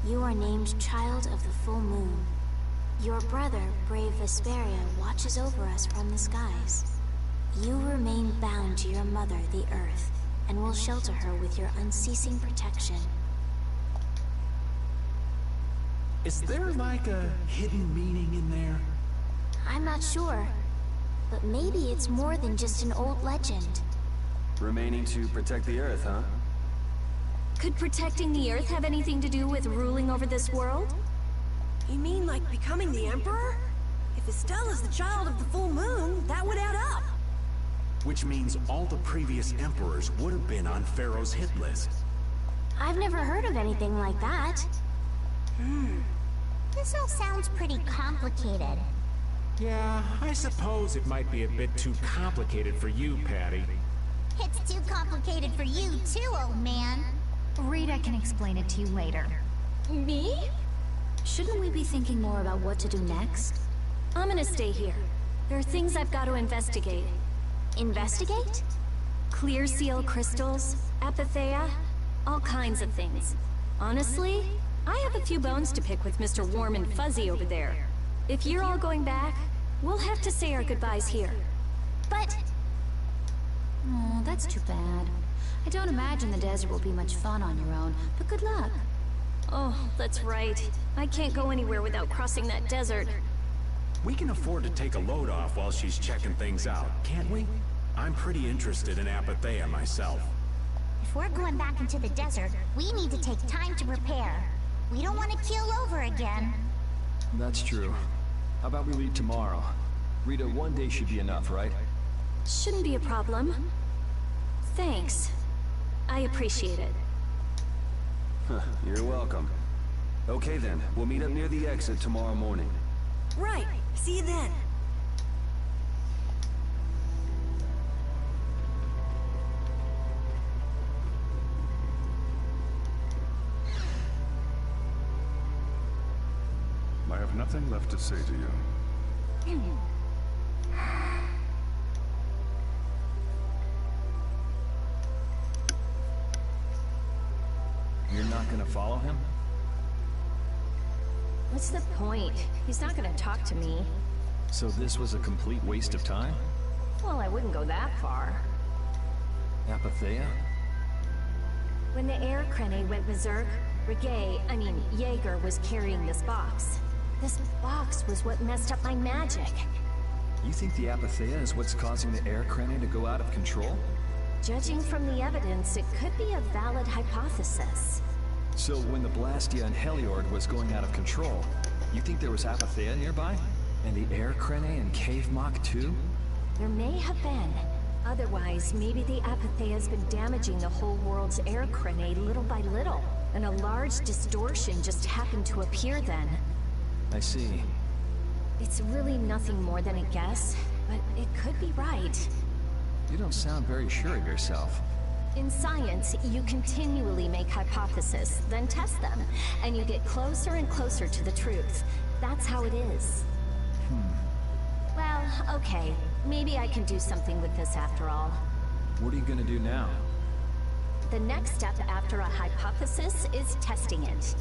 you are named Child of the Full Moon. Your brother, brave Vesperia, watches over us from the skies. You remain bound to your mother, the Earth, and will shelter her with your unceasing protection. Is there like a hidden meaning in there? I'm not sure, but maybe it's more than just an old legend. Remaining to protect the Earth, huh? Could protecting the Earth have anything to do with ruling over this world? You mean like becoming the Emperor? If Estelle is the Child of the Full Moon, that would add up. Which means all the previous emperors would have been on Pharaoh's hit list. I've never heard of anything like that. This all sounds pretty complicated. Yeah, I suppose it might be a bit too complicated for you, Patty. It's too complicated for you too, old man. Rita can explain it to you later. Me? Shouldn't we be thinking more about what to do next? I'm gonna stay here. There are things I've got to investigate. Investigate? Clear seal crystals, Apatheia, all kinds of things. Honestly, I have a few bones to pick with Mr. Warm and Fuzzy over there. If you're all going back, we'll have to say our goodbyes here. But... Oh, that's too bad. I don't imagine the desert will be much fun on your own, but good luck. Oh, that's right. I can't go anywhere without crossing that desert. We can afford to take a load off while she's checking things out, can't we? I'm pretty interested in Apatheia myself. If we're going back into the desert, we need to take time to prepare. We don't want to keel over again. That's true. How about we leave tomorrow? Rita, one day should be enough, right? Shouldn't be a problem. Thanks. I appreciate it. You're welcome. Okay then, we'll meet up near the exit tomorrow morning. Right. See you then. I have nothing left to say to you. You're not gonna follow him? What's the point? He's not gonna talk to me. So this was a complete waste of time? Well, I wouldn't go that far. Apatheia? When the air crane went berserk, Jaeger was carrying this box. This box was what messed up my magic. You think the Apatheia is what's causing the air crane to go out of control? Judging from the evidence, it could be a valid hypothesis. So when the Blastia and Heliord was going out of control, you think there was Apatheia nearby? And the air crane and Cave Mock too? There may have been. Otherwise, maybe the Apatheia's been damaging the whole world's air crane little by little. And a large distortion just happened to appear then. I see. It's really nothing more than a guess, but it could be right. You don't sound very sure of yourself. In science, you continually make hypotheses, then test them, and you get closer and closer to the truth. That's how it is. Well, okay. Maybe I can do something with this after all. What are you gonna do now? The next step after a hypothesis is testing it.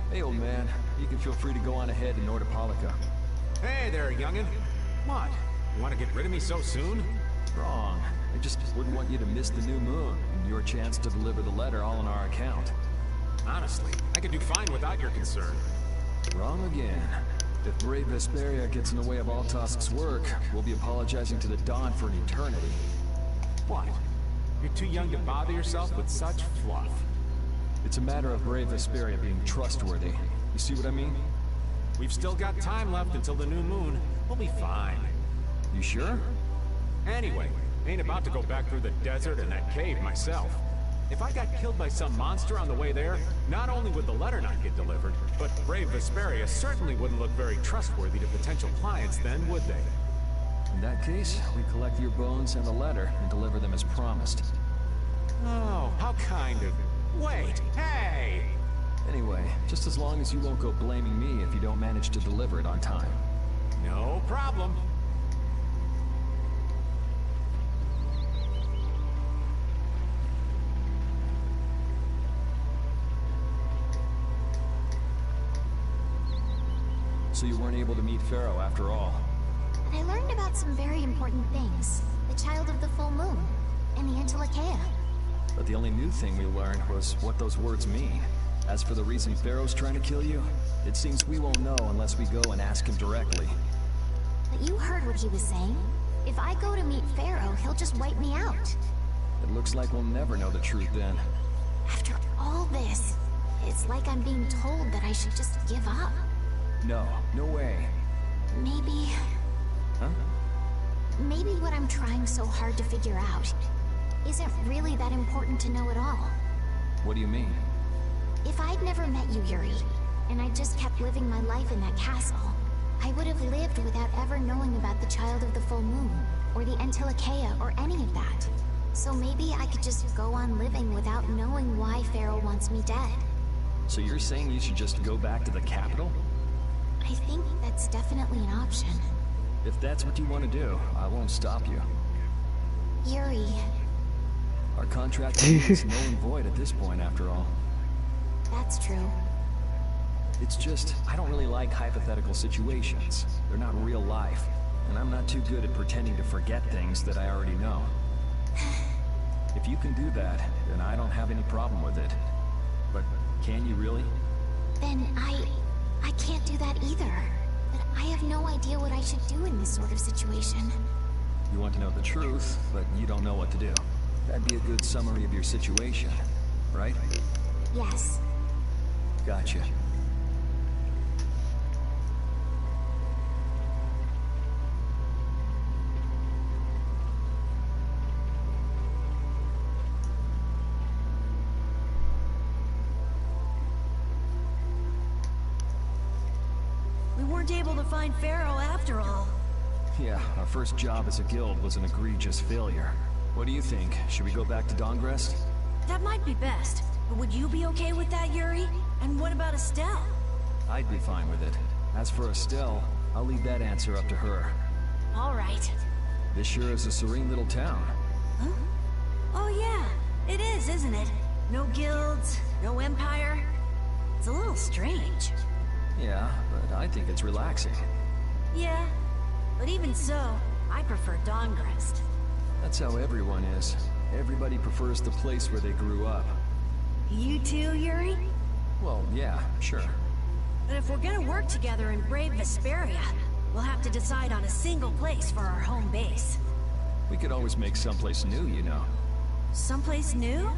Hey, old man. You can feel free to go on ahead and Nordopolica. Hey there, youngin'. What? You want to get rid of me so soon? Wrong. I just wouldn't want you to miss the new moon and your chance to deliver the letter all on our account. Honestly, I could do fine without your concern. Wrong again. If brave Vesperia gets in the way of Altosk's work, we'll be apologizing to the Dawn for an eternity. What? You're too young to bother yourself with such fluff. It's a matter of brave Vesperia being trustworthy. You see what I mean? We've still got time left until the new moon. We'll be fine. You sure? Anyway, ain't about to go back through the desert and that cave myself. If I got killed by some monster on the way there, not only would the letter not get delivered, but brave Vesperia certainly wouldn't look very trustworthy to potential clients then, would they? In that case, we collect your bones and the letter and deliver them as promised. Oh, how kind of... Wait, hey! Anyway, just as long as you won't go blaming me if you don't manage to deliver it on time. No problem. So you weren't able to meet Pharaoh after all. But I learned about some very important things. The child of the full moon, and the Antilochaea. But the only new thing we learned was what those words mean. As for the reason Pharaoh's trying to kill you, it seems we won't know unless we go and ask him directly. But you heard what he was saying. If I go to meet Pharaoh, he'll just wipe me out. It looks like we'll never know the truth then. After all this, it's like I'm being told that I should just give up. No, no way. Maybe... Huh? Maybe what I'm trying so hard to figure out isn't really that important to know at all. What do you mean? If I'd never met you, Yuri, and I just kept living my life in that castle, I would have lived without ever knowing about the child of the full moon, or the Antilochaea, or any of that. So maybe I could just go on living without knowing why Pharaoh wants me dead. So you're saying you should just go back to the capital? I think that's definitely an option. If that's what you want to do, I won't stop you. Yuri, Our contract is null and void at this point, after all. That's true. It's just, I don't really like hypothetical situations. They're not real life. And I'm not too good at pretending to forget things that I already know. If you can do that, then I don't have any problem with it. But can you really? Then I can't do that either. But I have no idea what I should do in this sort of situation. You want to know the truth, but you don't know what to do. That'd be a good summary of your situation, right? Yes. Gotcha. We weren't able to find Pharaoh after all. Yeah, our first job as a guild was an egregious failure. What do you think? Should we go back to Dongrest? That might be best. But would you be okay with that, Yuri? And what about Estelle? I'd be fine with it. As for Estelle, I'll leave that answer up to her. All right. This sure is a serene little town. Huh? Oh yeah, it is, isn't it? No guilds, no empire. It's a little strange. Yeah, but I think it's relaxing. Yeah, but even so, I prefer Dongrest. That's how everyone is. Everybody prefers the place where they grew up. You too, Yuri? Well, yeah, sure. But if we're gonna work together in brave Vesperia, we'll have to decide on a single place for our home base. We could always make someplace new, you know. Someplace new?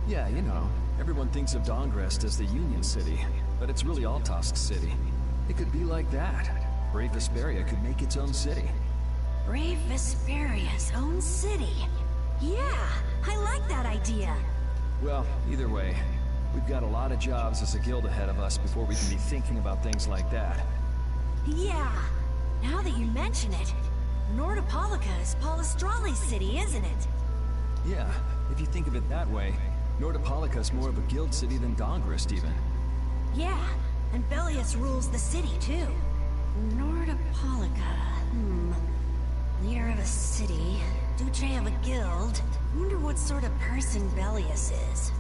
Yeah, you know. Everyone thinks of Dongrest as the Union City, but it's really Altosk City. It could be like that. Brave Vesperia could make its own city. Brave Vesperia's own city. Yeah, I like that idea. Well, either way, we've got a lot of jobs as a guild ahead of us before we can be thinking about things like that. Yeah, now that you mention it, Nordopolica is Polistrali's city, isn't it? Yeah, if you think of it that way, Nordopolica is more of a guild city than Dongrest even. Yeah, and Bellius rules the city too. Nordopolica, leader of a city, Duce of a guild. Wonder what sort of person Bellius is.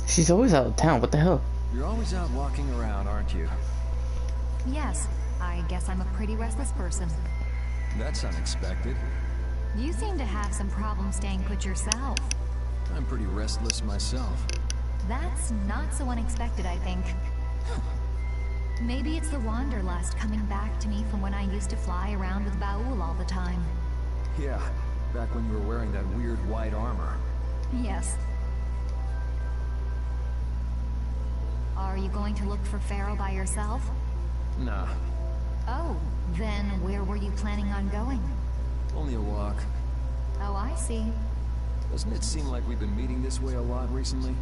She's always out of town, what the hell? You're always out walking around, aren't you? Yes, I guess I'm a pretty restless person. That's unexpected. You seem to have some problems staying put yourself. I'm pretty restless myself. That's not so unexpected, I think. Maybe it's the wanderlust coming back to me from when I used to fly around with Baul all the time. Yeah, back when you were wearing that weird white armor. Yes. Are you going to look for Pharaoh by yourself? Nah. Oh, then where were you planning on going? Only a walk. Oh, I see. Doesn't it seem like we've been meeting this way a lot recently?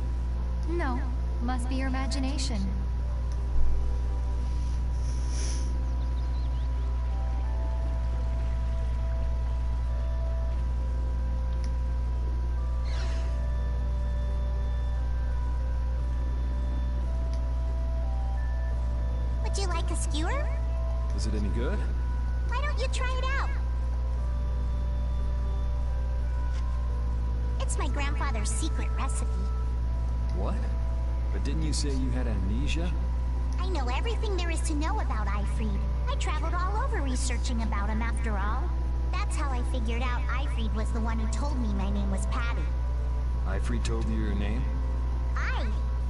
No, must be your imagination. Would you like a skewer? Is it any good? Why don't you try it out? It's my grandfather's secret recipe. What? But didn't you say you had amnesia? I know everything there is to know about Ifrid. I traveled all over researching about him after all. That's how I figured out Ifrid was the one who told me my name was Patty. Ifrid told you your name?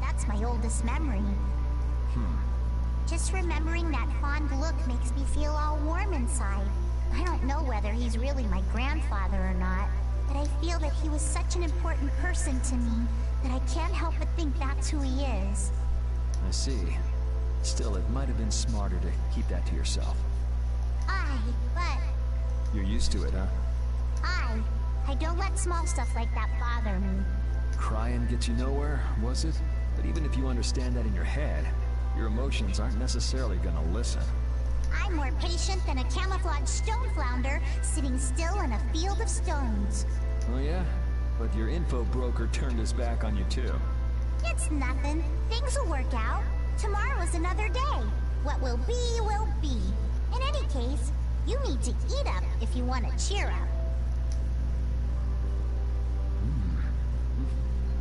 That's my oldest memory. Just remembering that fond look makes me feel all warm inside. I don't know whether he's really my grandfather or not, but I feel that he was such an important person to me that I can't help but think that's who he is. I see. Still, it might have been smarter to keep that to yourself. But... You're used to it, huh? I don't let small stuff like that bother me. Crying gets you nowhere, was it? But even if you understand that in your head, your emotions aren't necessarily gonna listen. I I'm more patient than a camouflaged stone flounder sitting still in a field of stones. Oh yeah? But your info broker turned his back on you too. It's nothing. Things will work out. Tomorrow is another day. What will be, will be. In any case, you need to eat up if you want to cheer up.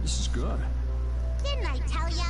This is good. Didn't I tell ya?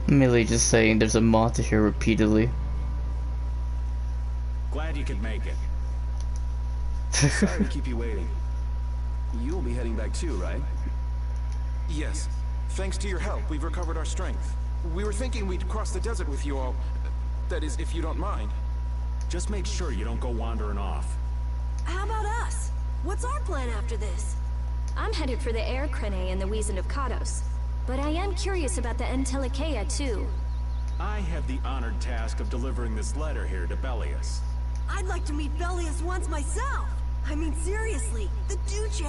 Millie just saying there's a monster here repeatedly. Glad you could make it. Sorry to keep you waiting. You'll be heading back too, right? Yes. Thanks to your help, we've recovered our strength. We were thinking we'd cross the desert with you all. That is, if you don't mind. Just make sure you don't go wandering off. How about us? What's our plan after this? I'm headed for the air crane and the Wizened of Kados. But I am curious about the Entelikeia too. I have the honored task of delivering this letter here to Belius. I'd like to meet Belius once myself. I mean, seriously, the Duce.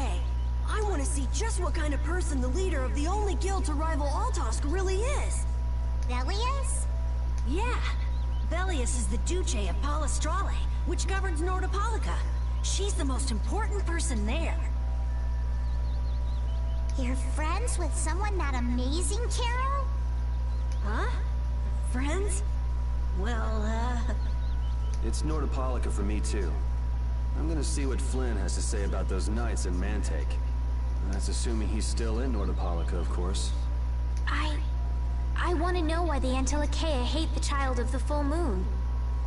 I want to see just what kind of person the leader of the only guild to rival Altosk really is. Belius? Yeah. Belius is the Duce of Palestrale, which governs Nordopolica. She's the most important person there. You're friends with someone that amazing, Carol? Huh? Friends? Well, It's Nordopolica for me too. I'm gonna see what Flynn has to say about those knights in Mantake. That's assuming he's still in Nordopolica, of course. I want to know why the Entelikeia hate the child of the full moon.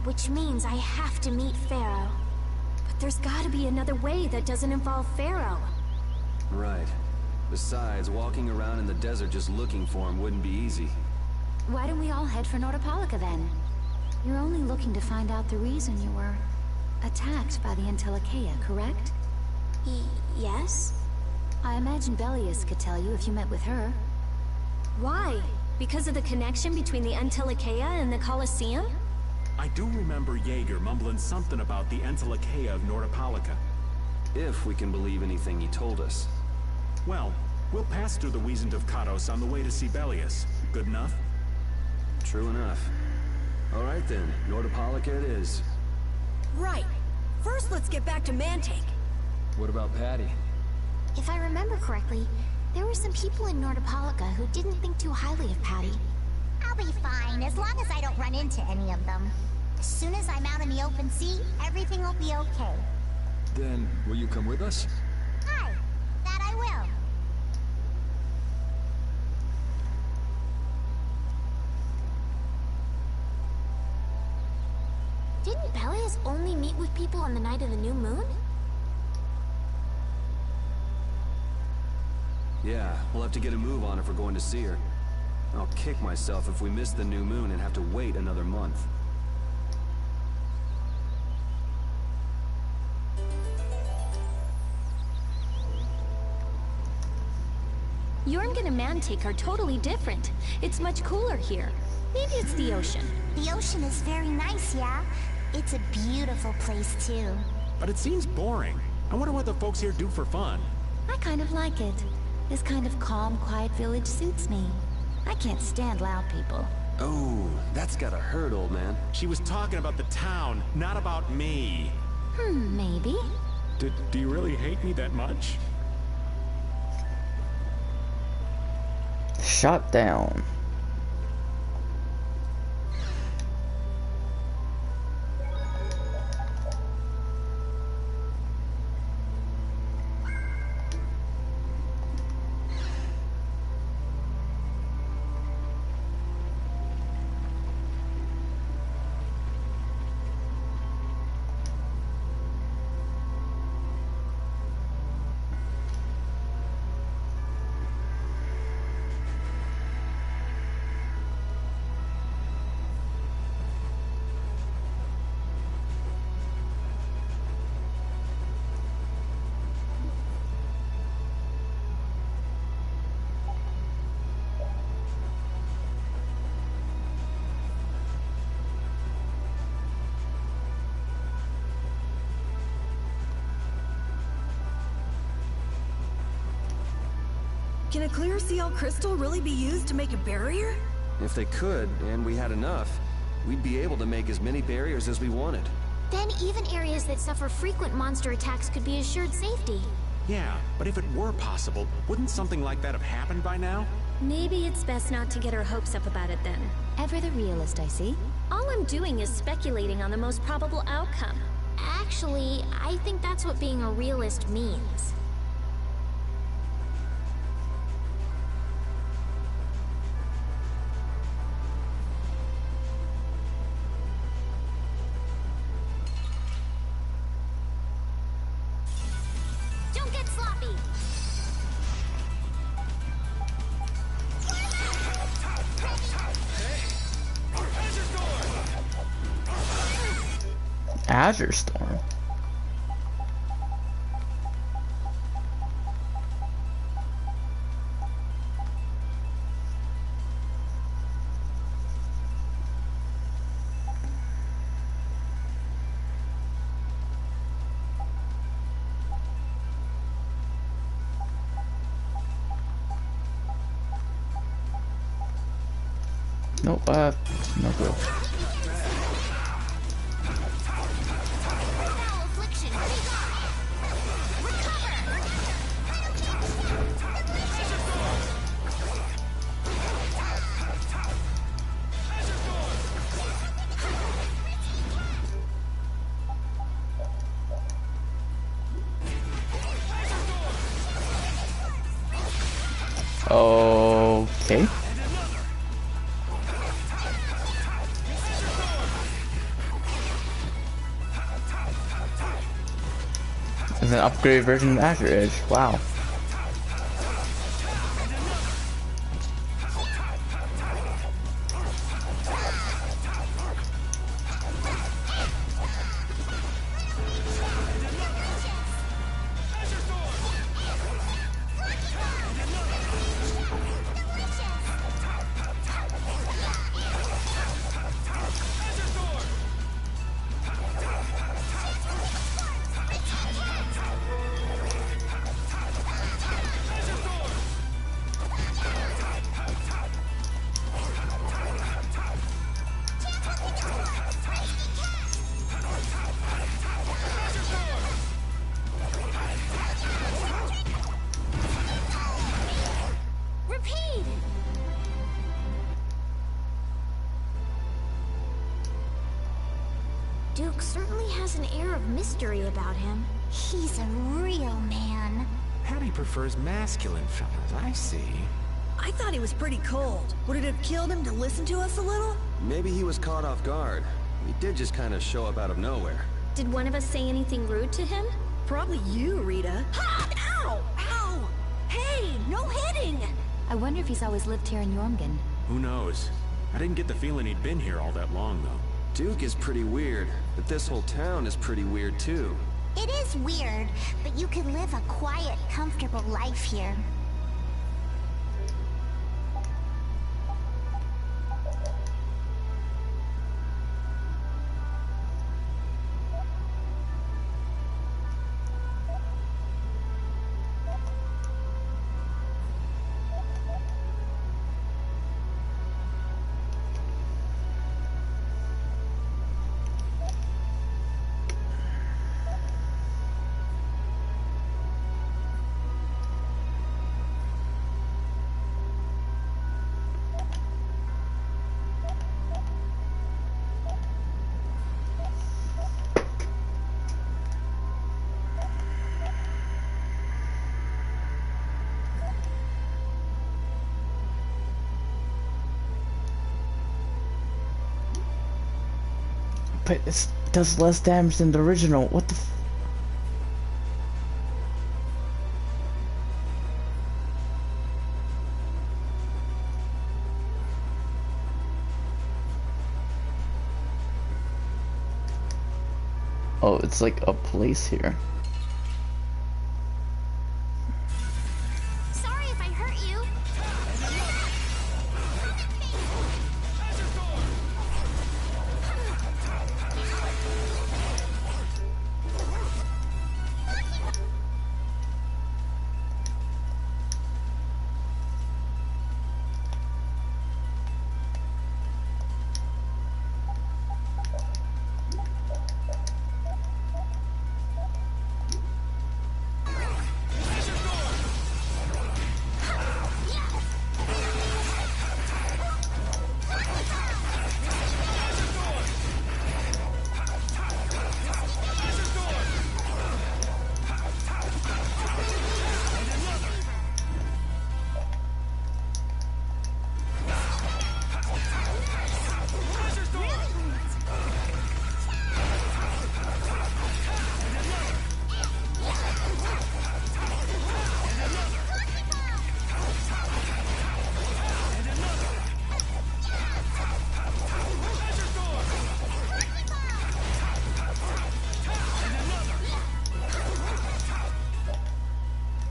Which means I have to meet Pharaoh. But there's gotta be another way that doesn't involve Pharaoh. Right. Besides, walking around in the desert just looking for him wouldn't be easy. Why don't we all head for Nordopolica then? You're only looking to find out the reason you were attacked by the Entelikeia, correct? Yes? I imagine Belius could tell you if you met with her. Why? Because of the connection between the Entelikeia and the Colosseum? I do remember Jaeger mumbling something about the Entelikeia of Nordopolica. If we can believe anything he told us. Well, we'll pass through the Wizened of Kados on the way to see Belius. Good enough? True enough. Alright then, Nordopolica it is. right. First, let's get back to Mantake. What about Patty? If I remember correctly, there were some people in Nordopolica who didn't think too highly of Patty. I'll be fine, as long as I don't run into any of them. As soon as I'm out in the open sea, everything will be okay. Then, will you come with us? Hi, that I will. Didn't Belius only meet with people on the night of the new moon? Yeah, we'll have to get a move on if we're going to see her. I'll kick myself if we miss the new moon and have to wait another month. Jormungand and Mantake are totally different. It's much cooler here. Maybe it's the ocean. The ocean is very nice, yeah? It's a beautiful place, too. But it seems boring. I wonder what the folks here do for fun. I kind of like it. This kind of calm, quiet village suits me. I can't stand loud people. Oh, that's gotta hurt, old man. She was talking about the town, not about me. Maybe. Do you really hate me that much? Shot down. Can a clear CL crystal really be used to make a barrier? If they could, and we had enough, we'd be able to make as many barriers as we wanted. Then even areas that suffer frequent monster attacks could be assured safety. Yeah, but if it were possible, wouldn't something like that have happened by now? Maybe it's best not to get our hopes up about it then. Ever the realist, I see. All I'm doing is speculating on the most probable outcome. Actually, I think that's what being a realist means. Don't get sloppy! Azure Storm. Nope, no good. Okay. It's an upgraded version of Azure Edge. Wow. Duke certainly has an air of mystery about him. He's a real man. Patty prefers masculine fellas, I see. I thought he was pretty cold. Would it have killed him to listen to us a little? Maybe he was caught off guard. He did just kind of show up out of nowhere. Did one of us say anything rude to him? Probably you, Rita. Ha! Ow! Ow! Hey, no hitting! I wonder if he's always lived here in Jormungand. Who knows? I didn't get the feeling he'd been here all that long, though. Duke is pretty weird, but this whole town is pretty weird, too. It is weird, but you could live a quiet, comfortable life here. But it does less damage than the original. What the f— Oh, it's like a place here. Sorry if I hurt you.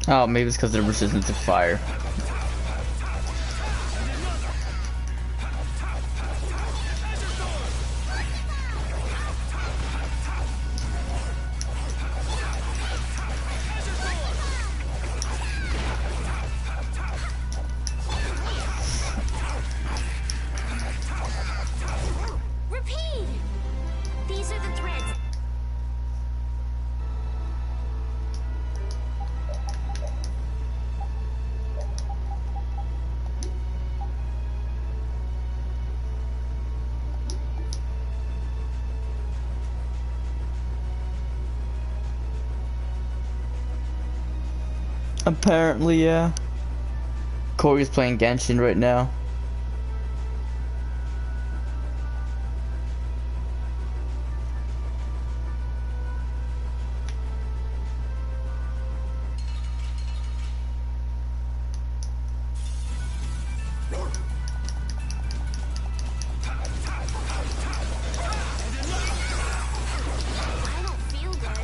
Oh, maybe it's because they're resistant to fire. Repeat! These are the threads. Apparently, yeah. Corey's playing Genshin right now. I don't feel good.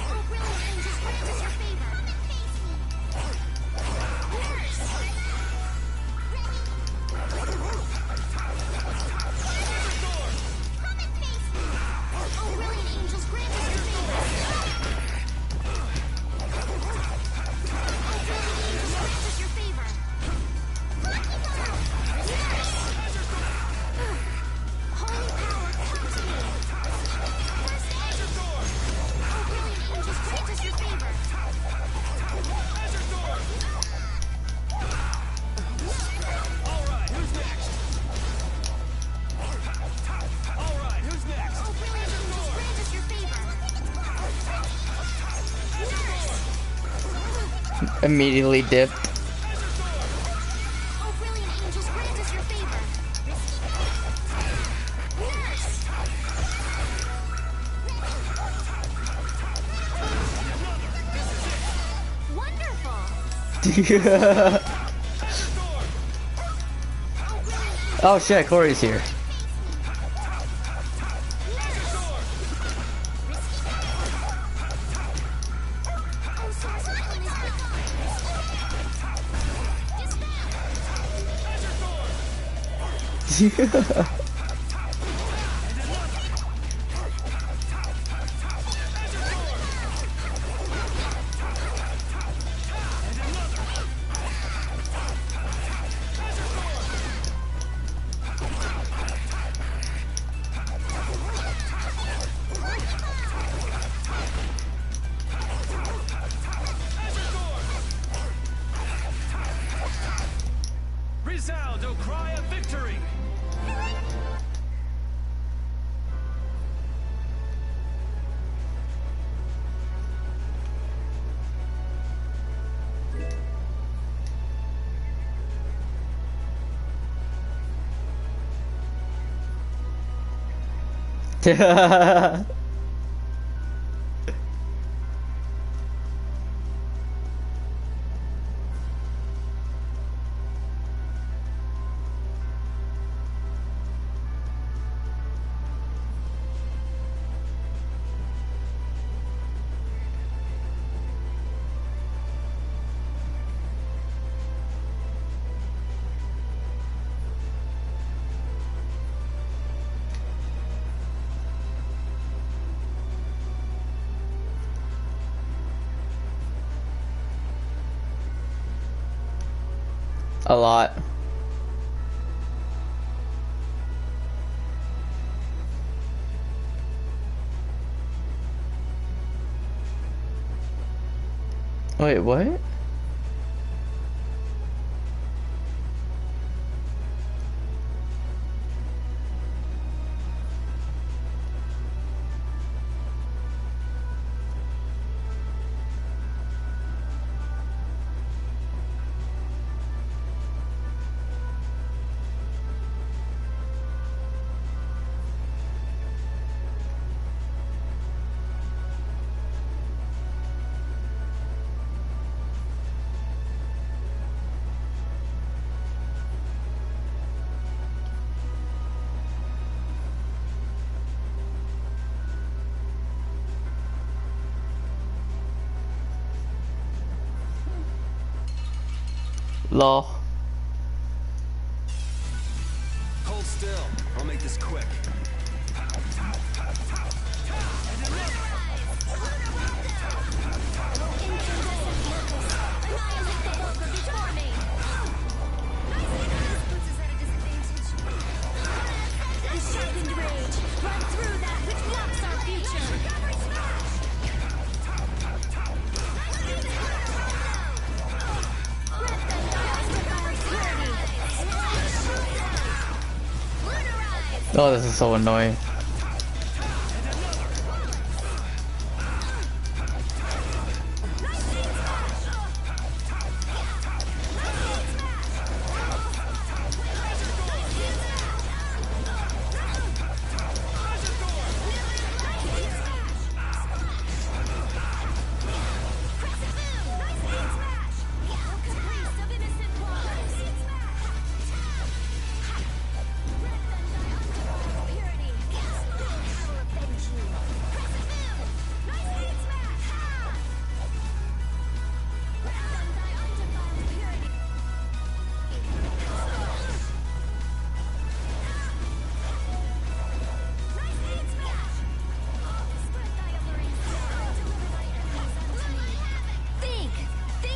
Oh, brilliant angels, grant us your favor. Oh, brilliant angels, grant us your favor. Holy power, come to me. First aid. Oh, brilliant angels, grant us your favor. Alright, who's next? Alright, who's next? Oh, brilliant angels, grant us your favor. Nurse. Immediately dipped. Oh, brilliant angels, grant us your favor. Nurse. Wonderful. Oh shit, Corey's here. Oh, Source Island is Resound, O cry of victory! A lot. Wait, what? Lol. Hold still. I'll make this quick. Oh, this is so annoying.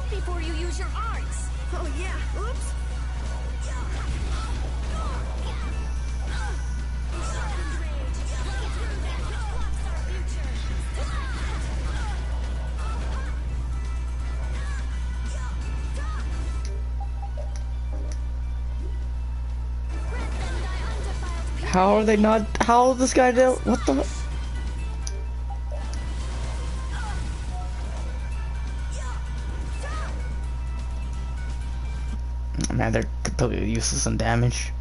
Before you use your arts. Oh yeah, oops. How are they not? How this guy do? What the? Man, they're completely useless in damage.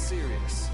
serious.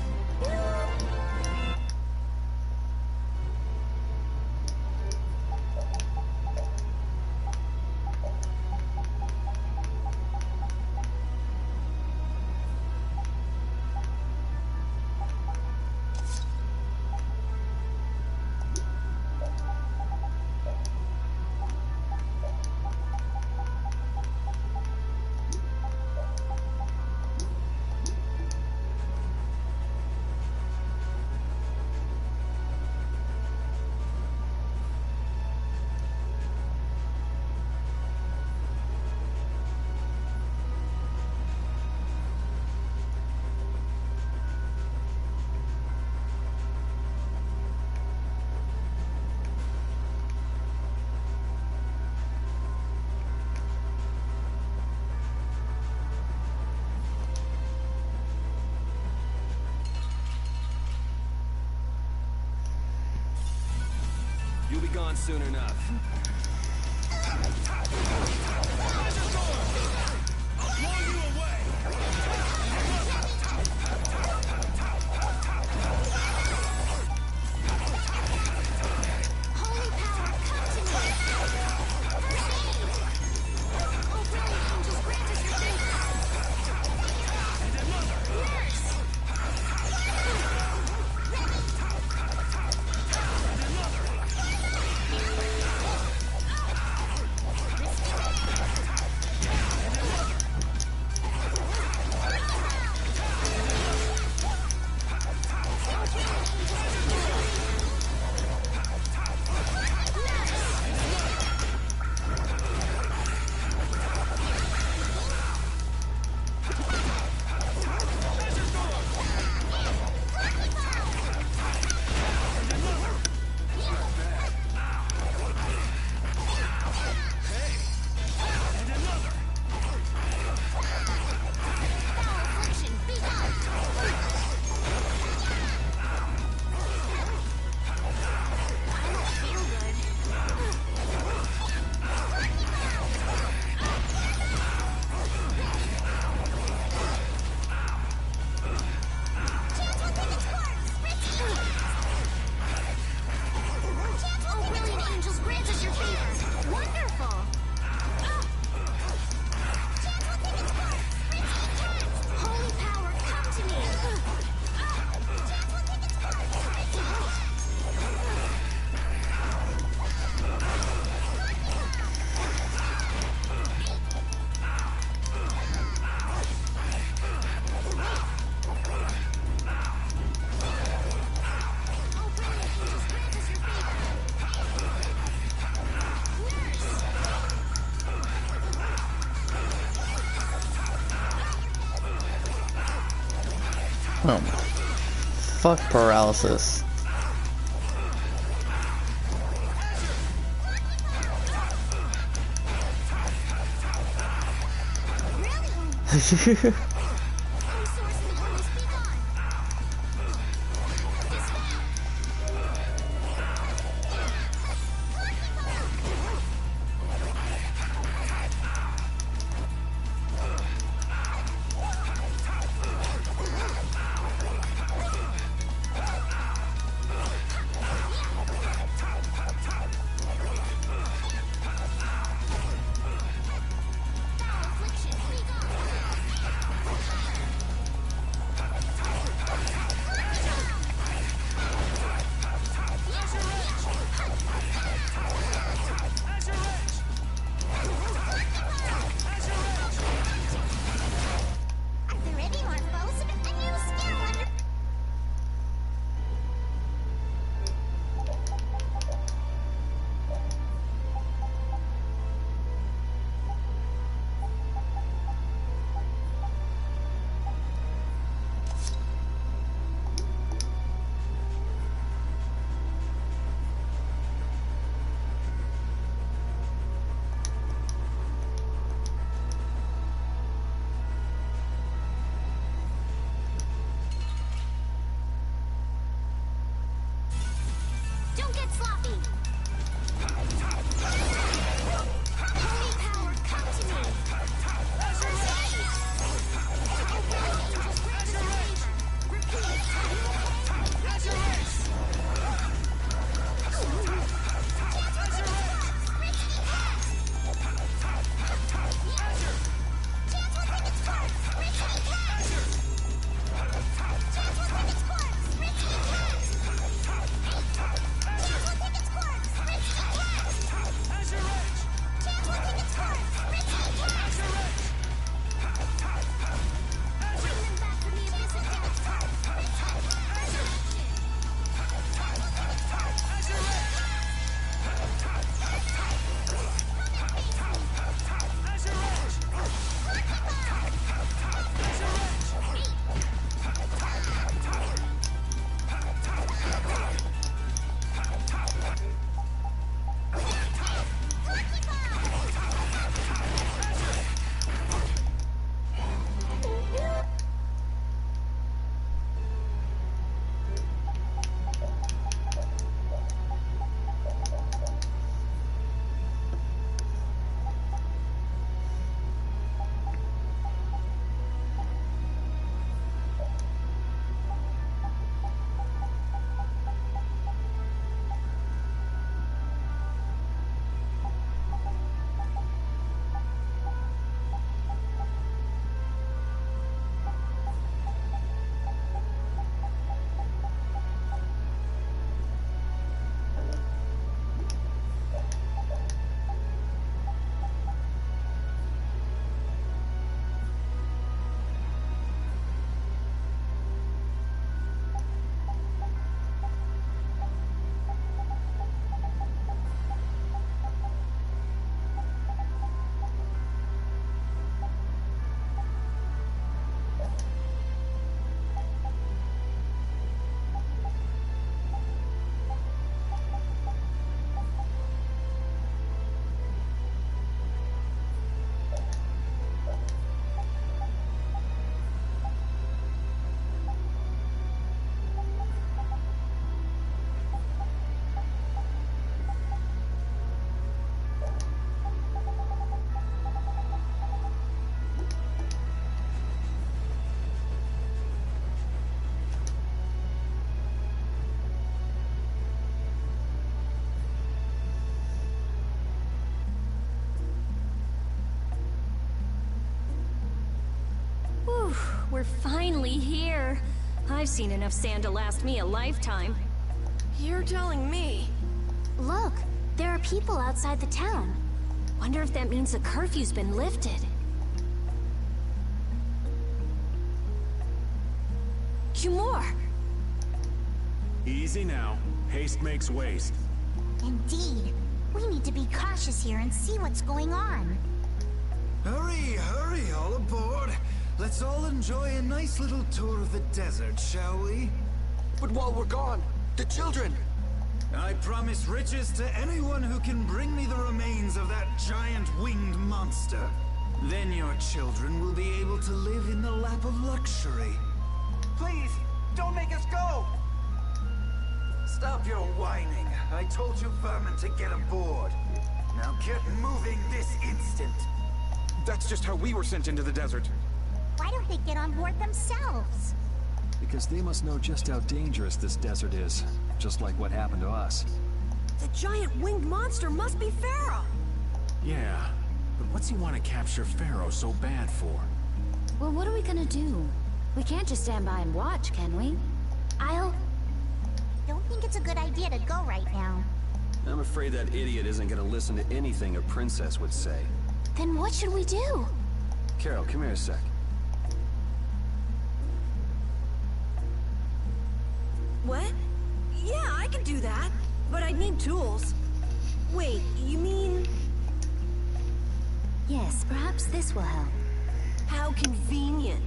You'll be gone soon enough. Oh, fuck paralysis. Don't get sloppy! Holy power, come to me! First aid! we're finally here. I've seen enough sand to last me a lifetime. You're telling me? Look, there are people outside the town. Wonder if that means the curfew's been lifted. Cumore! Easy now. Haste makes waste. Indeed. We need to be cautious here and see what's going on. Hurry, hurry, all aboard. Let's all enjoy a nice little tour of the desert, shall we? But while we're gone, the children! I promise riches to anyone who can bring me the remains of that giant winged monster. Then your children will be able to live in the lap of luxury. Please, don't make us go! Stop your whining. I told you vermin to get aboard. Now get moving this instant. That's just how we were sent into the desert. Why don't they get on board themselves? Because they must know just how dangerous this desert is. Just like what happened to us. The giant winged monster must be Pharaoh! Yeah, but what's he want to capture Pharaoh so bad for? Well, what are we gonna do? We can't just stand by and watch, can we? Don't think it's a good idea to go right now. I'm afraid that idiot isn't gonna listen to anything a princess would say. Then what should we do? Carol, come here a sec. What? Yeah, I could do that. But I'd need tools. Wait, you mean... Yes, perhaps this will help. How convenient.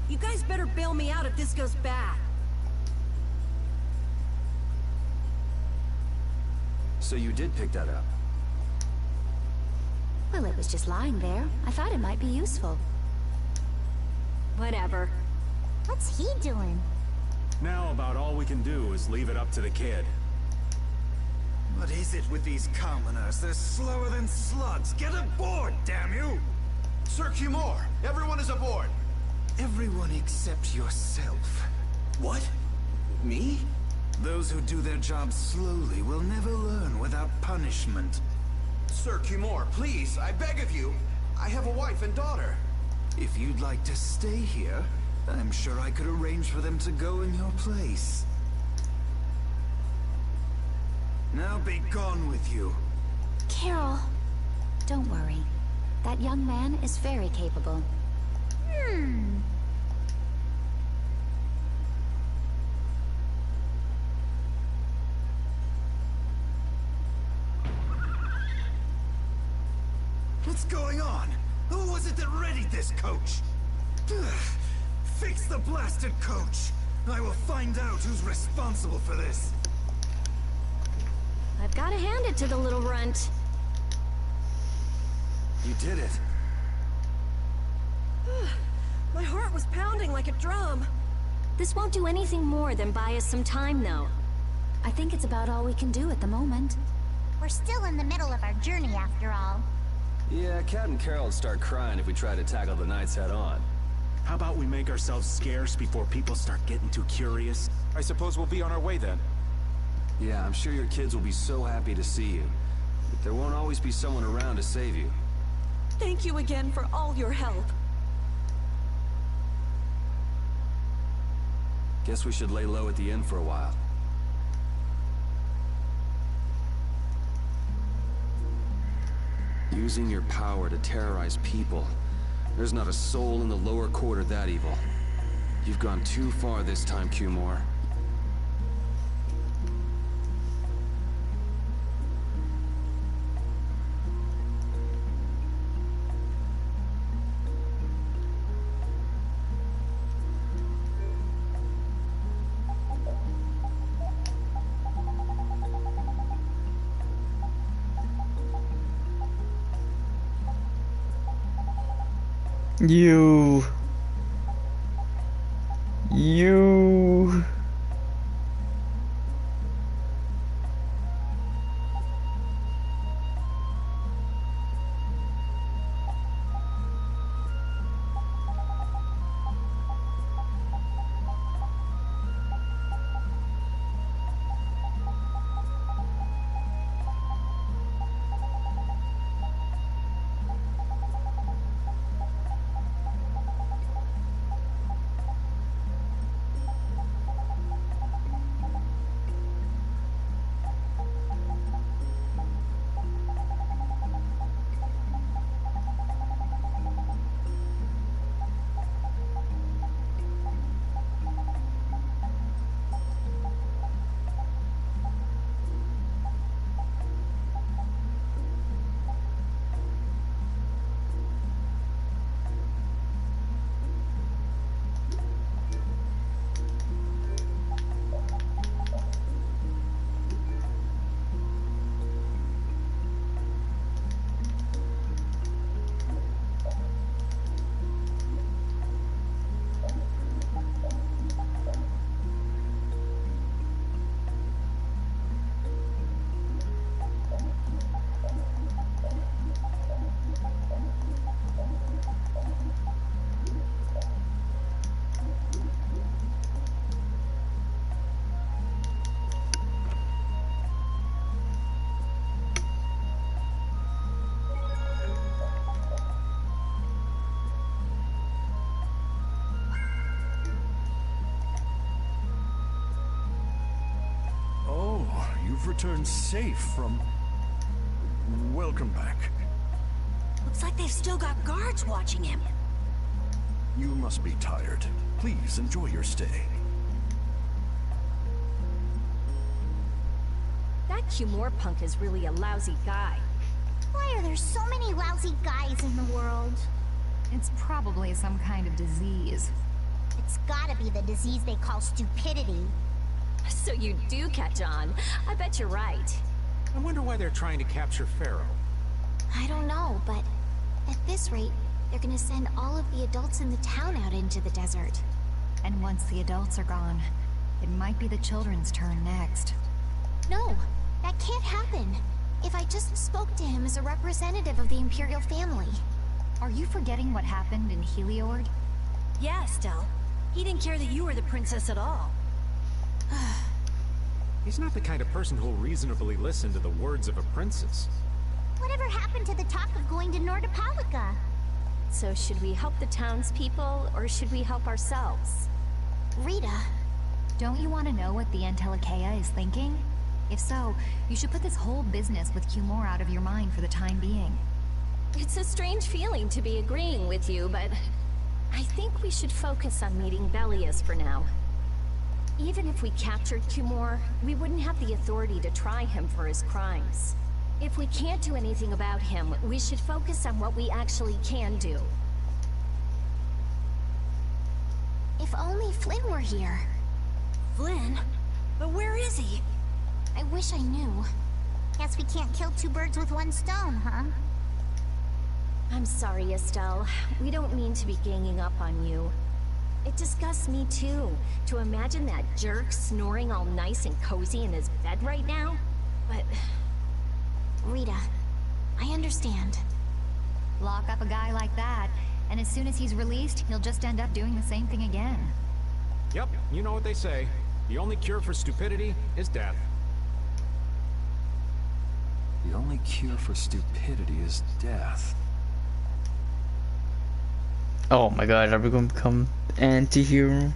You guys better bail me out if this goes bad. So you did pick that up? Well, it was just lying there. I thought it might be useful. Whatever. What's he doing? Now about all we can do is leave it up to the kid. What is it with these commoners? They're slower than slugs. Get aboard, damn you! Sir Cumore, everyone is aboard! Everyone except yourself. What? Me? Those who do their jobs slowly will never learn without punishment. Sir Cumore, please, I beg of you. I have a wife and daughter. If you'd like to stay here, I'm sure I could arrange for them to go in your place. Now be gone with you. Carol. Don't worry. That young man is very capable. What's going on? Who was it that readied this coach? Fix the blasted coach. I will find out who's responsible for this. I've gotta hand it to the little runt. You did it. My heart was pounding like a drum. This won't do anything more than buy us some time, though. I think it's about all we can do at the moment. We're still in the middle of our journey after all. Yeah, Cat and Carol would start crying if we tried to tackle the knights head on. How about we make ourselves scarce before people start getting too curious? I suppose we'll be on our way then. Yeah, I'm sure your kids will be so happy to see you. But there won't always be someone around to save you. Thank you again for all your help. Guess we should lay low at the inn for a while. Using your power to terrorize people. There's not a soul in the lower quarter that evil. You've gone too far this time, Cumore. You. You've returned safe from... Welcome back. Looks like they've still got guards watching him. You must be tired. Please enjoy your stay. That Cumore punk is really a lousy guy. Why are there so many lousy guys in the world? It's probably some kind of disease. It's gotta be the disease they call stupidity. So you do catch on. I bet you're right. I wonder why they're trying to capture Pharaoh. I don't know, but at this rate, they're gonna send all of the adults in the town out into the desert. And once the adults are gone, it might be the children's turn next. No, that can't happen. If I just spoke to him as a representative of the Imperial family. Are you forgetting what happened in Heliord? Yeah, Estelle. He didn't care that you were the princess at all. He's not the kind of person who'll reasonably listen to the words of a princess. Whatever happened to the talk of going to Nordopolica? So should we help the townspeople, or should we help ourselves? Rita. Don't you want to know what the Antilocheia is thinking? If so, you should put this whole business with Cumore out of your mind for the time being. It's a strange feeling to be agreeing with you, but I think we should focus on meeting Belias for now. Even if we captured Cumore, we wouldn't have the authority to try him for his crimes. If we can't do anything about him, we should focus on what we actually can do. If only Flynn were here. Flynn? But where is he? I wish I knew. Guess we can't kill two birds with one stone, huh? I'm sorry, Estelle. We don't mean to be ganging up on you. It disgusts me too, to imagine that jerk snoring all nice and cozy in his bed right now. But... Rita, I understand. Lock up a guy like that, and as soon as he's released, he'll just end up doing the same thing again. Yep, you know what they say. The only cure for stupidity is death. The only cure for stupidity is death. Oh my god, are we gonna become anti-hero?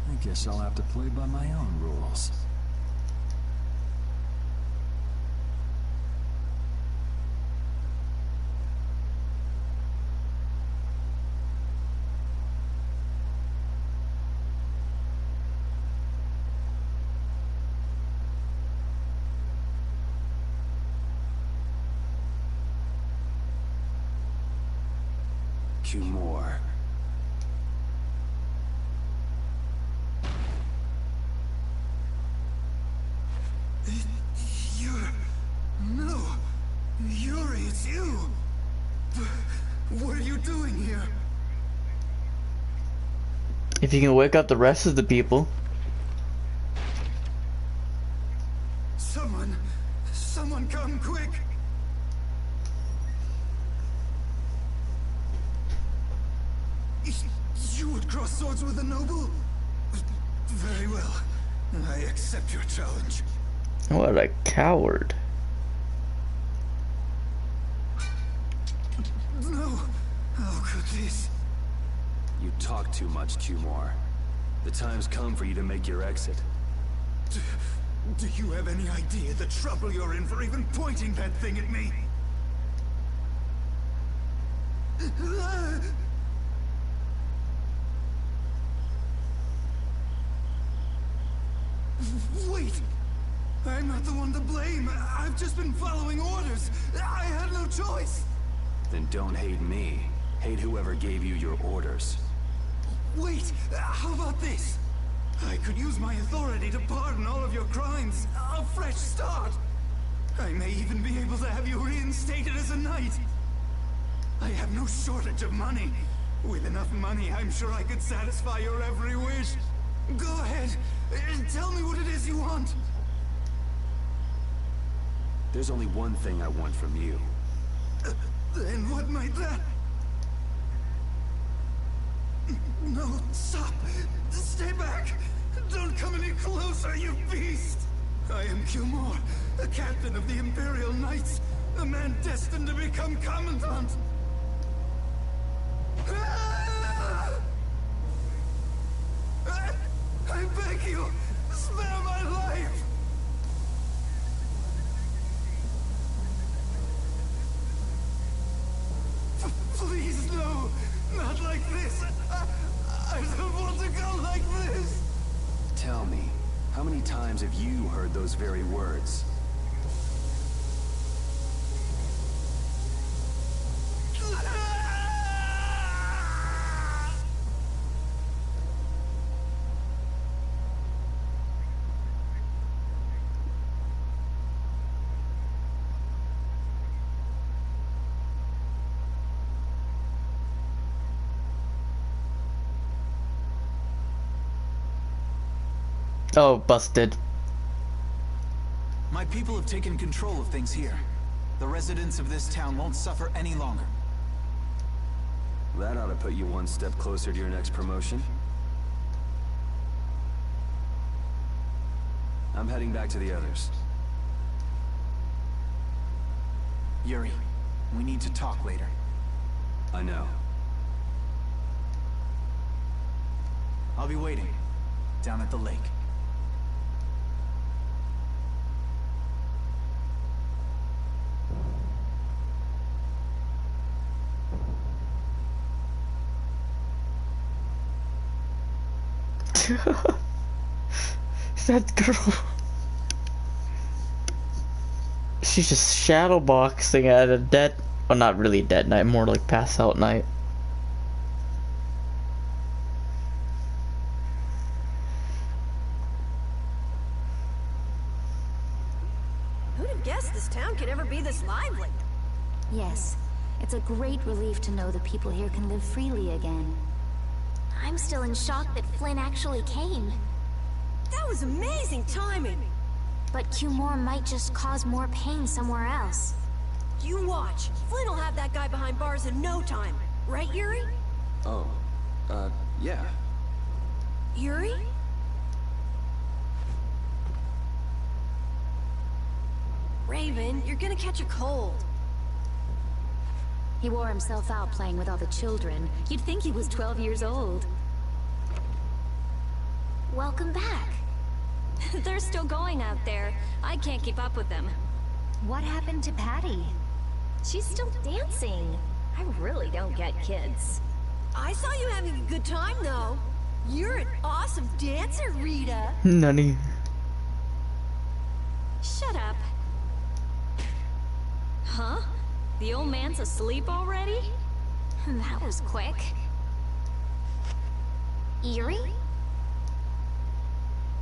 I guess I'll have to play by my own rules. Cumore. No! Yuri, it's you! What are you doing here? If you can wake up the rest of the people. Someone come quick! You would cross swords with a noble? Very well. I accept your challenge. What a coward. No! How could this? You talk too much, Cumore. The time's come for you to make your exit. Do you have any idea the trouble you're in for even pointing that thing at me? Wait! I'm not the one to blame. I've just been following orders. I had no choice. Then don't hate me. Hate whoever gave you your orders. Wait! How about this? I could use my authority to pardon all of your crimes. A fresh start. I may even be able to have you reinstated as a knight. I have no shortage of money. With enough money, I'm sure I could satisfy your every wish. Go ahead. Tell me what it is you want. There's only one thing I want from you. Then what might that... No, stop! Stay back! Don't come any closer, you beast! I am Cumore, the captain of the Imperial Knights, the man destined to become Commandant! I beg you, spare my life! Please, no! Not like this! I don't want to go like this! Tell me, how many times have you heard those very words? Oh, busted. My people have taken control of things here. The residents of this town won't suffer any longer. That ought to put you one step closer to your next promotion. I'm heading back to the others. Yuri, we need to talk later. I know. I'll be waiting, down at the lake. That girl. She's just shadowboxing at a dead, well, not really dead night, more like pass out night. Who'd have guessed this town could ever be this lively? Yes, it's a great relief to know the people here can live freely again. I'm still in shock that Flynn actually came. That was amazing timing! But Cumore might just cause more pain somewhere else. You watch. Flynn will have that guy behind bars in no time. Right, Yuri? Oh, yeah. Yuri? Raven, you're gonna catch a cold. He wore himself out playing with all the children. You'd think he was 12 years old. Welcome back. They're still going out there. I can't keep up with them. What happened to Patty? She's still dancing. I really don't get kids. I saw you having a good time, though. You're an awesome dancer, Rita. Nani? Shut up. Huh? The old man's asleep already? That was quick. Yuri?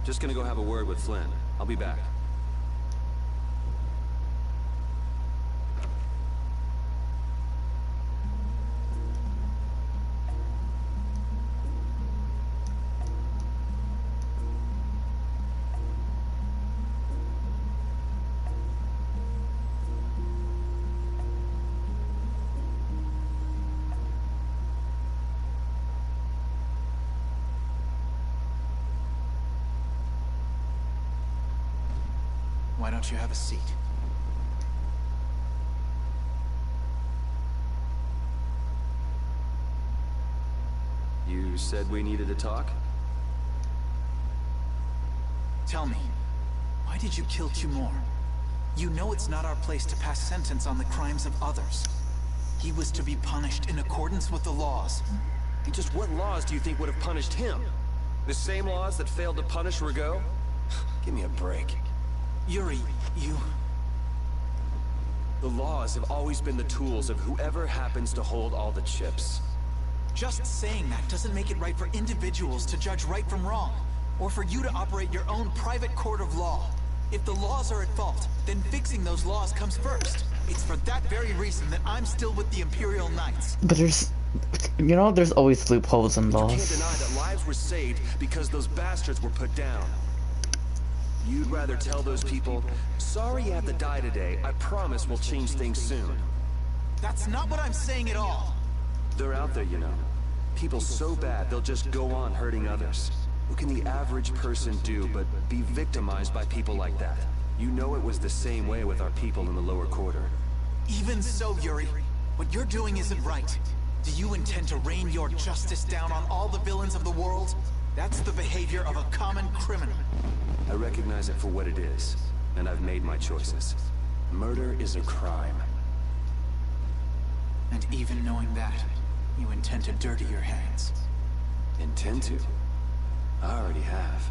Just gonna go have a word with Flynn. I'll be back. Why don't you have a seat? You said we needed to talk? Tell me, why did you kill Cumore? You know it's not our place to pass sentence on the crimes of others. He was to be punished in accordance with the laws. And just what laws do you think would have punished him? The same laws that failed to punish Rigaud? Give me a break. Yuri, you... The laws have always been the tools of whoever happens to hold all the chips. Just saying that doesn't make it right for individuals to judge right from wrong, or for you to operate your own private court of law. If the laws are at fault, then fixing those laws comes first. It's for that very reason that I'm still with the Imperial Knights. But there's, you know, there's always loopholes in laws. You can't deny that lives were saved because those bastards were put down. You'd rather tell those people, sorry you have to die today, I promise we'll change things soon. That's not what I'm saying at all. They're out there, you know. People so bad, they'll just go on hurting others. What can the average person do but be victimized by people like that? You know it was the same way with our people in the lower quarter. Even so, Yuri, what you're doing isn't right. Do you intend to rain your justice down on all the villains of the world? That's the behavior of a common criminal. I recognize it for what it is, and I've made my choices. Murder is a crime. And even knowing that, you intend to dirty your hands. Intend to? I already have.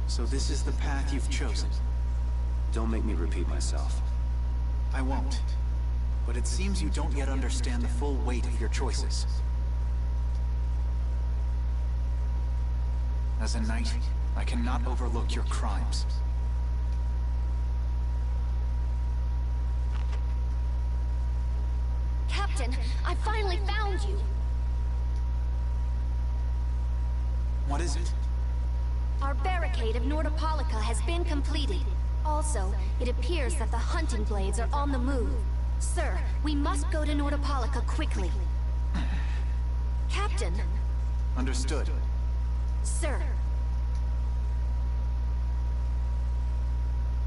So this is the path you've chosen. Don't make me repeat myself. I won't. But it seems you don't yet understand the full weight of your choices. As a knight, I cannot overlook your crimes. Captain, I finally found you. What is it? Our barricade of Nordopolica has been completed. Also, it appears that the hunting blades are on the move. Sir, we must go to Nordopolica quickly. Captain! Understood. Sir.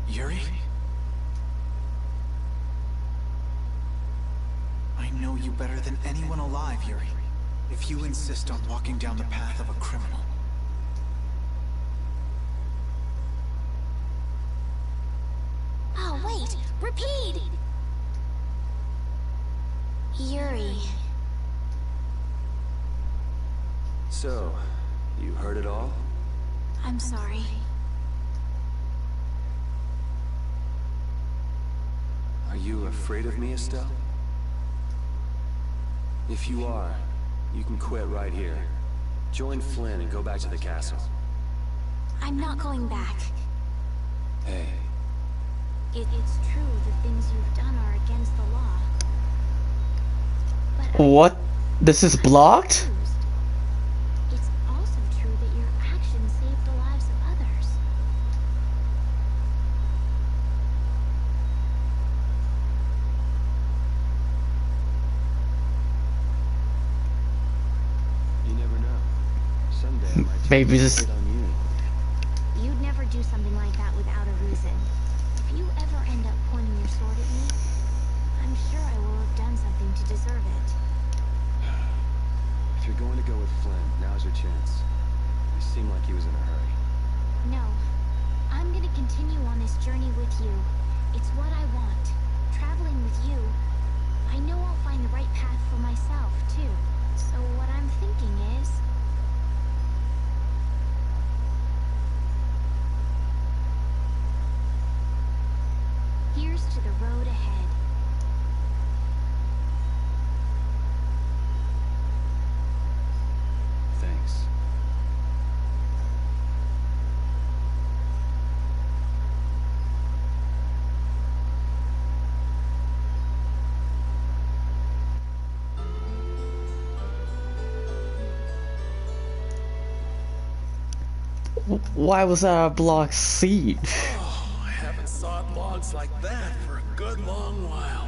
Yuri? I know you better than anyone alive, Yuri. If you insist on walking down the path of a criminal. Oh, wait! Repeat! Yuri. So, you heard it all? I'm sorry. Are you afraid of me, Estelle? If you are, you can quit right here. Join Flynn and go back to the castle. I'm not going back. Hey. It's true the things you've done are against the law. But What? This is blocked? it's also true that your actions saved the lives of others. You never know. Someday I might Maybe turn this. it on you. You'd never do something like that without a reason. If you ever end up pointing your sword at me, I'm sure I will have done something to deserve it. If you're going to go with Flynn, now's your chance. You seem like he was in a hurry. No. I'm gonna continue on this journey with you. It's what I want. Traveling with you. I know I'll find the right path for myself, too. So what I'm thinking is... here's to the road ahead. Thanks. Why was that a blocked seat? Oh, I haven't sawed logs like that for a good long while.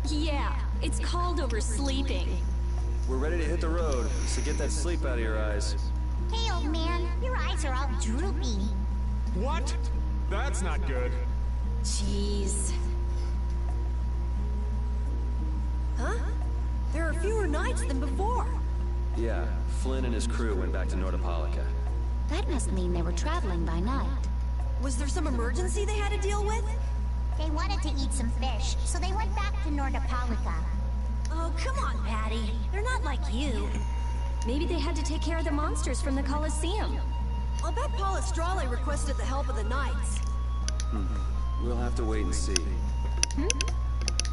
Yeah, it's called oversleeping. We're ready to hit the road, so get that sleep out of your eyes. Hey, old man, your eyes are all droopy. What? That's not good. Jeez. Huh? There are fewer knights than before. Yeah, Flynn and his crew went back to Nordopolica. That must mean they were traveling by night. Was there some emergency they had to deal with? They wanted to eat some fish, so they went back to Nordopolica. Oh, come on, Patty. They're not like you. Maybe they had to take care of the monsters from the Colosseum. I'll bet Palestrale requested the help of the knights. We'll have to wait and see.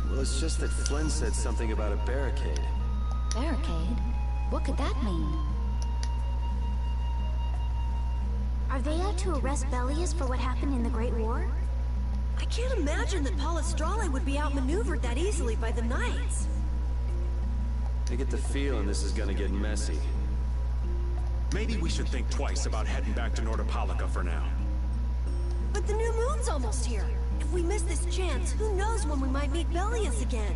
Well, it's just that Flynn said something about a barricade. Barricade? What could that mean? Are they out to arrest Bellius for what happened in the Great War? I can't imagine that Palestrale would be outmaneuvered that easily by the knights. I get the feeling this is gonna get messy. Maybe we should think twice about heading back to Nordopolica for now. But the new moon's almost here. If we miss this chance, who knows when we might meet Bellius again?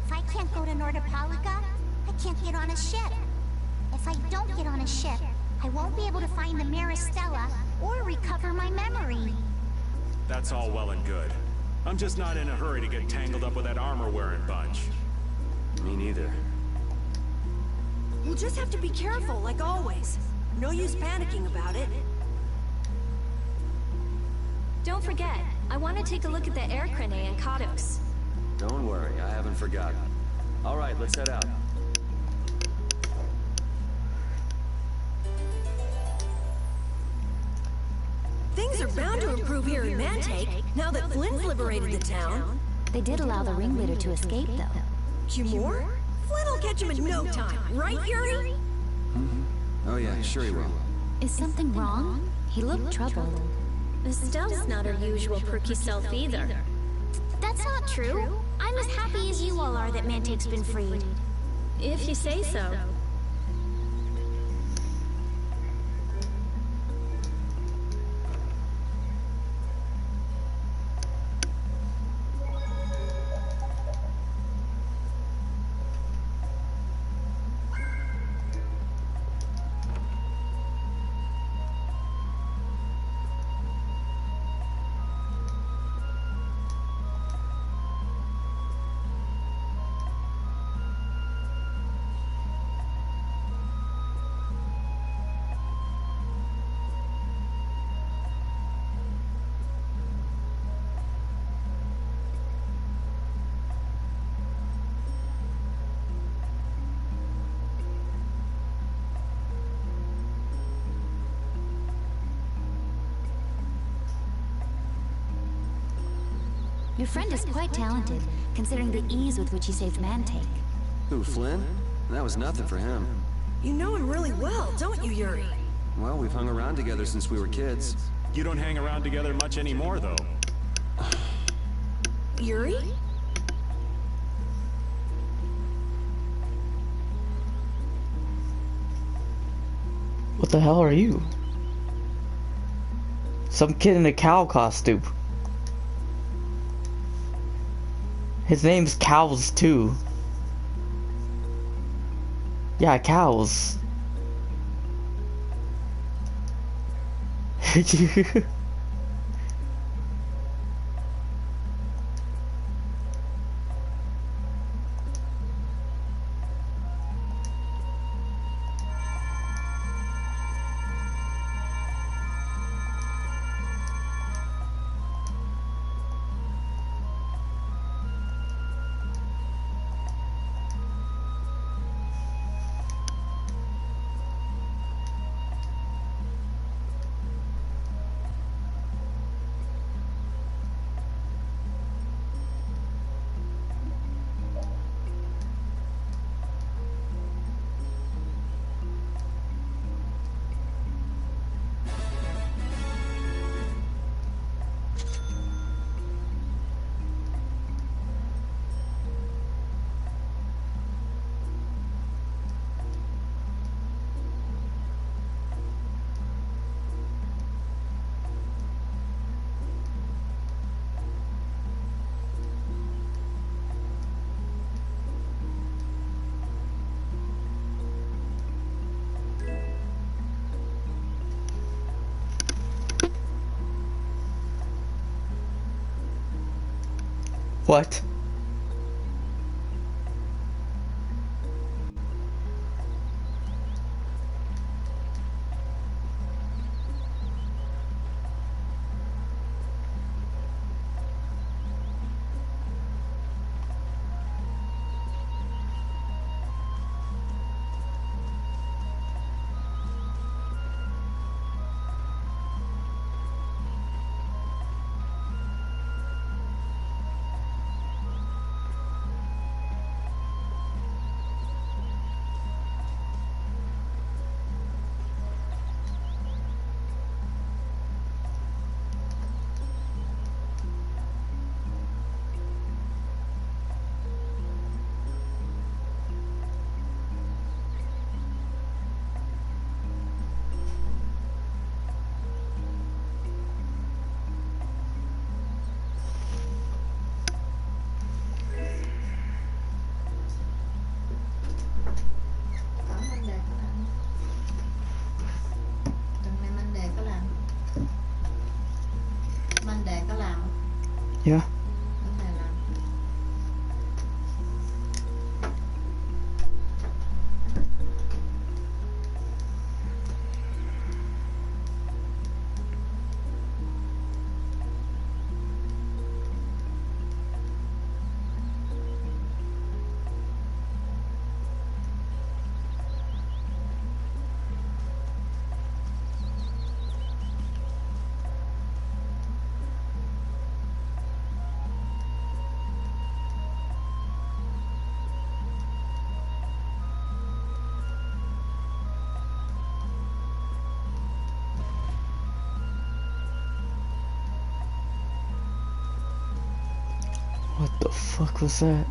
If I can't go to Nordopolica, I can't get on a ship. If I don't get on a ship, I won't be able to find the Maristella or recover my memory. That's all well and good. I'm just not in a hurry to get tangled up with that armor-wearing bunch. Me neither. We'll just have to be careful, like always. No use panicking about it. Don't forget, I want to take a look at the air crane and Kados. Don't worry, I haven't forgotten. All right, let's head out. Things are bound to improve here in Mantake, now that Flynn's liberated the town. They did allow the ringleader to escape, though. Kimor? Flynn will catch him in no time, right, Yuri? Oh yeah, sure he will. Is something wrong? He looked troubled. Estelle's not her usual perky self either. That's not true. I'm as happy as you all are that Mantake's been freed. If you say so. Your friend is quite talented, considering the ease with which he saved Mantake. Who, Flynn? That was nothing for him. You know him really well, don't you, Yuri? Well, we've hung around together since we were kids. You don't hang around together much anymore, though. Yuri? What the hell are you? Some kid in a cow costume. His name's Cows too. Yeah, Cows. What? Yeah. What the fuck was that?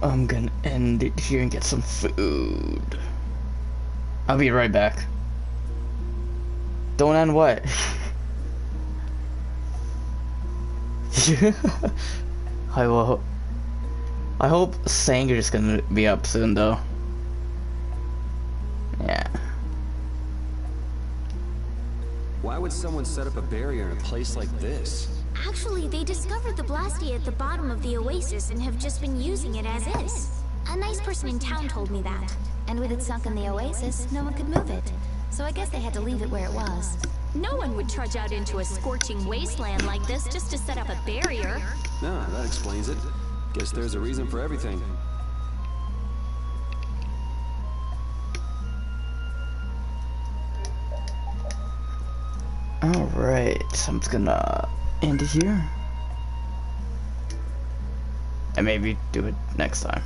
I'm gonna end it here and get some food. I'll be right back. Don't end what? I will. I hope Sanger's gonna be up soon though. Yeah. Why would someone set up a barrier in a place like this? Actually, they discovered the blasty at the bottom of the oasis and have just been using it as is. A nice person in town told me that. And with it sunk in the oasis, no one could move it. So I guess they had to leave it where it was. No one would trudge out into a scorching wasteland like this just to set up a barrier. No, that explains it. Guess there's a reason for everything. Alright, so I'm just gonna end it here. And maybe do it next time.